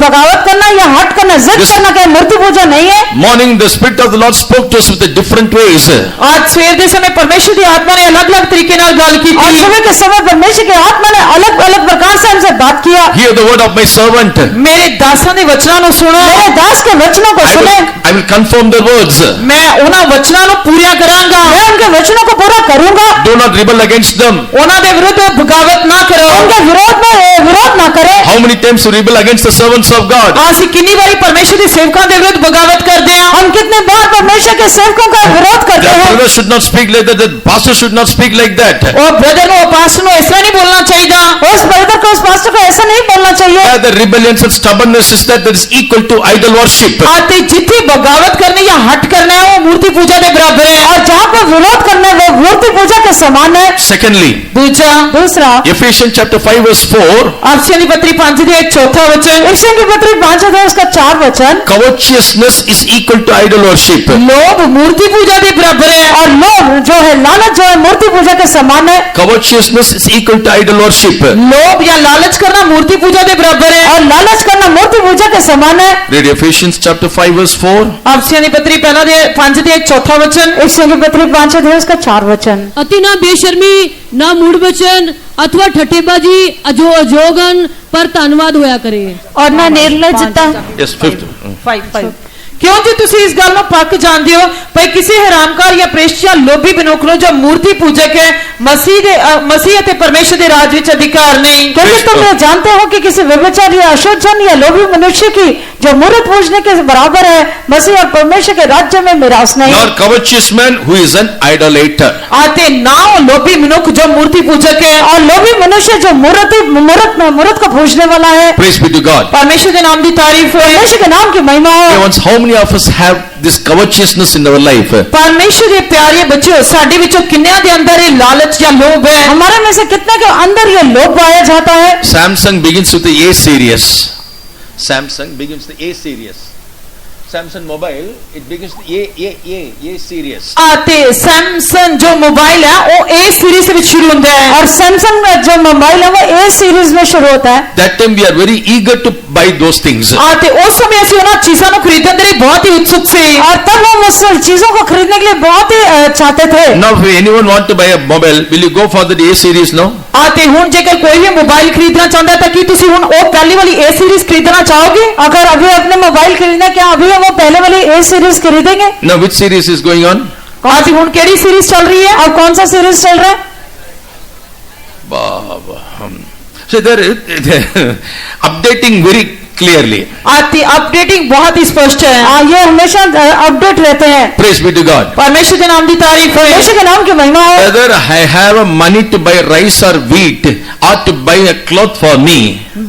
बगावत करना या हट करना, जिद This- करना क्या मूर्ति पूजा नहीं है? Morning, the Spirit of the Lord spoke to us with the different ways. आज सवेर ਦੇ ਸਮੇਂ ਪਰਮੇਸ਼ਰ ਦੀ ਆਤਮਾ ਨੇ ਅਲੱਗ-ਅਲੱਗ ਤਰੀਕੇ ਨਾਲ ਗੱਲ और ਕੀਤੀ। सुबह के समय परमेश्वर की आत्मा ने अलग अलग प्रकार से हमसे बात किया। Hear the word of my servant. ਮੇਰੇ ਦਾਸਾਂ ਦੇ ਵਚਨਾਂ ਨੂੰ ਸੁਣੋ। मेरे दास के वचनों को सुने, I will confirm the words. मैं ਉਹਨਾਂ ਵਚਨਾਂ ਨੂੰ ਪੂਰਾ ਕਰਾਂਗਾ। मैं उनके वचनों को पूरा करूंगा। Do not rebel against them. ਉਹਨਾਂ ਦੇ ਵਿਰੁੱਧ ਬਗਾਵਤ ਨਾ ਕਰੋ। उनके विरोध ना करे। How many times you rebel against the servants of God? ਅਸੀਂ ਕਿੰਨੀ ਵਾਰੀ ਪਰਮੇਸ਼ਰ ਦੇ ਸੇਵਕਾਂ ਦੇ ਵਿਰੁੱਧ ਬਗਾਵਤ ਕਰਦੇ ਹਾਂ। हम कितने बार परमेश्वर के सेवकों का विरोध करते The हैं। brother should not speak like that. The pastor should not speak like that. ਉਹ ਬ੍ਰਦਰ ਨੂੰ, ਪਾਸਟਰ ਨੂੰ ਇਸ ਤਰ੍ਹਾਂ ਨਹੀਂ ਬੋਲਣਾ ਚਾਹੀਦਾ। उस ब्रदर को, उस पास्टर को ऐसा नहीं बोलना चाहिए। The rebellion and stubbornness is that is equal to idol worship. ਅਤੇ ਜਿੱਥੇ ਬਗਾਵਤ ਕਰਨੀ ਜਾਂ ਹਟ ਕਰਨਾ ਹੈ ਉਹ ਮੂਰਤੀ ਪੂਜਾ ਦੇ ਬਰਾਬਰ ਹੈ। और जहाँ पर विरोध करना है वो मूर्ति पूजा के समान है। Secondly, ਦੂਜਾ दूसरा, Ephesians chapter 5 verse 4, ਅਫਸੀਆਂ ਦੀ ਪੱਤਰੀ 5 ਦੇ 4 वचन। ईशा की पत्री 5 अध्याय उसका 4 वचन, covetousness is equal to idol worship. ਲੋਭ ਮੂਰਤੀ ਪੂਜਾ ਦੇ ਬਰਾਬਰ ਹੈ। और लोभ जो है, लालच जो है मूर्ति पूजा के समान है। Covetousness is equal to idol worship. ਲੋਭ ਜਾਂ ਲਾਲਚ ਕਰਨਾ ਮੂਰਤੀ ਪੂਜਾ ਦੇ ਬਰਾਬਰ ਹੈ। और लालच करना मूर्ति पूजा के समान है। Read Ephesians chapter 5 verse 4. ਅਫਸੀਆਂ ਦੀ ਪੱਤਰੀ ਪਹਿਲਾ ਦੇ 5 ਦੇ 4 वचन। ईशा की पत्री 5 अध्याय उसका 4 वचन, अति ना बेशर्मी ना मूढ़ वचन अथवा ठट्ठेबाजी अजो अजोगन पर धन्यवाद होया करे। और ना निर्लजता। Yes, fifth. 5 ਕਿਉਂ ਜੀ ਤੁਸੀਂ ਇਸ ਗੱਲ ਨੂੰ ਪੱਕ ਜਾਣਦੇ ਹੋ ਭਈ ਕਿਸੇ ਹਰਾਮਕਾਰ ਜਾਂ ਪ੍ਰੇਸ਼ਟ ਜਾਂ ਲੋਭੀ ਮਨੁੱਖ ਨੂੰ ਜੋ ਮੂਰਤੀ ਪੂਜਕ ਹੈ ਮਸੀਹ ਅਤੇ ਪਰਮੇਸ਼ਰ ਦੇ ਰਾਜ ਵਿੱਚ ਅਧਿਕਾਰ ਨਹੀਂ। क्योंकि तुम ये जानते हो कि किसी व्यभिचारी या अशुद्ध जन या लोभी मनुष्य की जो मूर्त पूजने के बराबर है मसीह और परमेश्वर के राज्य में मिरास नहीं। Nor covetous man who is an idolater. ਅਤੇ ਨਾ ਉਹ ਲੋਭੀ ਮਨੁੱਖ ਜੋ ਮੂਰਤੀ ਪੂਜਕ ਹੈ। और लोभी मनुष्य जो मूर्त को पूजने वाला है। Praise be to God. ਪਰਮੇਸ਼ਰ ਦੇ ਨਾਮ ਦੀ ਤਾਰੀਫ ਹੋਏ। परमेश्वर के नाम की महिमा Dear हो। ones, how many of us have this covetousness in our life? ਪਰਮੇਸ਼ਰ ਦੇ ਪਿਆਰੇ ਬੱਚਿਓ ਸਾਡੇ ਵਿੱਚੋਂ ਕਿੰਨਿਆਂ ਦੇ ਅੰਦਰ ਇਹ ਲਾਲਚ ਜਾਂ ਲੋਭ ਹੈ? हमारे में से कितने के अंदर ये लोभ पाया जाता है? Samsung begins with the A series. Samsung begins with the A series. Samsung mobile, it begins with A series. ਅਤੇ ਸੈਮਸੰਗ ਜੋ ਮੋਬਾਈਲ ਹੈ ਉਹ A ਸੀਰੀਜ਼ ਵਿੱਚ ਸ਼ੁਰੂ ਹੁੰਦਾ ਹੈ। और सैमसंग में जो मोबाइल है वो ए सीरीज में शुरू होता है। That time we are very eager to buy those things. ਅਤੇ ਉਸ ਸਮੇਂ ਅਸੀਂ ਉਹਨਾਂ ਚੀਜ਼ਾਂ ਨੂੰ ਖਰੀਦਣ ਦੇ ਲਈ ਬਹੁਤ ਹੀ ਉਤਸੁਕ ਸੀ। और तब हम उस चीजों को खरीदने के लिए बहुत ही चाहते थे। Now if anyone want to buy a mobile, will you go for the A series now? ਅਤੇ ਹੁਣ ਜੇਕਰ ਕੋਈ ਵੀ ਮੋਬਾਈਲ ਖਰੀਦਣਾ ਚਾਹੁੰਦਾ ਤਾਂ ਕੀ ਤੁਸੀਂ ਹੁਣ ਉਹ ਪਹਿਲੀ ਵਾਲੀ A ਸੀਰੀਜ਼ ਖਰੀਦਣਾ ਚਾਹੋਗੇ? अगर अभी अपने मोबाइल खरीदना, क्या अभी हम वो पहले वाली ए सीरीज खरीदेंगे? Now which series is going on? ਅੱਜ ਹੁਣ ਕਿਹੜੀ ਸੀਰੀਜ਼ ਚੱਲ ਰਹੀ ਹੈ? अब कौन सा सीरीज चल रहा है? So they're updating very clearly. आती अपडेटिंग बहुत ही स्पष्ट है। ये हमेशा अपडेट रहते हैं। Praise be to God. परमेश्वर के नाम की तारीफ हो। परमेश्वर के नाम की महिमा हो। Whether I have a money to buy rice or wheat or to buy a cloth for me,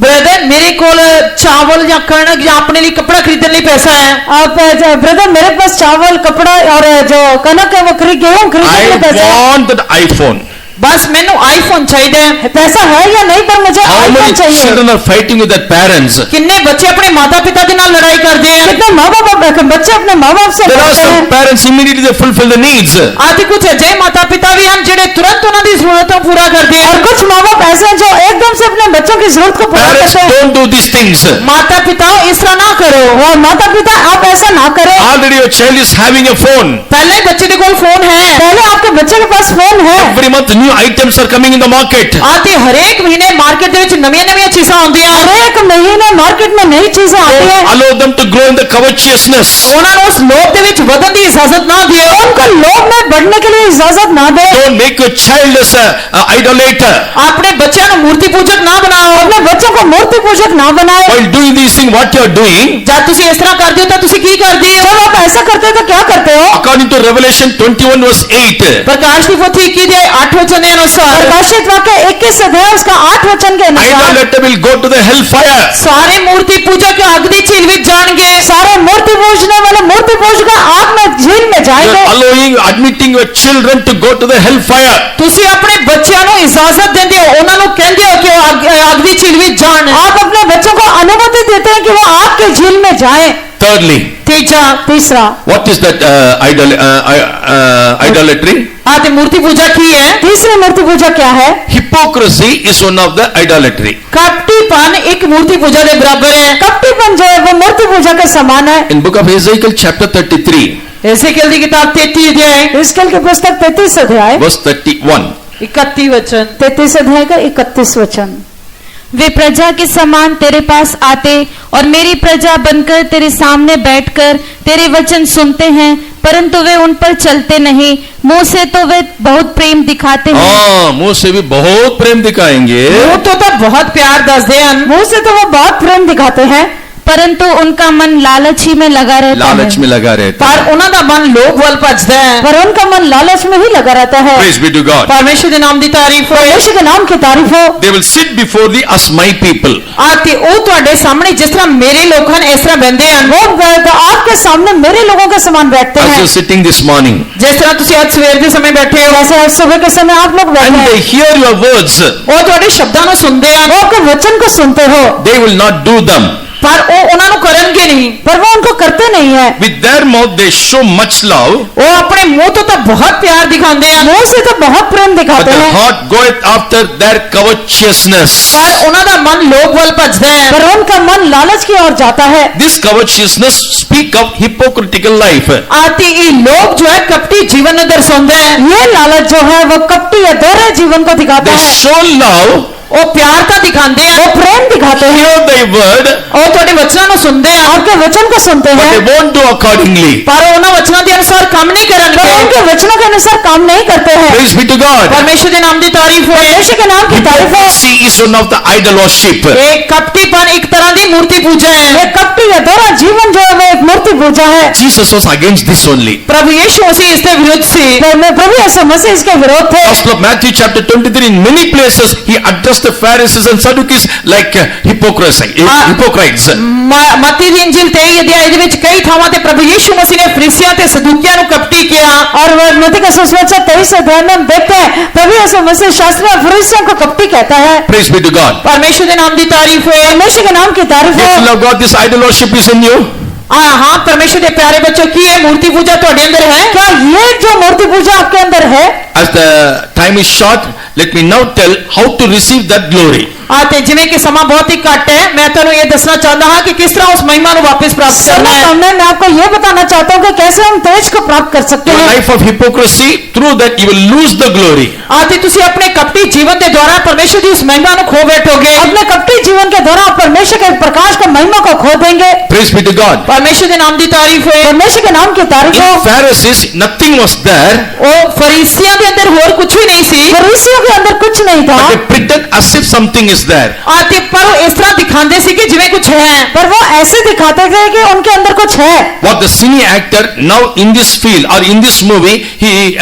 brother मेरे कोल चावल या कणक या अपने लिए कपड़ा खरीदने लिए पैसा है। आप ब्रदर मेरे पास चावल कपड़ा और जो कनक है वो गेहूं खरीदने के लिए I पैसा है। want that iPhone. बस मैंने आईफोन चाहिए। पैसा है या नहीं पर मुझे How आईफोन many चाहिए। children are fighting with their parents? किन्ने बच्चे अपने माता पिता के नाल लड़ाई करते हैं। कितने माँ बाप बच्चे अपने माँ बाप से There are लड़ते some हैं। parents immediately they fulfill the needs. आदि कुछ अजय माता पिता भी हैं जिन्हें तुरंत उन्होंने जरूरतों पूरा करते हैं। और कुछ माँ बाप ऐसे हैं जो एकदम से अपने बच्चों की जरूरत को पूरा Parents करते हैं। don't do these things. माता पिता इस तरह ना करो। और माता पिता आप ऐसा ना करें। Already your child is having a phone. पहले बच्चे के कोल फोन है। पहले आपके बच्चे के पास फोन है। Every month new items are coming in the market. आदि हरेक महीने मार्केट ਦੇ ਵਿੱਚ ਨਵੀਆਂ ਚੀਜ਼ਾਂ ਆਉਂਦੀਆਂ। हर एक महीने मार्केट में नई चीजें आती हैं। Allow them to grow in the covetousness. ਉਹਨਾਂ ਨੂੰ ਉਸ ਲੋਭ ਦੇ ਵਿੱਚ ਵਧਣ ਦੀ ਇਜਾਜ਼ਤ ਨਾ ਦਿਓ। उनको लोभ में बढ़ने के लिए इजाजत ना दे। Don't make your child as a idolater. ਆਪਣੇ ਬੱਚਿਆਂ ਨੂੰ ਮੂਰਤੀ ਪੂਜਕ ਨਾ ਬਣਾਓ। अपने बच्चों को मूर्ति पूजक ना बनाए। While doing these things, what you are doing, ਜਦ ਤੁਸੀਂ ਇਸ ਤਰ੍ਹਾਂ ਕਰਦੇ ਹੋ ਤਾਂ ਤੁਸੀਂ ਕੀ ਕਰਦੇ ਹੋ? जब आप ऐसा करते हो तो क्या करते हो? according to Revelation 21 verse 8, ਪ੍ਰਕਾਸ਼ ਦੀ ਪੋਥੀ 21 ਦੇ 8 ਵਚਨ ਦੇ ਅਨੁਸਾਰ प्रकाशित वाक्य 21 अध्याय उसका 8 वचन के अनुसार idolater will go to the hellfire. ਸਾਰੇ ਮੂਰਤੀ ਪੂਜਕ ਅੱਗ ਦੀ ਝੀਲ ਵਿੱਚ ਜਾਣਗੇ। सारे मूर्ति पूजने वाले मूर्ति पूजक आग में झील में You जाएंगे। are allowing, admitting your children to go to the hellfire. ਤੁਸੀਂ ਆਪਣੇ ਬੱਚਿਆਂ ਨੂੰ ਇਜਾਜ਼ਤ ਦਿੰਦੇ ਹੋ, ਉਹਨਾਂ ਨੂੰ ਕਹਿੰਦੇ ਹੋ ਕਿ ਉਹ ਅੱਗ ਦੀ ਝੀਲ ਵਿੱਚ ਜਾਣ। आप अपने बच्चों को अनुमति देते हैं कि वो आग के झील में जाएं। Thirdly, तीसरा what is that idolatry? ਆਤੇ ਮੂਰਤੀ ਪੂਜਾ ਕੀ ਹੈ? तीसरी मूर्ति पूजा क्या है? Hypocrisy is one of the idolatry. ਕਪਟੀਪਨ ਇੱਕ ਮੂਰਤੀ ਪੂਜਾ ਦੇ ਬਰਾਬਰ ਹੈ। कपटीपन जो है वो मूर्ति पूजा के समान है। In book of Ezekiel chapter 33 एसेकियल की किताब 33 अध्याय हिजकिय्याह की पुस्तक 33 अध्याय verse 31. 31 वचन। 33 अध्याय का 31 वचन। वे प्रजा के समान तेरे पास आते और मेरी प्रजा बनकर तेरे सामने बैठकर तेरे वचन सुनते हैं, परंतु वे उन पर चलते नहीं। मुंह से तो वे बहुत प्रेम दिखाते हैं, हाँ, मुंह से भी बहुत प्रेम दिखाएंगे, वो तो तब बहुत प्यार दसदे हैं। मुंह से तो वो बहुत प्रेम दिखाते हैं, परंतु उनका मन लालच ही में लगा रहता लालच है। में लगा रहता पर है. ਉਹਨਾਂ ਦਾ ਮਨ ਲੋਭ ਵੱਲ ਭੱਜਦਾ ਹੈ। पर उनका मन लालच में ही लगा रहता है। Praise be to God. ਪਰਮੇਸ਼ਰ ਦੇ ਨਾਮ ਦੀ ਤਾਰੀਫ ਹੋਏ। परमेश्वर के नाम की तारीफ हो। They will sit before thee as my people. ਆਤੇ ਉਹ ਤੁਹਾਡੇ ਸਾਹਮਣੇ ਜਿਸ ਤਰ੍ਹਾਂ ਮੇਰੇ ਲੋਕ ਹਨ ਇਸ ਤਰ੍ਹਾਂ ਬਹਿੰਦੇ ਹਨ। वो आपके सामने मेरे लोगों के समान बैठते As हैं, you're sitting this morning. ਜਿਸ ਤਰ੍ਹਾਂ ਤੁਸੀਂ ਅੱਜ ਸਵੇਰ ਦੇ ਸਮੇਂ ਬੈਠੇ ਹੋ। जैसे आज सुबह के समय आप लोग बैठे And हैं। they hear your words. ਉਹ ਤੁਹਾਡੇ ਸ਼ਬਦਾਂ ਨੂੰ ਸੁਣਦੇ ਹਨ वो आपके वचन को सुनते हो, They will not do them. ਪਰ ਉਹ ਉਹਨਾਂ ਨੂੰ ਕਰਨਗੇ ਨਹੀਂ। पर वो उनको करते नहीं है। With their mouth they show much love, ਉਹ ਆਪਣੇ ਮੂੰਹ ਤੋਂ ਤਾਂ ਬਹੁਤ ਪਿਆਰ ਦਿਖਾਉਂਦੇ ਹਨ, मुंह से तो बहुत प्रेम but दिखाते their हैं, heart goeth after their covetousness. ਪਰ ਉਹਨਾਂ ਦਾ ਮਨ ਲੋਭ ਵੱਲ ਭੱਜਦਾ ਹੈ। पर उनका मन लालच की ओर जाता है। This covetousness speak of hypocritical life. ਆਤੀ ਇਹ ਲੋਭ ਜੋ ਹੈ ਕਪਟੀ ਜੀਵਨ ਨੂੰ ਦਰਸਾਉਂਦਾ ਹੈ। ये लालच जो है वो कपटी या दोहरे जीवन को दिखाता They है। show love, ਉਹ ਪਿਆਰ ਤਾਂ ਦਿਖਾਉਂਦੇ वो ਹਨ, प्रेम दिखाते हैं, hear thy word, ਉਹ ਤੁਹਾਡੇ ਵਚਨਾਂ ਨੂੰ ਸੁਣਦੇ ਹਨ, आपके वचन को सुनते but they हैं, won't do accordingly. ਪਰ ਉਹ ਉਹਨਾਂ ਵਚਨਾਂ ਦੇ ਅਨੁਸਾਰ ਕੰਮ ਨਹੀਂ पर ਕਰਨਗੇ। उनके वचनों के अनुसार काम नहीं करते हैं। Praise be to God. ਪਰਮੇਸ਼ਰ ਦੇ ਨਾਮ ਦੀ ਤਾਰੀਫ ਹੋਏ। परमेश्वर के नाम की तारीफ हो। Hypocrisy is one of the idol worship. ਇਹ ਕਪਟੀਪਨ ਇੱਕ ਤਰ੍ਹਾਂ ਦੀ ਮੂਰਤੀ ਪੂਜਾ ये ਹੈ। कपटी या दोहरा जीवन जो है वो एक मूर्ति पूजा है। Jesus was against this only. ਪ੍ਰਭੂ ਯीशु मसीह ਇਸ ਦੇ ਵਿਰੁੱਧ ਸੀ। मैं प्रभु यीशु मसीह इसके विरोध थे। Gospel of Matthew chapter 23, in many places he addressed the Pharisees and Sadducees like hypocrites. ਮਤੀ ਦੀ ਇੰਜੀਲ 23 ਅਧਿਆਇ ਦੇ ਵਿੱਚ ਕਈ ਥਾਵਾਂ ਤੇ ਪ੍ਰਭੂ ਯीशु मसीह ਨੇ ਫਰੀਸੀਆਂ ਤੇ ਸਦੂਕਿਆਂ ਨੂੰ ਕਪਟੀ ਕਿਹਾ। और वह मत्ती का सुसमाचार 23 अध्याय में हम देखते हैं प्रभु यीशु मसीह शास्त्री और फरीसियों को कपटी कहता है। Praise be to God. ਪਰਮੇਸ਼ਰ ਦੇ ਨਾਮ ਦੀ ਤਾਰੀਫ ਹੋਏ। परमेश्वर के नाम की तारीफ People हो। of God, this idol worship is in you. हाँ ਪਰਮੇਸ਼ਰ ਦੇ ਪਿਆਰੇ ਬੱਚੋ ਕੀ ਇਹ ਮੂਰਤੀ ਪੂਜਾ ਤੁਹਾਡੇ ਅੰਦਰ ਹੈ? क्या ये जो मूर्ति पूजा आपके अंदर है? As the time is short, let me now tell how to receive that glory. ਤੇ ਜਿਵੇਂ ਕਿ ਸਮਾਂ ਬਹੁਤ ਹੀ ਘੱਟ ਹੈ ਮੈਂ ਤੁਹਾਨੂੰ ਇਹ ਦੱਸਣਾ ਚਾਹੁੰਦਾ ਹਾਂ ਕਿ ਕਿਸ ਤਰ੍ਹਾਂ ਉਸ ਮਹਿਮਾ ਨੂੰ ਵਾਪਸ ਪ੍ਰਾਪਤ ਕਰਨਾ समय है। सामने मैं आपको ये बताना चाहता हूँ कि कैसे हम तेज को प्राप्त कर सकते Your हैं। life of hypocrisy, through that you will lose the glory. ਤੇ ਤੁਸੀਂ ਆਪਣੇ ਕਪਟੀ ਜੀਵਨ ਦੇ ਦੁਆਰਾ ਪਰਮੇਸ਼ਰ ਦੀ ਉਸ ਮਹਿਮਾ ਨੂੰ ਖੋ ਬੈਠੋਗੇ। अपने कपटी जीवन के दौरान आप परमेश्वर के प्रकाश का महिमा को खो देंगे। Praise be to God. ਪਰਮੇਸ਼ਰ ਦੇ ਨਾਮ ਦੀ ਤਾਰੀਫ ਹੋਏ। परमेश्वर के नाम की तारीफ In हो। Pharisees, nothing was there there, ਉਹ ਫਰੀਸੀਆਂ ਦੇ ਅੰਦਰ ਹੋਰ ਕੁਝ ਵੀ ਨਹੀਂ ਸੀ फरीसियों के अंदर कुछ नहीं था, but they pretend as if something is there. ਤੇ ਪਰ ਉਹ ਇਸ ਤਰ੍ਹਾਂ ਦਿਖਾਉਂਦੇ ਸੀ ਕਿ ਜਿਵੇਂ ਕੁਝ ਹੈ पर वो ऐसे दिखाते थे कि उनके अंदर कुछ है। What the cine actor now in this field or in this movie, he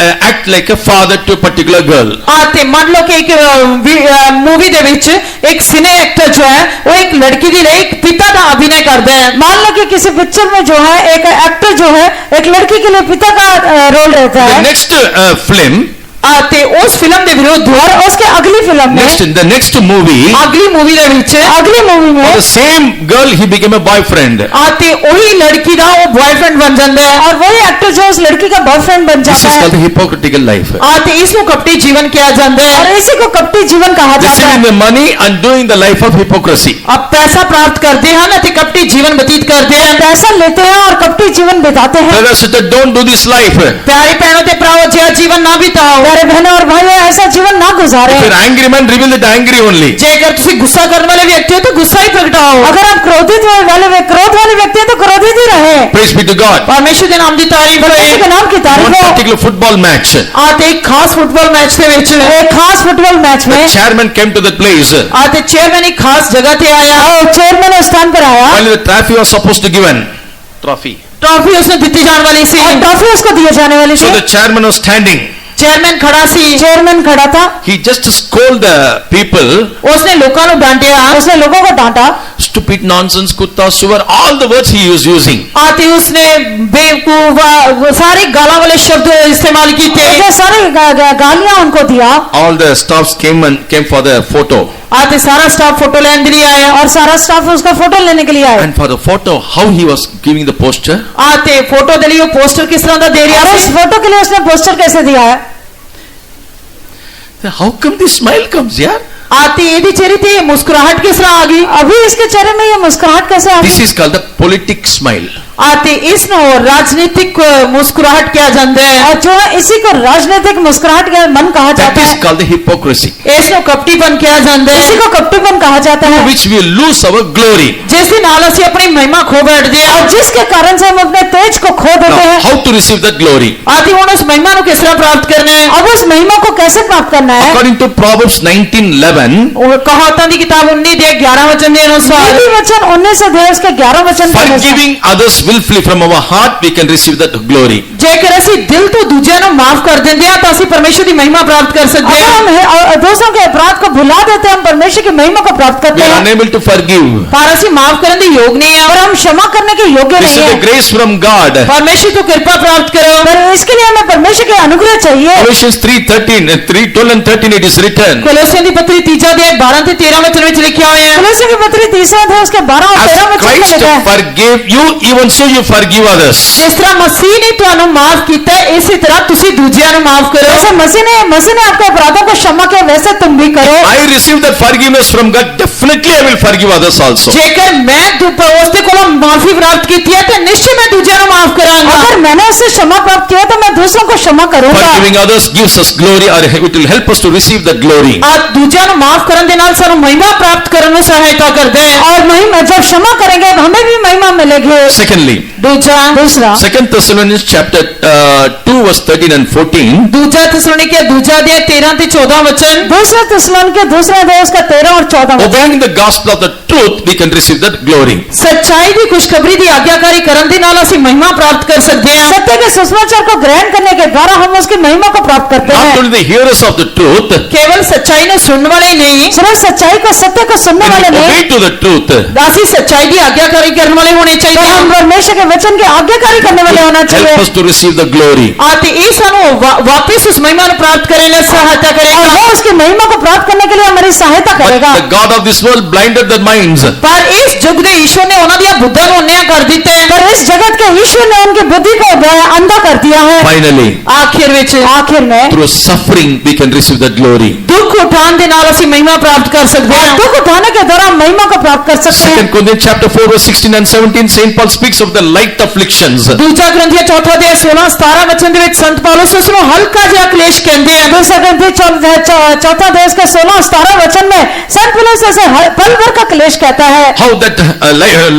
act like a father to a particular girl. ਤੇ ਮੰਨ ਲਓ ਕਿ ਇੱਕ ਮੂਵੀ ਦੇ ਵਿੱਚ ਇੱਕ ਸਿਨੇ ਐਕਟਰ ਜੋ ਹੈ ਉਹ ਇੱਕ ਲੜਕੀ ਦੇ ਲਈ ਇੱਕ ਪਿਤਾ ਦਾ ਅਭਿਨय ਕਰਦਾ ਹੈ। मान लो कि किसी पिक्चर में जो है एक एक्टर जो है एक लड़की के लिए पिता का रोल रहता The है, next film, ਤੇ ਉਸ ਫਿਲਮ ਦੇ ਵਿਰੋਧ और उसके अगली फिल्म में in the next movie, ਅਗਲੀ ਮੂਵੀ ਦੇ ਵਿੱਚ अगली मूवी for में the same girl, he became a boyfriend. ਤੇ ਉਹੀ ਲੜਕੀ ਦਾ ਉਹ ਬॉयਫ੍ਰੈਂਡ ਬਣ ਜਾਂਦਾ ਹੈ और वही एक्टर जो उस लड़की का बॉयफ्रेंड बन This जाता is है, called the hypocritical life. ਤੇ ਇਸ ਨੂੰ ਕਪਟੀ ਜੀਵਨ ਕਿਹਾ ਜਾਂਦਾ और ਹੈ। इसी को कपटी जीवन कहा जाता Receiving है। the money and doing the life of hypocrisy. अब पैसा प्राप्त करते हैं ਅਤੇ ਕਪਟੀ ਜੀਵਨ ਬਤੀਤ ਕਰਦੇ ਹਨ। पैसा लेते हैं और कपटी जीवन बिताते हैं। Brothers and sisters, don't do this life. ਪਿਆਰੇ ਭੈਣੋ ਤੇ ਭਰਾਵੋ ਜਿਹਾ ਜੀਵਨ ਨਾ ਬਿਤਾਓ। प्यारे बहनों और भाइयों, ऐसा जीवन ना गुजारे। If you're angry man, reveal it angry only. ਜੇਕਰ ਤੁਸੀਂ ਗੁੱਸਾ ਕਰਨ ਵਾਲੇ ਵਿਅਕਤੀ ਹੋ ਤਾਂ ਗੁੱਸਾ ਹੀ ਪ੍ਰਗਟਾਓ। अगर आप क्रोधित वाले व्यक्ति हैं तो क्रोधित ही रहे। Praise be to God. ਪਰਮੇਸ਼ਰ ਦੇ ਨਾਮ ਦੀ ਤਾਰੀਫ परमेश्वर ਹੋਏ। के नाम की One तारीफ हो। particular football match, ਤੇ ਇੱਕ ਖਾਸ ਫੁੱਟਬਾਲ ਮੈਚ ਦੇ ਵਿੱਚ एक खास फुटबॉल मैच the में chairman came to that place. ਤੇ ਚੇਅਰਮੈਨ ਇੱਕ ਖਾਸ ਜਗ੍ਹਾ ਤੇ ਆਇਆ। और चेयरमैन उस स्थान पर आया Finally, the trophy was supposed to given. Trophy. Trophy ਉਸਨੇ ਦਿੱਤੀ ਜਾਣ ਵਾਲੀ ਸੀ। और ट्रॉफी उसको दिए जाने वाली So थी। the chairman was standing. Chairman ਖੜਾ ਸੀ। चेयरमैन खड़ा था, He just scolded the people. ਉਸਨੇ ਲੋਕਾਂ ਨੂੰ ਡਾਂਟਿਆ। उसने लोगों को डांटा। Stupid, nonsense, kutta, suvar, all the words he was using. ਤੇ ਉਸਨੇ ਬੇਵਕੂਫ ਸਾਰੇ ਗਾਲਾਂ ਵਾਲੇ ਸ਼ਬਦ ਇਸਤੇਮਾਲ ਕੀਤੇ। ऐसे सारी गालियां उनको दिया All the staffs came for the photo. ਤੇ ਸਾਰਾ ਸਟਾਫ ਫੋਟੋ ਲੈਣ ਦੇ ਲਈ ਆਇਆ। और सारा स्टाफ उसका फोटो लेने के लिए आया। And for the photo, how he was giving the poster. ਤੇ ਫੋਟੋ ਦੇ ਲਈ ਉਹ ਪੋਸਟਰ ਕਿਸ ਤਰ੍ਹਾਂ ਦਾ ਦੇ ਰਿਹਾ और ਸੀ। उस फोटो के लिए उसने पोस्टर कैसे दिया है? How come this smile comes, yeah? ਤੇ ਇਹਦੀ ਚਿਹਰੇ ਤੇ ਮੁਸਕਰਾਹਟ ਕਿਸ ਤਰ੍ਹਾਂ ਆ ਗਈ। अभी इसके चेहरे में ये मुस्कुराहट कैसे आ This गई? is called the politic smile. ਤੇ ਇਸ ਨੂੰ ਰਾਜਨੀਤਿਕ ਮੁਸਕਰਾਹਟ ਕਿਹਾ ਜਾਂਦਾ ਹੈ। और जो है इसी को राजनीतिक मुस्कुराहट का मन कहा That जाता is है। called the hypocrisy. ਇਸ ਨੂੰ ਕਪਟੀਪਨ ਕਿਹਾ ਜਾਂਦਾ इसी ਹੈ। को कपटीपन कहा जाता है, Which we lose our glory. ਜਿਸ ਦੇ ਨਾਲ ਅਸੀਂ ਆਪਣੀ ਮਹਿਮਾ ਖੋ ਬੈਠਦੇ ਹਾਂ। और जिसके कारण से हम अपने तेज को खो देते Now, हैं। how to receive that glory? ਤੇ ਹੁਣ ਉਸ ਮਹਿਮਾ ਨੂੰ ਕਿਸ ਤਰ੍ਹਾਂ ਪ੍ਰਾਪਤ ਕਰਨਾ ਹੈ। अब उस महिमा को कैसे प्राप्त करना है? According to Proverbs 19:11, ਉਹ ਕਹਾਵਤਾਂ ਦੀ ਕਿਤਾਬ 19 ਦੇ 11 ਵਚਨ ਦੇ ਅਨੁਸਾਰ नीति वचन 19 अध्याय उसके 11 वचन के अनुसार, forgiving others willfully from our heart, we can receive that glory. ਜੇਕਰ ਅਸੀਂ ਦਿਲ ਤੋਂ ਦੂਜਿਆਂ ਨੂੰ ਮਾਫ ਕਰ ਦਿੰਦੇ ਹਾਂ ਤਾਂ ਅਸੀਂ ਪਰਮੇਸ਼ਰ ਦੀ ਮਹਿਮਾ ਪ੍ਰਾप्त ਕਰ ਸਕਦੇ अगर ਹਾਂ। हम दूसरों के अपराध को भुला देते हैं, हम परमेश्वर की महिमा को प्राप्त We करते are हैं, unable to forgive. ਪਰ ਅਸੀਂ ਮਾਫ ਕਰਨ ਦੇ ਯੋਗ ਨਹੀਂ और ਹਾਂ। हम क्षमा करने के योग्य This नहीं is the है। grace from God. ਪਰਮੇਸ਼ਰ ਤੋਂ ਕਿਰਪਾ ਪ੍ਰਾप्त ਕਰੋ। पर इसके लिए हमें परमेश्वर के अनुग्रह चाहिए। Colossians 3:13, 3:12 and 13 it is written. ਕੋਲੋਸੀਆਂ ਦੀ ਪੱਤਰੀ 3 ਅਧਿਆਇ 12 ਤੇ 13 वचन ਵਿੱਚ ਲਿਖਿਆ होया है। कलोसियों की पत्री 3 अध्याय उसके 12 और As 13 वचन में Christ लिखा है, forgave you, even so you forgive others. ਜਿਸ ਤਰ੍ਹਾਂ ਮਸੀਹ ਨੇ ਤੁਹਾਨੂੰ ਮਾਫ ਕੀਤਾ ਹੈ, ਇਸੇ ਤਰ੍ਹਾਂ ਤੁਸੀਂ ਦੂਜਿਆਂ ਨੂੰ ਮਾਫ ਕਰੋ। जैसे मसीह ने आपके अपराधों को क्षमा किया, वैसे तुम भी करो। I receive that forgiveness from God, definitely I will forgive others also. ਜੇਕਰ ਮੈਂ ਉਸ ਦੇ ਕੋਲੋਂ ਮਾਫੀ ਪ੍ਰਾਪਤ ਕੀਤੀ ਹੈ ਤੇ ਨਿਸ਼ਚੈ ਮੈਂ ਦੂਜਿਆਂ ਨੂੰ ਮਾਫ ਕਰਾਂਗਾ। अगर मैंने उससे क्षमा प्राप्त किया तो मैं दूसरों को क्षमा करूंगा। Forgiving others gives us glory, or it will help us to receive that glory. ਦੂਜਿਆਂ ਨੂੰ ਮਾਫ ਕਰਨ ਦੇ ਨਾਲ ਸਾਨੂੰ ਮਹਿਮਾ ਪ੍ਰਾਪਤ ਕਰਨ ਨੂੰ ਸਹਾਇਤਾ ਕਰਦਾ ਹੈ। और महिमा, जब क्षमा करेंगे हमें भी महिमा मिलेगी। Secondly, दूसरा 2 Thessalonians chapter 2 verse 13 and 14. ਦੂਜਾ ਥੈਸਲੋਨੀਕੇ ਦੂਜਾ ਅਧਿਆਇ 13 ਤੇ 14 ਵਚਨ। दूसरा थिस्सलुनीके दूसरा अध्याय उसका 13 और 14 वचन। Obeying the gospel of the truth, we can receive that glory. ਸੱਚਾਈ ਦੀ ਖੁਸ਼ਖਬਰੀ ਦੀ ਆਗਿਆਕਾਰੀ ਕਰਨ ਦੇ ਨਾਲ ਅਸੀਂ ਮਹਿਮਾ ਪ੍ਰਾਪਤ ਕਰ ਸਕਦੇ ਹਾਂ। सत्य के सुसमाचार को ग्रहण करने के द्वारा हम उसकी महिमा को प्राप्त करते Not हैं। only the hearers of the truth, ਕੇਵਲ ਸੱਚਾਈ ਨੂੰ ਸੁਣਨ ਵਾਲੇ ਹੀ ਨਹੀਂ, सिर्फ सच्चाई को, सत्य को सुनने when वाले we नहीं, obey to the truth, ਅਸੀਂ ਸੱਚਾਈ ਦੀ ਆਗਿਆਕਾਰੀ ਕਰਨ ਵਾਲੇ ਹੋਣੇ तो ਚਾਹੀਦੇ हम ਹਾਂ। परमेश्वर के वचन के आज्ञाकारी करने वाले होना help चाहिए। us to receive the glory. ਤੇ ਇਹ ਸਾਨੂੰ ਵਾਪਸ ਉਸ ਮਹਿਮਾ ਨੂੰ ਪ੍ਰਾਪਤ ਕਰਨ ਲਈ ਸਹਾਇਤਾ और ਕਰੇਗਾ। वो उसकी महिमा को प्राप्त करने के लिए हमारी सहायता But करेगा। the God of this world blinded their minds. ਪਰ ਇਸ ਯੁੱਗ ਦੇ ਈਸ਼ਵਰ ਨੇ ਉਹਨਾਂ ਦੀਆਂ ਬੁੱਧਾਂ ਨੂੰ ਅੰਨ੍ਹਿਆ ਕਰ ਦਿੱਤਾ ਹੈ। पर इस जगत के ईश्वर ने उनकी बुद्धि को अंधा कर दिया है। Finally, ਆਖਿਰ ਵਿੱਚ आखिर में through suffering, we can receive that glory. ਦੁੱਖ ਦੁੱਖ ਉਠਾਉਣ ਦੇ ਨਾਲ ਅਸੀਂ ਮਹਿਮਾ ਪ੍ਰਾਪਤ ਕਰ ਸਕਦੇ और ਹਾਂ। दुख उठाने के दौरान महिमा को प्राप्त कर सकते हैं। 2 Corinthians chapter 4 verse 16 and 17, Saint Paul speaks of the light afflictions. ਦੂਜਾ ਗ੍ਰੰਥੀਆ ਚੌਥਾ ਅਧਿਆਇ 16-17 ਵਚਨ ਦੇ ਵਿੱਚ ਸੰਤ ਪੌਲੁਸ ਉਸ ਨੂੰ ਹਲਕਾ ਜਿਹਾ ਕਲੇਸ਼ ਕਹਿੰਦੇ ਆ। दूसरा ग्रंथी चौथा देश के 16-17 वचन में संत पौलुस ऐसे पल भर का क्लेश कहता है। How that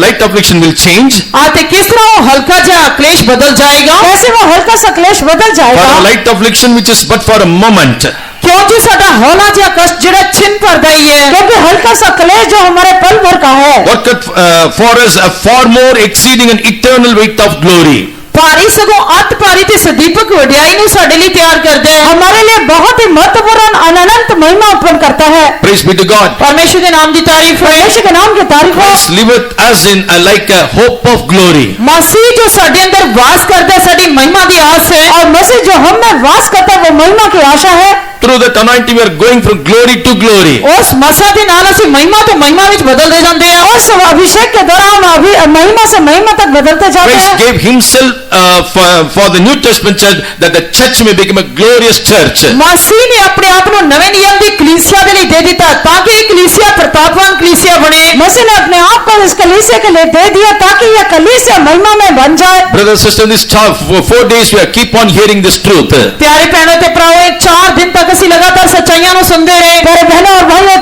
light affliction will change? ਤੇ ਕਿਸ ਤਰ੍ਹਾਂ ਉਹ ਹਲਕਾ ਜਿਹਾ ਕਲੇਸ਼ ਬਦਲ ਜਾਏਗਾ। कैसे वो हल्का सा क्लेश बदल For जाएगा। a light affliction which is but for a moment, ਕਿਉਂਕਿ ਸਾਡਾ ਹੌਲਾ ਜਿਹਾ ਕਸ਼ਟ ਜਿਹੜਾ ਛਿਨ ਭਰਦਾ ਹੀ ਹੈ। क्योंकि हल्का सा क्लेश जो हमारे पल भर का है worketh for us a far more exceeding and eternal weight of glory. ਭਾਰੀ ਸਗੋਂ ਅਤ ਭਾਰੀ ਤੇ ਸਦੀਪਕ ਵਡਿਆਈ ਨੂੰ ਸਾਡੇ ਲਈ ਤਿਆਰ ਕਰਦਾ ਹੈ। हमारे लिए बहुत ही महत्वपूर्ण अनंत महिमा उत्पन्न करता है। Praise be to God. ਪਰਮੇਸ਼ਰ ਦੇ ਨਾਮ ਦੀ ਤਾਰੀਫ ਹੈ। परमेश्वर के नाम की तारीफ हो। Christ liveth us in like a hope of glory. ਮਸੀਹ ਜੋ ਸਾਡੇ ਅੰਦਰ ਵਾਸ ਕਰਦਾ ਹੈ ਸਾਡੀ ਮਹਿਮਾ ਦੀ ਆਸ ਹੈ। और मसीह जो हम में वास करता है वो महिमा की आशा है। Through that anointing we are going from glory to glory. ਉਸ ਮਸਾ ਦੇ ਨਾਲ ਅਸੀਂ ਮਹਿਮਾ ਤੋਂ ਮਹਿਮਾ ਵਿੱਚ ਬਦਲਦੇ ਜਾਂਦੇ ਹਾਂ। उस अभिषेक के दौरान अभी महिमा से महिमा तक बदलते जाते Christ हैं। gave himself for the New Testament church that the church may become a glorious church. ਮਸੀਹ ਨੇ ਆਪਣੇ ਆਪ ਨੂੰ ਨਵੇਂ ਨਿਯਮ ਦੀ ਕਲੀਸਿਆ ਦੇ ਲਈ ਦੇ ਦਿੱਤਾ ਤਾਂ ਕਿ ਇਹ ਕਲੀਸਿਆ ਪ੍ਰਤਾਪਵਾਨ ਕਲੀਸਿਆ ਬਣੇ। मसीह ने अपने आप को इस कलीसिया के लिए दे दिया ताकि यह कलीसिया महिमा में बन जाए। Brothers and sisters, this for 4 days we are keep on hearing this truth. ਪਿਆਰੇ ਭੈਣੋ ਤੇ ਭਰਾਓ ਇਹ 4 ਦਿਨ ਤੱਕ ਅਸੀਂ ਲਗਾਤਾਰ ਸੱਚਾਈਆਂ ਨੂੰ ਸੁਣਦੇ ਰਹੇ। मेरे बहनों और भाइयों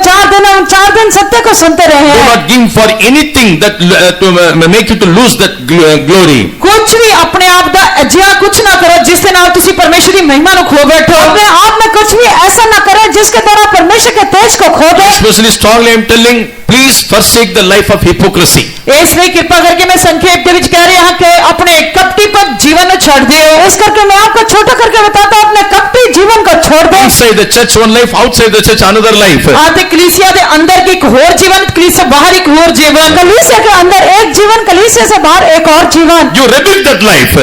4 दिन सत्य को सुनते रहे Do हैं। not give for anything that to make you to lose that glory. ਕੁਝ ਵੀ ਆਪਣੇ ਆਪ ਦਾ ਅਜਿਹਾ ਕੁਝ ਨਾ ਕਰੋ ਜਿਸ ਦੇ ਨਾਲ ਤੁਸੀਂ ਪਰਮੇਸ਼ਰ ਦੀ ਮਹਿਮਾ ਨੂੰ ਖੋ ਬੈਠੋ। अपने आप में कुछ भी ऐसा न करें जिसके द्वारा परमेश्वर के तेज को खो दे। Especially strongly I am telling, please forsake the life of hypocrisy. ਇਸ ਲਈ ਕਿਰਪਾ ਕਰਕੇ ਮੈਂ ਸੰਖੇਪ ਦੇ ਵਿੱਚ ਕਹਿ ਰਿਹਾ ਹਾਂ ਕਿ ਆਪਣੇ ਕਪਟੀਪਤ ਜੀਵਨ ਨੂੰ ਛੱਡ ਦਿਓ। इस करके मैं आपको छोटा करके बताता हूं अपने कपटी जीवन को छोड़ दो। Inside the church one life, outside the church another life. ਤੇ ਕਲੀਸਿਆ ਦੇ ਅੰਦਰ ਇੱਕ ਹੋਰ ਜੀਵਨ ਕਲੀਸਿਆ ਬਾਹਰ ਇੱਕ ਹੋਰ ਜੀਵਨ। कलीसिया के अंदर एक जीवन कलीसिया से बाहर एक और जीवन। You rebuke that life.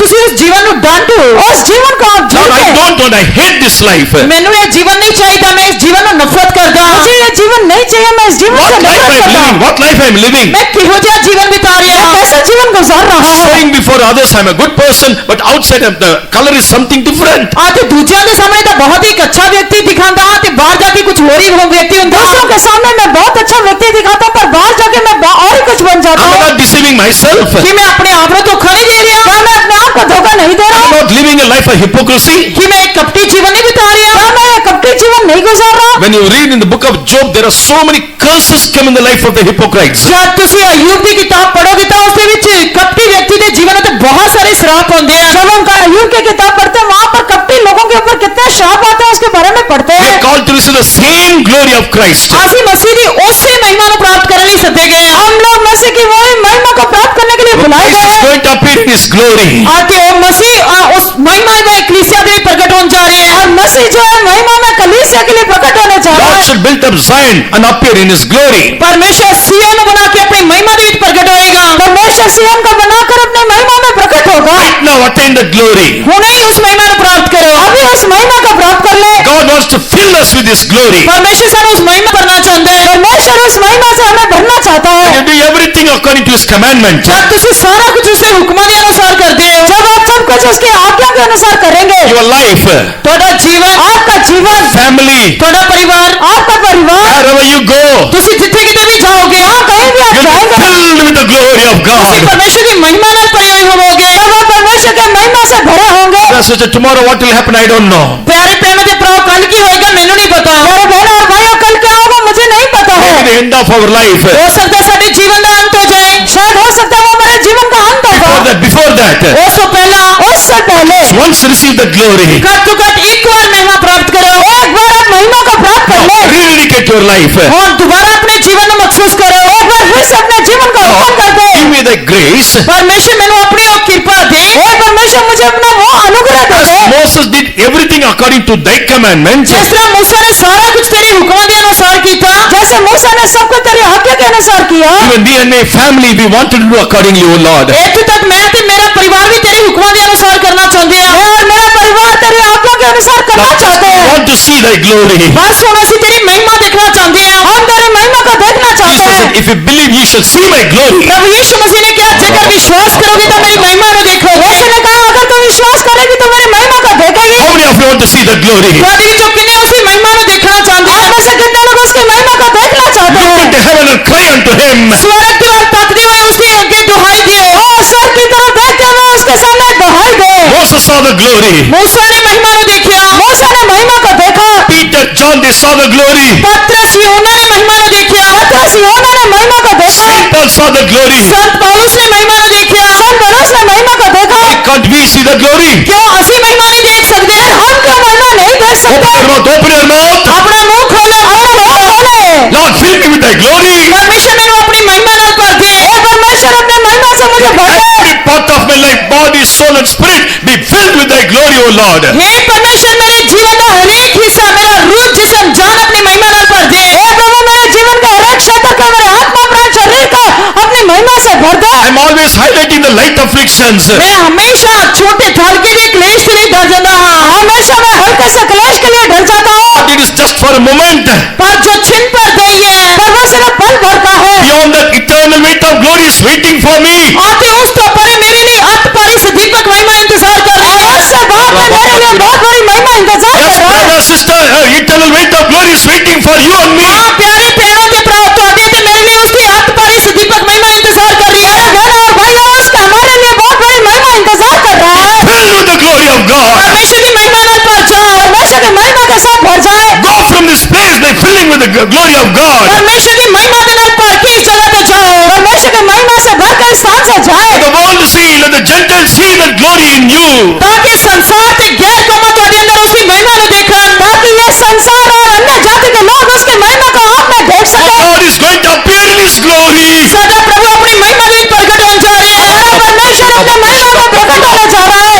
ਤੁਸੀਂ ਉਸ ਜੀਵਨ ਨੂੰ ਡਾਂਟੋ। उस जीवन को आप Lord, I झूठे। don't want, I hate this life. ਮੈਨੂੰ ਇਹ ਜੀवन ਨਹੀਂ ਚਾਹੀਦਾ ਮੈਂ ਇਸ ਜੀवन ਨੂੰ ਨਫ਼ਰਤ ਕਰਦਾ ਹਾਂ। मुझे ये जीवन नहीं चाहिए मैं इस जीवन What से life नफरत I am करता living? हूं। What life I am living? ਮੈਂ ਕਿਹੋ ਜਿਹਾ ਜੀवन ਬਿਤਾ ਰਿਹਾ मैं ਹਾਂ। कैसा जीवन गुजार रहा हूं। Showing before others I am a good person, but outside the color is something different. ਤੇ ਦੂਜਿਆਂ ਦੇ ਸਾਹਮਣੇ ਤਾਂ ਬਹੁਤ ਹੀ ਅੱਛਾ ਵਿਅਕਤੀ ਦਿਖਾਉਂਦਾ ਹਾਂ ਤੇ ਬਾਹਰ ਜਾ ਕੇ ਕੁਝ ਹੋਰ ਹੀ ਵਿਅਕਤੀ ਹੁੰਦਾ दूसरों के सामने मैं बहुत अच्छा व्यक्ति दिखाता हूं पर बाहर जाके मैं और ही कुछ बन जाता I am हूं। not deceiving myself. कि मैं अपने आप को धोखा नहीं दे रहा क्या मैं अपने आप को धोखा नहीं दे I रहा am हूं? not living a life of hypocrisy. कि मैं एक कपटी जीवन नहीं बिता रहा क्या मैं ये कपटी जीवन नहीं गुजार रहा? When you read in the book of Job, there are so many curses come in the life of the hypocrites. ਜਦ ਤੁਸੀਂ ਅਯੂਬ ਦੀ ਕਿਤਾਬ ਪੜ੍ਹੋਗੇ ਤਾਂ ਉਸ ਦੇ ਵਿੱਚ ਕਪਟੀ ਵਿਅਕਤੀ ਦੇ ਜੀਵਨ ਉੱਤੇ ਬਹੁਤ ਸਾਰੇ ਸ਼ਰਾਪ ਹੁੰਦੇ ਆ। जब हम अय्यूब की किताब पढ़ते हैं वहां पर कपटी लोगों के ऊपर कितने शाप आते हैं उसके बारे में पढ़ते We हैं। are called to receive the same glory of Christ. ਅਸੀਂ ਮਸੀਹ ਦੀ ਉਸੇ ਮਹਿਮਾ ਨੂੰ ਪ੍ਰਾਪਤ ਕਰਨ ਲਈ ਸੱਦੇ ਗਏ ਹਾਂ। हम लोग मसीह की वही महिमा को प्राप्त करने के लिए बुलाए Christ गए is हैं। going to appear in His glory. ਤੇ ਉਹ ਮਸੀਹ ਉਸ ਮਹਿਮਾ ਦੇ ਕਲੀਸਿਆ ਦੇ ਵਿੱਚ ਪ੍ਰਗਟ ਹੋਣ ਜਾ ਰਹੇ और हैं। मसीह जो है महिमा में कलीसिया के लिए प्रकट होने जा रहा God है। shall build up Zion and appear in His glory. ਪਰਮੇਸ਼ਰ ਸੀਯੋਨ ਨੂੰ ਬਣਾ ਕੇ ਆਪਣੀ ਮਹਿਮਾ ਦੇ ਵਿੱਚ ਪ੍ਰਗਟ ਹੋਏਗਾ। परमेश्वर सिय्योन को बनाकर अपने महिमा में प्रकट होगा। Right now attain the glory. ਹੁਣੇ ਹੀ ਉਸ ਮਹਿਮਾ ਨੂੰ ਪ੍ਰਾप्त ਕਰੋ। अभी उस महिमा को प्राप्त कर ले। God wants to fill us with His glory. ਪਰਮੇਸ਼ਰ ਸਾਨੂੰ ਉਸ ਮਹਿਮਾ ਭਰਨਾ ਚਾਹੁੰਦਾ ਹੈ। परमेश्वर उस महिमा से हमें भरना चाहता है। You do everything according to His commandment. ਜਦ ਤੁਸੀਂ ਸਾਰਾ ਕੁਝ ਉਸਦੇ ਹੁਕਮਾਂ ਦੇ ਅਨੁਸਾਰ ਕਰਦੇ ਹੋ जब आप सब कुछ उसकी आज्ञा के अनुसार करेंगे Your life, ਤੁਹਾਡਾ ਜੀਵਨ आपका जीवन family, ਤੁਹਾਡਾ ਪਰਿਵਾਰ आपका परिवार wherever you go, ਤੁਸੀਂ ਜਿੱਥੇ ਕਿਤੇ ਵੀ ਜਾਓਗੇ जहाँ कहीं भी आप you'll be जाएंगे filled with the glory of ਤੁਸੀਂ God. ਪਰਮੇਸ਼ਰ ਦੀ ਮਹਿਮਾ ਨਾਲ ਭਰੇ ਹੋਏ ਹੋਵੋਗੇ। तब आप परमेश्वर के महिमा से भरे होंगे। Sister, tomorrow what will happen? I don't know. ਪਿਆਰੇ ਭੈਣਾਂ ਤੇ ਭਰਾਓ ਕੱਲ ਕੀ ਹੋਏਗਾ ਮੈਨੂੰ ਨਹੀਂ ਪਤਾ। मेरे बहनों और भाइयों कल क्या होगा मुझे नहीं पता है। Maybe the end of our life. ਹੋ ਸਕਦਾ ਸਾਡੇ ਜੀਵਨ ਦਾ ਅੰਤ ਹੋ ਜਾਏ। शायद हो सकता है वो हमारे जीवन का अंत होगा। Before that, ਉਸ ਤੋਂ ਪਹਿਲਾਂ उससे पहले once receive the glory, ਘੱਟ ਤੋਂ ਘੱਟ ਇੱਕ ਵਾਰ ਮਹਿਮਾ ਪ੍ਰਾਪਤ ਕਰੋ। एक बार आप महिमा को प्राप्त कर ले। rededicate your life. ਹੁਣ ਦੁਬਾਰਾ ਆਪਣੇ ਜੀਵਨ ਨੂੰ ਮਖਸੂਸ ਕਰੋ। एक बार फिर से अपने जीवन को अर्पण कर दे। Give me the grace. ਪਰਮੇਸ਼ਰ ਮੈਨੂੰ ਆਪਣੀ ਉਹ ਕਿਰਪਾ ਦੇ। हे परमेश्वर मुझे अपना वो अनुग्रह दे As they. Moses did everything according to thy commandments, ਜਿਸ ਤਰ੍ਹਾਂ मूसा ने ਸਾਰਾ ਕੁਝ ਤੇਰੇ ਹੁਕਮਾਂ ਦੇ ਅਨੁਸਾਰ ਕੀਤਾ। जैसे मूसा ने सब कुछ तेरी आज्ञा के अनुसार किया। even me and my family, we want to do accordingly, O Lord. ਇੱਥੇ ਤੱਕ ਮੈਂ ਤੇ ਮੇਰਾ ਪਰਿਵਾਰ ਵੀ ਤੇਰੇ ਹੁਕਮਾਂ ਦੇ ਅਨੁਸਾਰ ਕਰਨਾ ਚਾਹੁੰਦੇ ਆ। मैं और मेरा परिवार तेरी आज्ञा के अनुसार करना चाहते We हैं। want to see thy glory. ਬਸ ਹੁਣ ਅਸੀਂ ਤੇਰੀ ਮਹਿਮਾ ਦੇਖਣਾ ਚਾਹੁੰਦੇ ਆ। हम तेरी महिमा को देखना Jesus चाहते said, हैं। if you believe, you shall see my glory. ਪ੍ਰਭੂ ਯੀਸ਼ੂ ਮਸੀਹ ਨੇ ਕਿਹਾ ਜੇਕਰ ਵਿਸ਼ਵਾਸ ਕਰੋਗੇ ਤਾਂ ਮੇਰੀ ਮਹਿਮਾ ਨੂੰ ਦੇਖੋਗੇ। यीशु ने कहा अगर तू विश्वास करेगी तो मेरी महिमा को देखेगी। How many of you want to see the glory? ਤੁਹਾਡੇ ਵਿੱਚੋਂ ਕਿੰਨੇ ਉਸੇ ਮਹਿਮਾ ਨੂੰ ਦੇਖਣਾ ਚਾਹੁੰਦੇ से कितने लोग उसकी महिमा को देखना चाहते Look हैं? into heaven and cry unto him. स्वर्ग की ओर तकते हुए उसके आगे दुहाई दिए। और स्वर्ग की तरफ देखते हुए उसके सामने दुहाई दे। Moses saw the glory. मूसा ने महिमा को देखा। मूसा ने महिमा को देखा। Peter, John, they saw the glory. पतरस यूहन्ना ने महिमा को देखा। पतरस यूहन्ना ने महिमा को देखा। Saint Paul saw the glory. संत पौलुस ने महिमा को देखा। संत पौलुस ने महिमा को देखा। Why can't we see the glory? क्यों असी महिमा नहीं देख सकते? हम क्यों महिमा नहीं देख Open सकते? your mouth, open your mouth. अपना मुंह खोलो, अपना मुंह खोले। Lord, fill me with thy glory. परमेश्वर मैंने अपनी महिमा नाल भर दे। हे परमेश्वर अपने महिमा से मुझे भर दे। Every part of my life, body, soul and spirit be filled with thy glory, O Lord. हे परमेश्वर मेरे जीवन का हर एक हिस्सा, मेरा रूह, जिस्म, जान अपनी महिमा नाल भर दे। हे प्रभु मेरे जीवन का हर एक क्षेत्र को, मेरे आत्मा प्राण शरीर को अपनी महिमा से भर दे। I'm always highlighting the light afflictions. मैं हमेशा छोटे हल्के जे क्लेश के लिए डर जाता हूँ। हमेशा मैं हल्के से क्लेश के लिए डर जाता हूँ। But it is just for a moment. पर जो छिन पर गई है, पर वो सिर्फ पल भर का है। Beyond that eternal weight of glory is waiting for me. आते उस तो परे मेरे लिए अत परिस दीपक महिमा इंतजार कर रही और है। उससे बाद में मेरे लिए बहुत बड़ी महिमा इंतजार Yes, कर रहा है। brother, sister, eternal weight of glory is waiting for you and me. हाँ प्यारे प्यारों के प्राव तो आते थे मेरे लिए उसकी अत परिस दीपक महिमा इंतजार कर रही है। बहनों और भाइयों, उसका हमारे लिए बहुत बड़ी महिमा इंतजार कर रहा है। Filled with the glory of God. परमेश्वर की महिमा नाल भर जाओ। परमेश्वर की महिमा के साथ भर जाए। Go from this place by filling with the glory of God. परमेश्वर की महिमा के नाल भर के इस जगह पे जाओ। परमेश्वर की महिमा से भर कर स्थान से जाए। Let the world see, let the Gentiles see that glory in you. ताकि संसार के गैर कौमां तुहाडे अंदर उसकी महिमा नु देखण। ताकि ये संसार और अन्य जाति के लोग उसकी महिमा को आप में देख Our सके। God is going to appear in His glory. साडा प्रभु अपनी महिमा में प्रकट होने जा रहे हैं। हमारा परमेश्वर अपने महिमा में प्रकट होने जा रहा है।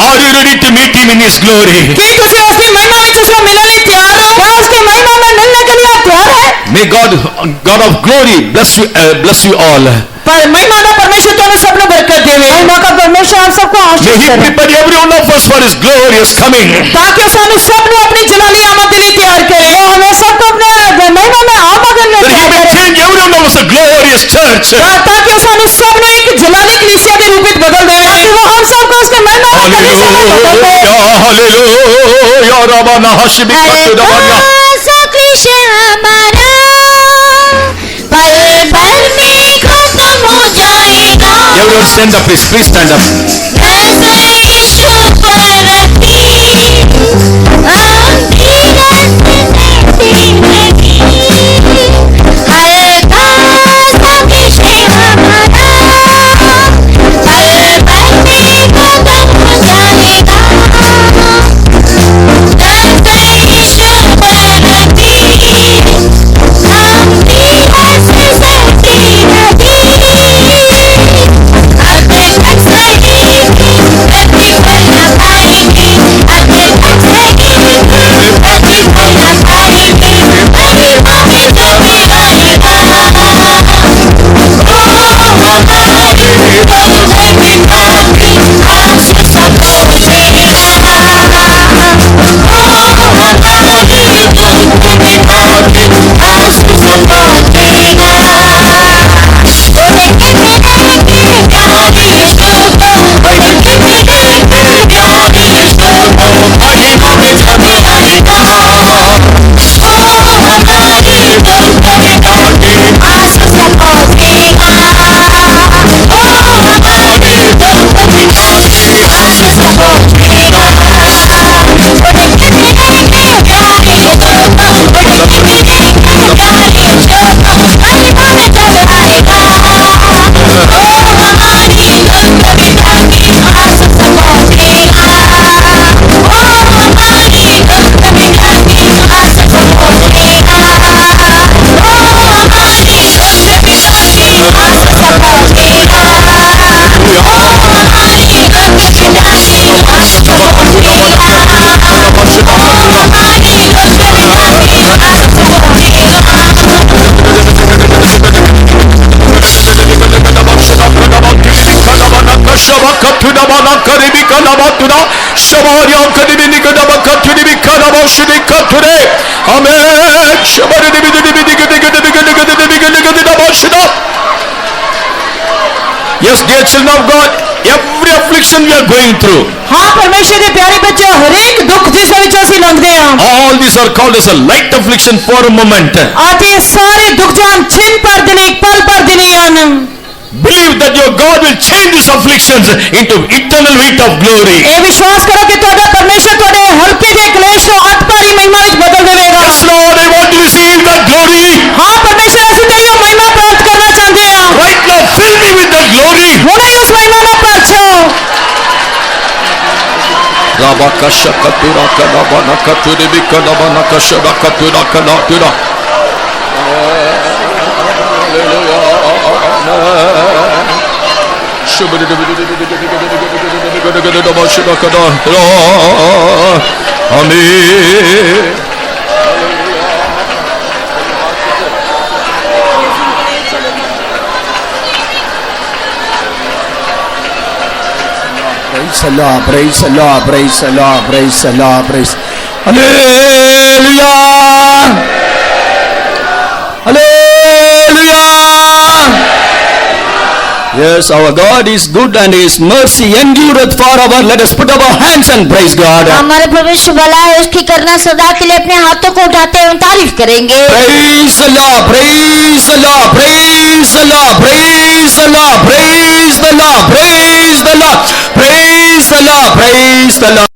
Are you ready to meet Him in His glory? ਕੀ ਤੁਸੀਂ ਉਸ ਦੀ ਮਹਿਮਾ ਵਿੱਚ ਉਸ ਨੂੰ ਮਿਲਣ ਲਈ ਤਿਆਰ ਹੋ? क्या उसकी महिमा में मिलने के लिए आप तैयार हैं? May God of glory bless you all. पर महिमा ਦਾ परमेश्वर ਤੁਹਾਨੂੰ ਸਭ ਨੂੰ ਬਰਕਤ ਦੇਵੇ। महिमा का परमेश्वर आप सबको May आशीष He करे। prepare every one of us for His glorious coming. ताकि ਉਹ ਸਾਨੂੰ ਸਭ ਨੂੰ ਆਪਣੀ ਜਲਾਲੀ ਆਮਦ ਦੇ ਲਈ ਤਿਆਰ ਕਰੇ। वो हमें सबको अपने महिमा में आमंत्रण में That He तैयार may करे। change every one of us a glorious church. ताकि ਉਹ ਸਾਨੂੰ ਸਭ ਨੂੰ ਇੱਕ ਜਲਾਲੀ ਕਲੀਸਿया ਦੇ ਰੂਪ ਵਿੱਚ ਬਦਲ ਦੇਵੇ। ताकि वो हम सबको उसकी महिमा में कलीसिया में बदल दे। Hallelujah, hallelujah, Rabbana Hashibikatu Rabbana. ऐसा कृष्ण हमारा पल भर में खत्म हो जाएगा। Everyone stand up, please stand up. नजर यीशु पर रखी, अंधेरे से रहती हल्का सा विषय हमारा पल भर में खत्म हो जाएगा। नजर यीशु पर रखी, अंधेरे से सहती रहती अपने तक सही प्रतिफल न पाएंगे। अपने तक सही प्रतिफल न पाएंगे। महिमा में जो भी आएगा, ओ हमारे बहुमत काफी आंसू सब पहुँचेगा। ओ हमारे बहुमत काफी आंसू सब पहुँचेगा। उड़के मिलेंगे प्यारे यीशु को, उड़के मिलेंगे प्यारे यीशु को, महिमा में जब आएगा। ओ हमारे बहुमत काफी आंसू सब पहुँचेगा। ओ हमारे बहुमत काफी आंसू सब पहुँचेगा। उड़के मिलेंगे प्यारे यीशु को, उड़के मिलेंगे प्यारे यीशु को, महिमा में जब आएगा। ओ हमारी बहुमत काफी आंसू सब पहुँचेगा। ओ हमारी बहुमत काफी आंसू सब पहुँचेगा। ओ हमारी बहुमत काफी आंसू सब पहुँचेगा। ओ हमारी बहुमत काफी आंसू सब पहुँचेगा। ओ हमारी बहुमत काफी आंसू सब पहुँचेगा। Yes, dear children of God, every affliction we are going through, हाँ परमेश्वर के प्यारे बच्चों, हर एक दुख जिस ਵਿੱਚ ਅਸੀਂ ਲੰਘਦੇ ਹਾਂ, all these are called as a light affliction for a moment. ਅਤੇ ਇਹ ਸਾਰੇ ਦੁੱਖ ਜਾਨ ਛਿਨ ਭਰ ਦੇ ਨੇ, ਪਲ ਭਰ ਦੇ ਨੇ ਹਨ। Believe that your God will change these afflictions into eternal weight of glory. ਇਹ ਵਿਸ਼ਵਾਸ ਕਰੋ ਕਿ ਤੁਹਾਡਾ ਪਰਮੇਸ਼ਰ ਤੁਹਾਡੇ ਹਲਕੇ ਜਿਹੇ ਕਲੇਸ਼ ਨੂੰ ਅਤਪਾਰੀ ਮਹਿਮਾ ਵਿੱਚ ਬਦਲ ਦੇਵੇਗਾ। Yes, Lord, I want to receive that glory. ਹਾਂ ਪਰਮੇਸ਼ਰ, ਅਸੀਂ ਤੇਰੀ ਮਹਿਮਾ ਪ੍ਰਾਪਤ ਕਰਨਾ ਚਾਹੁੰਦੇ ਹਾਂ। Right now, fill me with that glory. ਹੁਣੇ ਉਸ ਮਹਿਮਾ ਨਾਲ ਭਰ ਛੋ। Rabakasha katura kadabana katuri bikadabana kashada katura kanatura. Amen. Praise the Lord, praise the Lord, praise the Lord, praise the Lord, praise. Hallelujah! Hallelujah! Yes, our God is good and His mercy endureth forever. Let us put our hands and praise God. हमारे परमेश्वर भला है, उसकी करना सदा के लिए अपने हाथों को उठाते हैं, तारीफ करेंगे। Praise the Lord, praise the Lord, praise the Lord, praise the Lord, praise the Lord, praise the Lord, praise the Lord, praise the Lord.